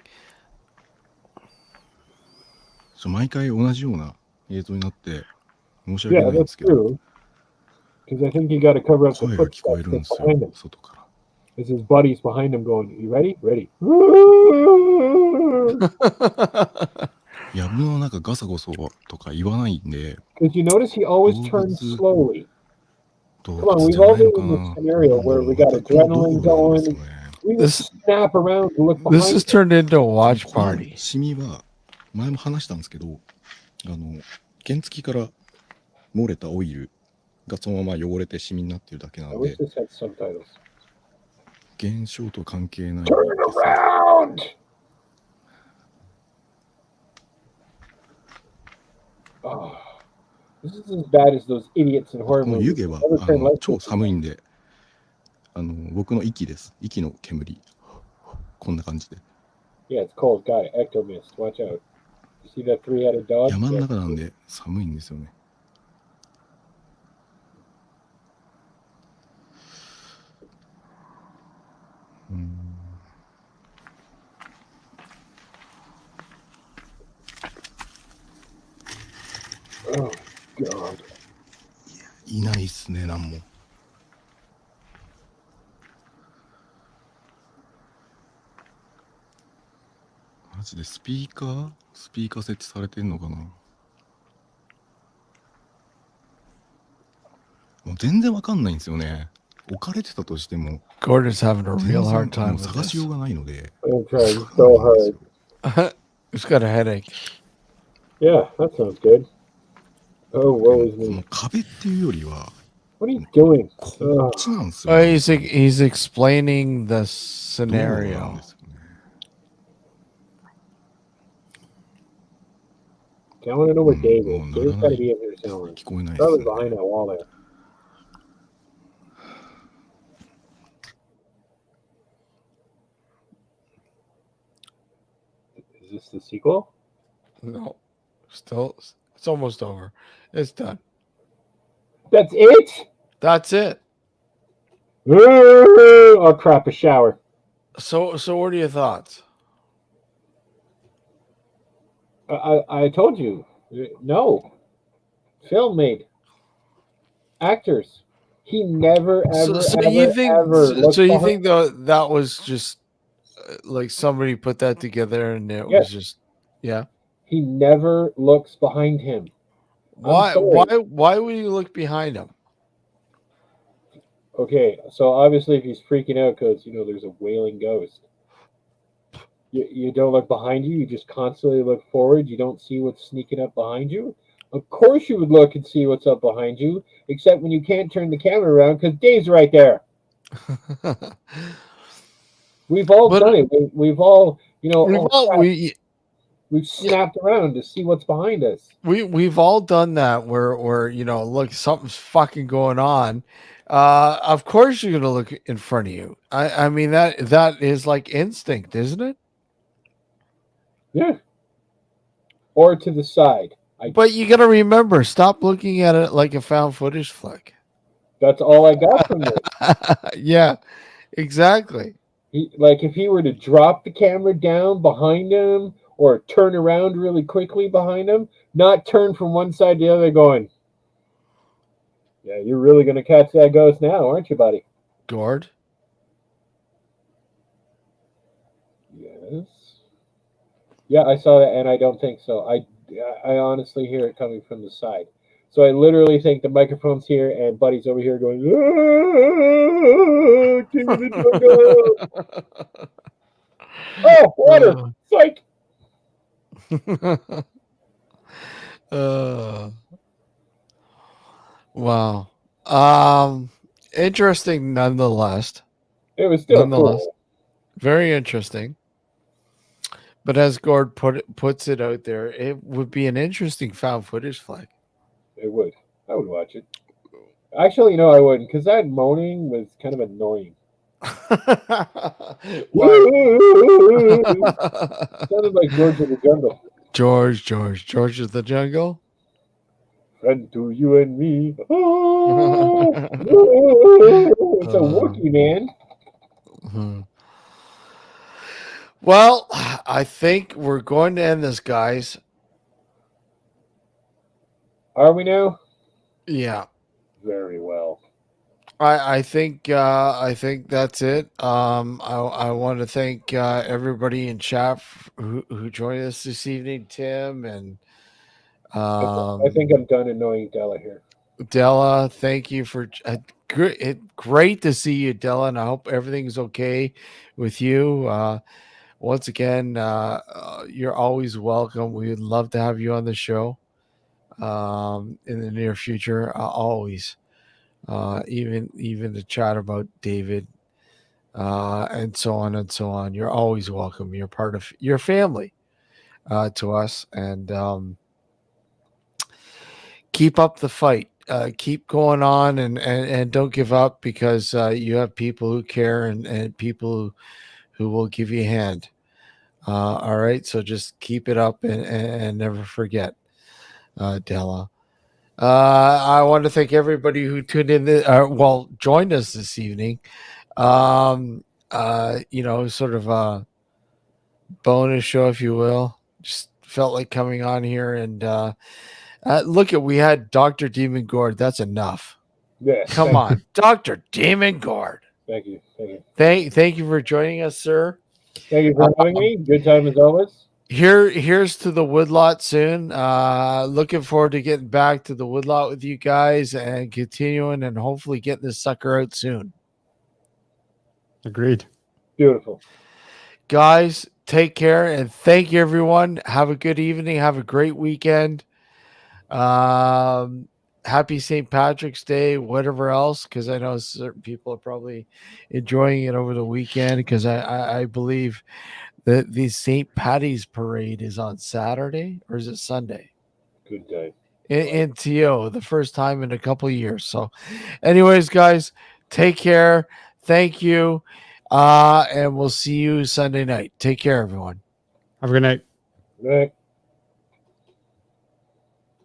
毎回同じような映像になって申し訳 Yeah, ないんで that's すけど、 true. Because I think you got to cover up the 声が聞こえ footsteps るんで that's すよ、 behind him. 外から。 It's his buddies behind him going, you ready? Ready. やぶの中ガサゴソとか言わないんで、 Because you notice he always 動 turns 物 slowly. 動 Come on, 物 we've じゃな all いの been か in な。 this scenario where we got またこの道 adrenaline 路なんです going. よね。 We would This- snap around and look this behind has us. turned into a watch この party. シミは前も話したんですけど、原付から漏れたオイルがそのまま汚れてシミになってるだけな I ん wish で、 this had subtitles. 現象と関係ないん Turn ですよ。 around! Oh, this is as bad as those idiots in こ horror の湯 movies. 気は Never turn left. 超寒いんで、僕の息です。息の煙。こんな感じで。 Yeah, it's cold. Got it. Ecto mist. Watch out. You see that three-headed dog? 山の Yeah. 中なんで寒いんですよね。Oh, God. いないっすね、なんも。マジでスピーカー設置されてんのかな。もう全然わかんないんですよね。置かれてたとしても Gordon's having a 全 real 然 hard も time う with 探しよう this. がないので。 I'm trying so hard. He's got a headache. Yeah, that sounds good. Oh, woe is この me. 壁っていうよりは What are you doing? こっちなんですよ、 Oh, ね。 he's explaining the 道路なん scenario. ですよね。 I want to know where Dave is. no, Dave's no, got no. to be in here somewhere. 聞こえないです Probably ね。 behind that wall there. Is this the sequel? No, still, it's almost over. It's done. That's it? That's it. Oh, crap, a shower. So what are your thoughts? I told you. No. Film made. Actors. He never, ever, So ever, you think? ever looked So you behind- think that was just like somebody put that together and it Yes. was just, yeah. He never looks behind him. Why? sorry. Why would you look behind him? Okay, so obviously if he's freaking out because, there's a wailing ghost. You don't look behind you. You just constantly look forward. You don't see what's sneaking up behind you. Of course you would look and see what's up behind you, except when you can't turn the camera around because Dave's right there. We've all But- done it. We've all, We've snapped around to see what's behind us. we've all done that where look, something's fucking going on, Of course you're gonna look in front of you. I mean that is like instinct, isn't it? Yeah. Or to the side. But you gotta remember, stop looking at it like a found footage flick. That's all I got from this. Yeah, exactly. Like if he were to drop the camera down behind him or turn around really quickly behind him, not turn from one side to the other going, yeah, you're really going to catch that ghost now, aren't you, buddy? Gord? Yes. Yeah, I saw that, and I don't think so. I honestly hear it coming from the side. So I literally think the microphone's here, and Buddy's over here going, "Ah, King of the Jungle!" Oh, water! Psych! Wow. Interesting nonetheless. It was still cool. Very interesting. But as Gord puts it out there, it would be an interesting found footage flick. It would. I would watch it. Actually, no, I wouldn't, because that moaning was kind of annoying. Sounded like George of the Jungle. George of the Jungle. Friend to you and me. Oh, it's a Wookiee, man. Mm-hmm. Well, I think we're going to end this, guys. Are we now? Yeah. Very well. I think that's it. I want to thank everybody in chat who joined us this evening, Tim, and I think I'm done annoying Della here. Della, thank you for great to see you, Della, and I hope everything's okay with you. Once again, you're always welcome. We'd love to have you on the show in the near future. Always. Even to chat about David and so on and so on. You're always welcome. You're part of your family to us, and keep up the fight. Keep going on, and don't give up, because you have people who care and people who will give you a hand. All right, so just keep it up and never forget, Della. I want to thank everybody who tuned in, joined us this evening. Sort of a bonus show, if you will. Just felt like coming on here and we had Dr.Demon Gord. That's enough. Yes. Come on, Dr.Demon Gord. Thank you. Thank you for joining us, sir. Thank you for having me. Good time as always. Here's to the woodlot soon. Looking forward to getting back to the woodlot with you guys and continuing and hopefully getting this sucker out soon. Agreed. Beautiful. Guys, take care and thank you, everyone. Have a good evening. Have a great weekend. Happy St. Patrick's Day, whatever else, because I know certain people are probably enjoying it over the weekend, because I believe the St. Patty's parade is on Saturday, or is it Sunday? Good day. In TO, the first time in a couple of years. So anyways, guys, take care. Thank you. And we'll see you Sunday night. Take care, everyone. Have a good night. Good night.